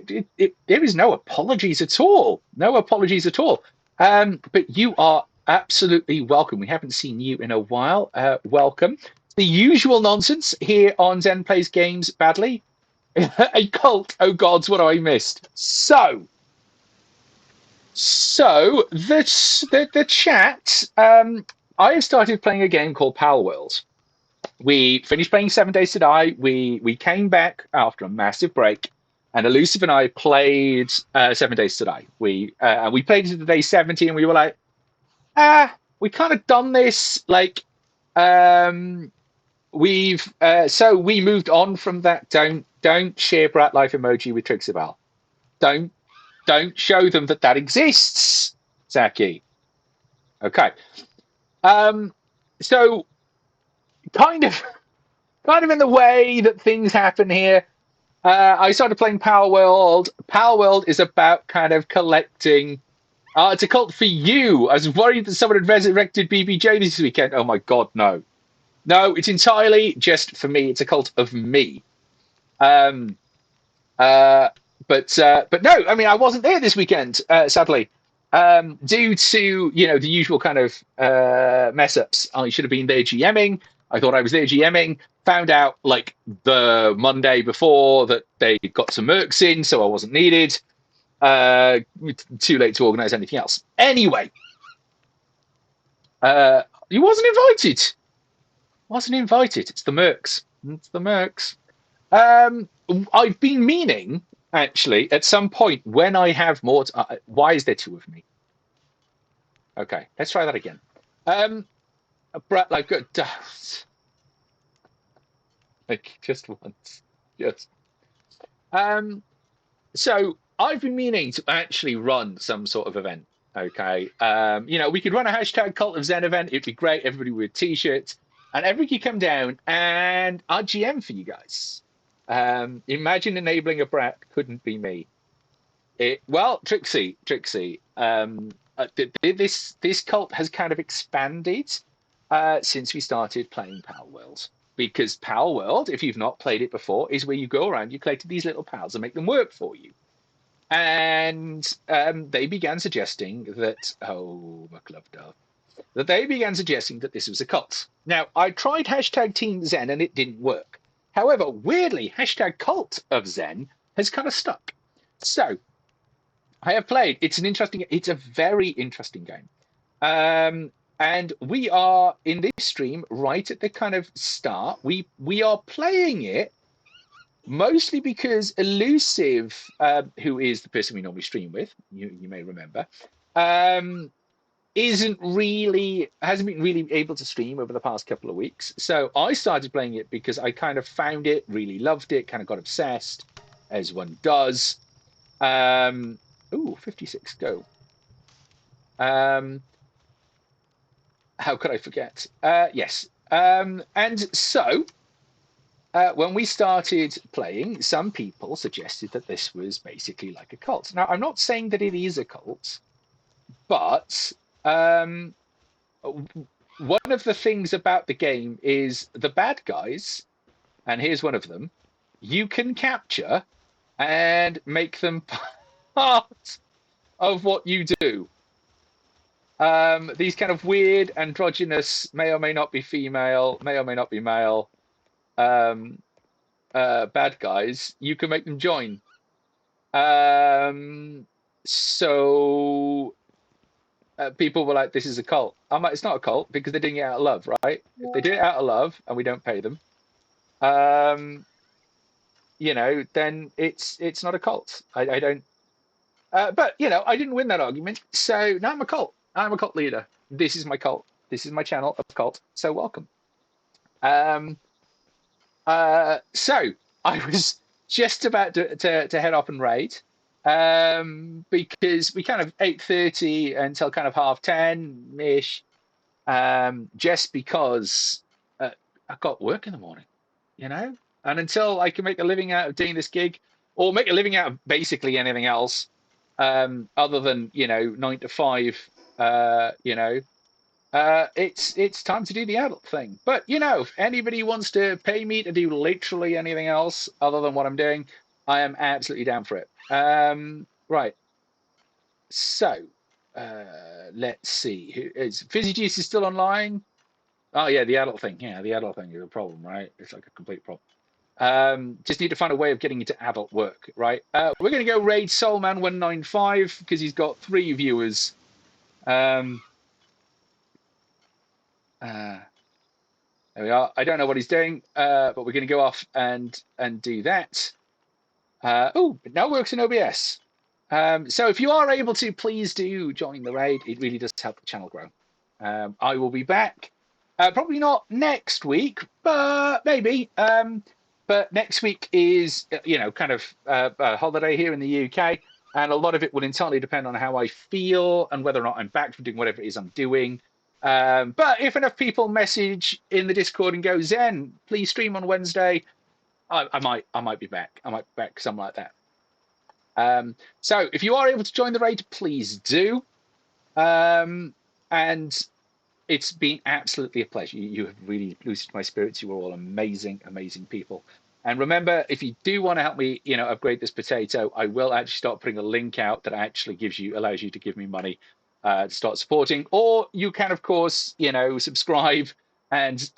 there is no apologies at all. No apologies at all. But you are absolutely welcome. We haven't seen you in a while. Welcome. The usual nonsense here on Zen Plays Games Badly. A cult. Oh gods, what have I missed? So the chat. I have started playing a game called PalWorld. We finished playing 7 Days to Die. We came back after a massive break, and Elusive and I played 7 Days to Die. We played into day 70, and we were like, we kind of done this. Like, so we moved on from that. Don't share Brat Life emoji with Trixie Bell. Don't show them that exists, Zaki. Okay. So kind of in the way that things happen here, I started playing PalWorld. PalWorld is about kind of collecting. It's a cult for you. I was worried that someone had resurrected BBJ this weekend. Oh my god, no. No, it's entirely just for me. It's a cult of me. But no, I mean, I wasn't there this weekend, sadly, due to the usual kind of mess ups. I should have been there GMing. I thought I was there GMing. Found out like the Monday before that they got some mercs in, so I wasn't needed. Too late to organise anything else. Anyway, you wasn't invited. Wasn't invited. It's the Mercs. It's the Mercs. I've been meaning, actually, at some point when I have more. Why is there two of me? Okay, let's try that again. Brett, like, like just once, just. Um, so I've been meaning to actually run some sort of event. Okay, we could run a hashtag Cult of Zen event. It'd be great. Everybody with t-shirts, and everybody could come down and I'd GM for you guys. Imagine enabling a brat couldn't be me. Well, Trixie. This cult has kind of expanded since we started playing PalWorld. Because PalWorld, if you've not played it before, is where you go around, you collect these little pals and make them work for you. And they began suggesting that, oh, McLovdove, that they began suggesting that this was a cult. Now, I tried hashtag Team Zen and it didn't work. However, weirdly, hashtag Cult of Zen has kind of stuck. So I have played. It's a very interesting game. And we are in this stream right at the kind of start. We are playing it mostly because Elusive, who is the person we normally stream with, you may remember, hasn't been really able to stream over the past couple of weeks. So I started playing it because I kind of found it, really loved it, kind of got obsessed, as one does. 56 go. How could I forget? Yes. And so when we started playing, some people suggested that this was basically like a cult. Now, I'm not saying that it is a cult, but one of the things about the game is the bad guys, and here's one of them, you can capture and make them part of what you do. These kind of weird, androgynous, may or may not be female, may or may not be male, bad guys, you can make them join. So people were like, this is a cult. I'm like, it's not a cult because they're doing it out of love, right? If they do it out of love and we don't pay them, then it's not a cult. I don't. But I didn't win that argument, so now I'm a cult. I'm a cult leader. This is my cult. This is my channel of cult. So welcome. So I was just about to head up and raid, because we kind of 8:30 until kind of 10:30-ish, just because I've got work in the morning, and until I can make a living out of doing this gig, or make a living out of basically anything else, other than 9 to 5, it's time to do the adult thing. But if anybody wants to pay me to do literally anything else other than what I'm doing, I am absolutely down for it. Right. So let's see. Fizzy Juice is still online. Oh yeah, the adult thing. Yeah, the adult thing is a problem, right? It's like a complete problem. Just need to find a way of getting into adult work, right? We're going to go raid Soulman195 because he's got 3 viewers. There we are. I don't know what he's doing, but we're going to go off and do that. It now works in OBS. So if you are able to, please do join the raid. It really does help the channel grow. I will be back. Probably not next week, but maybe. But next week is, kind of a holiday here in the UK, and a lot of it will entirely depend on how I feel and whether or not I'm back from doing whatever it is I'm doing. But if enough people message in the Discord and go, Zen, please stream on Wednesday, I might be back. I might be back, something like that. So if you are able to join the raid, please do. And it's been absolutely a pleasure. You have really boosted my spirits. You are all amazing, amazing people. And remember, if you do want to help me, upgrade this potato, I will actually start putting a link out that actually allows you to give me money to start supporting. Or you can, of course, subscribe, and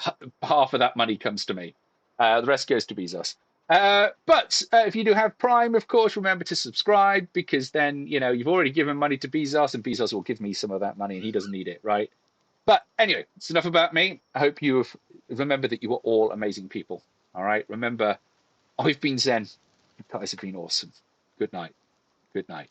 half of that money comes to me. The rest goes to Bezos. But if you do have Prime, of course, remember to subscribe, because then you've already given money to Bezos, and Bezos will give me some of that money, and he doesn't need it, right? But anyway, it's enough about me. I hope you have remembered that you are all amazing people. All right. Remember, I've been Zen. You guys have been awesome. Good night. Good night.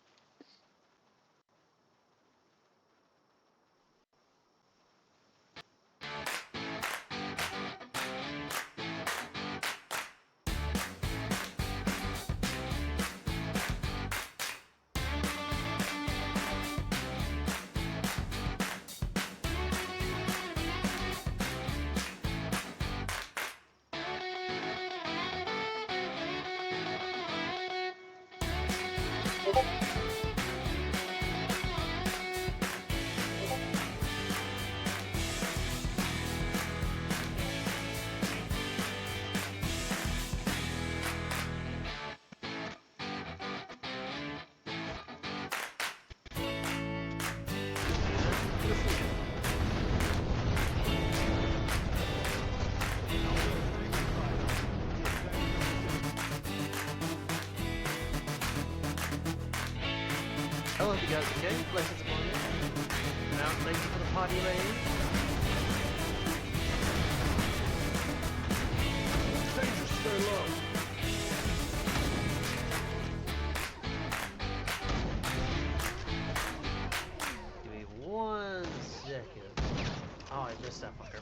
Hello, you guys okay? Blessings upon you. Now, thank you for the party lane. Danger, stay low. Give me 1 second. Oh, I missed that fucker.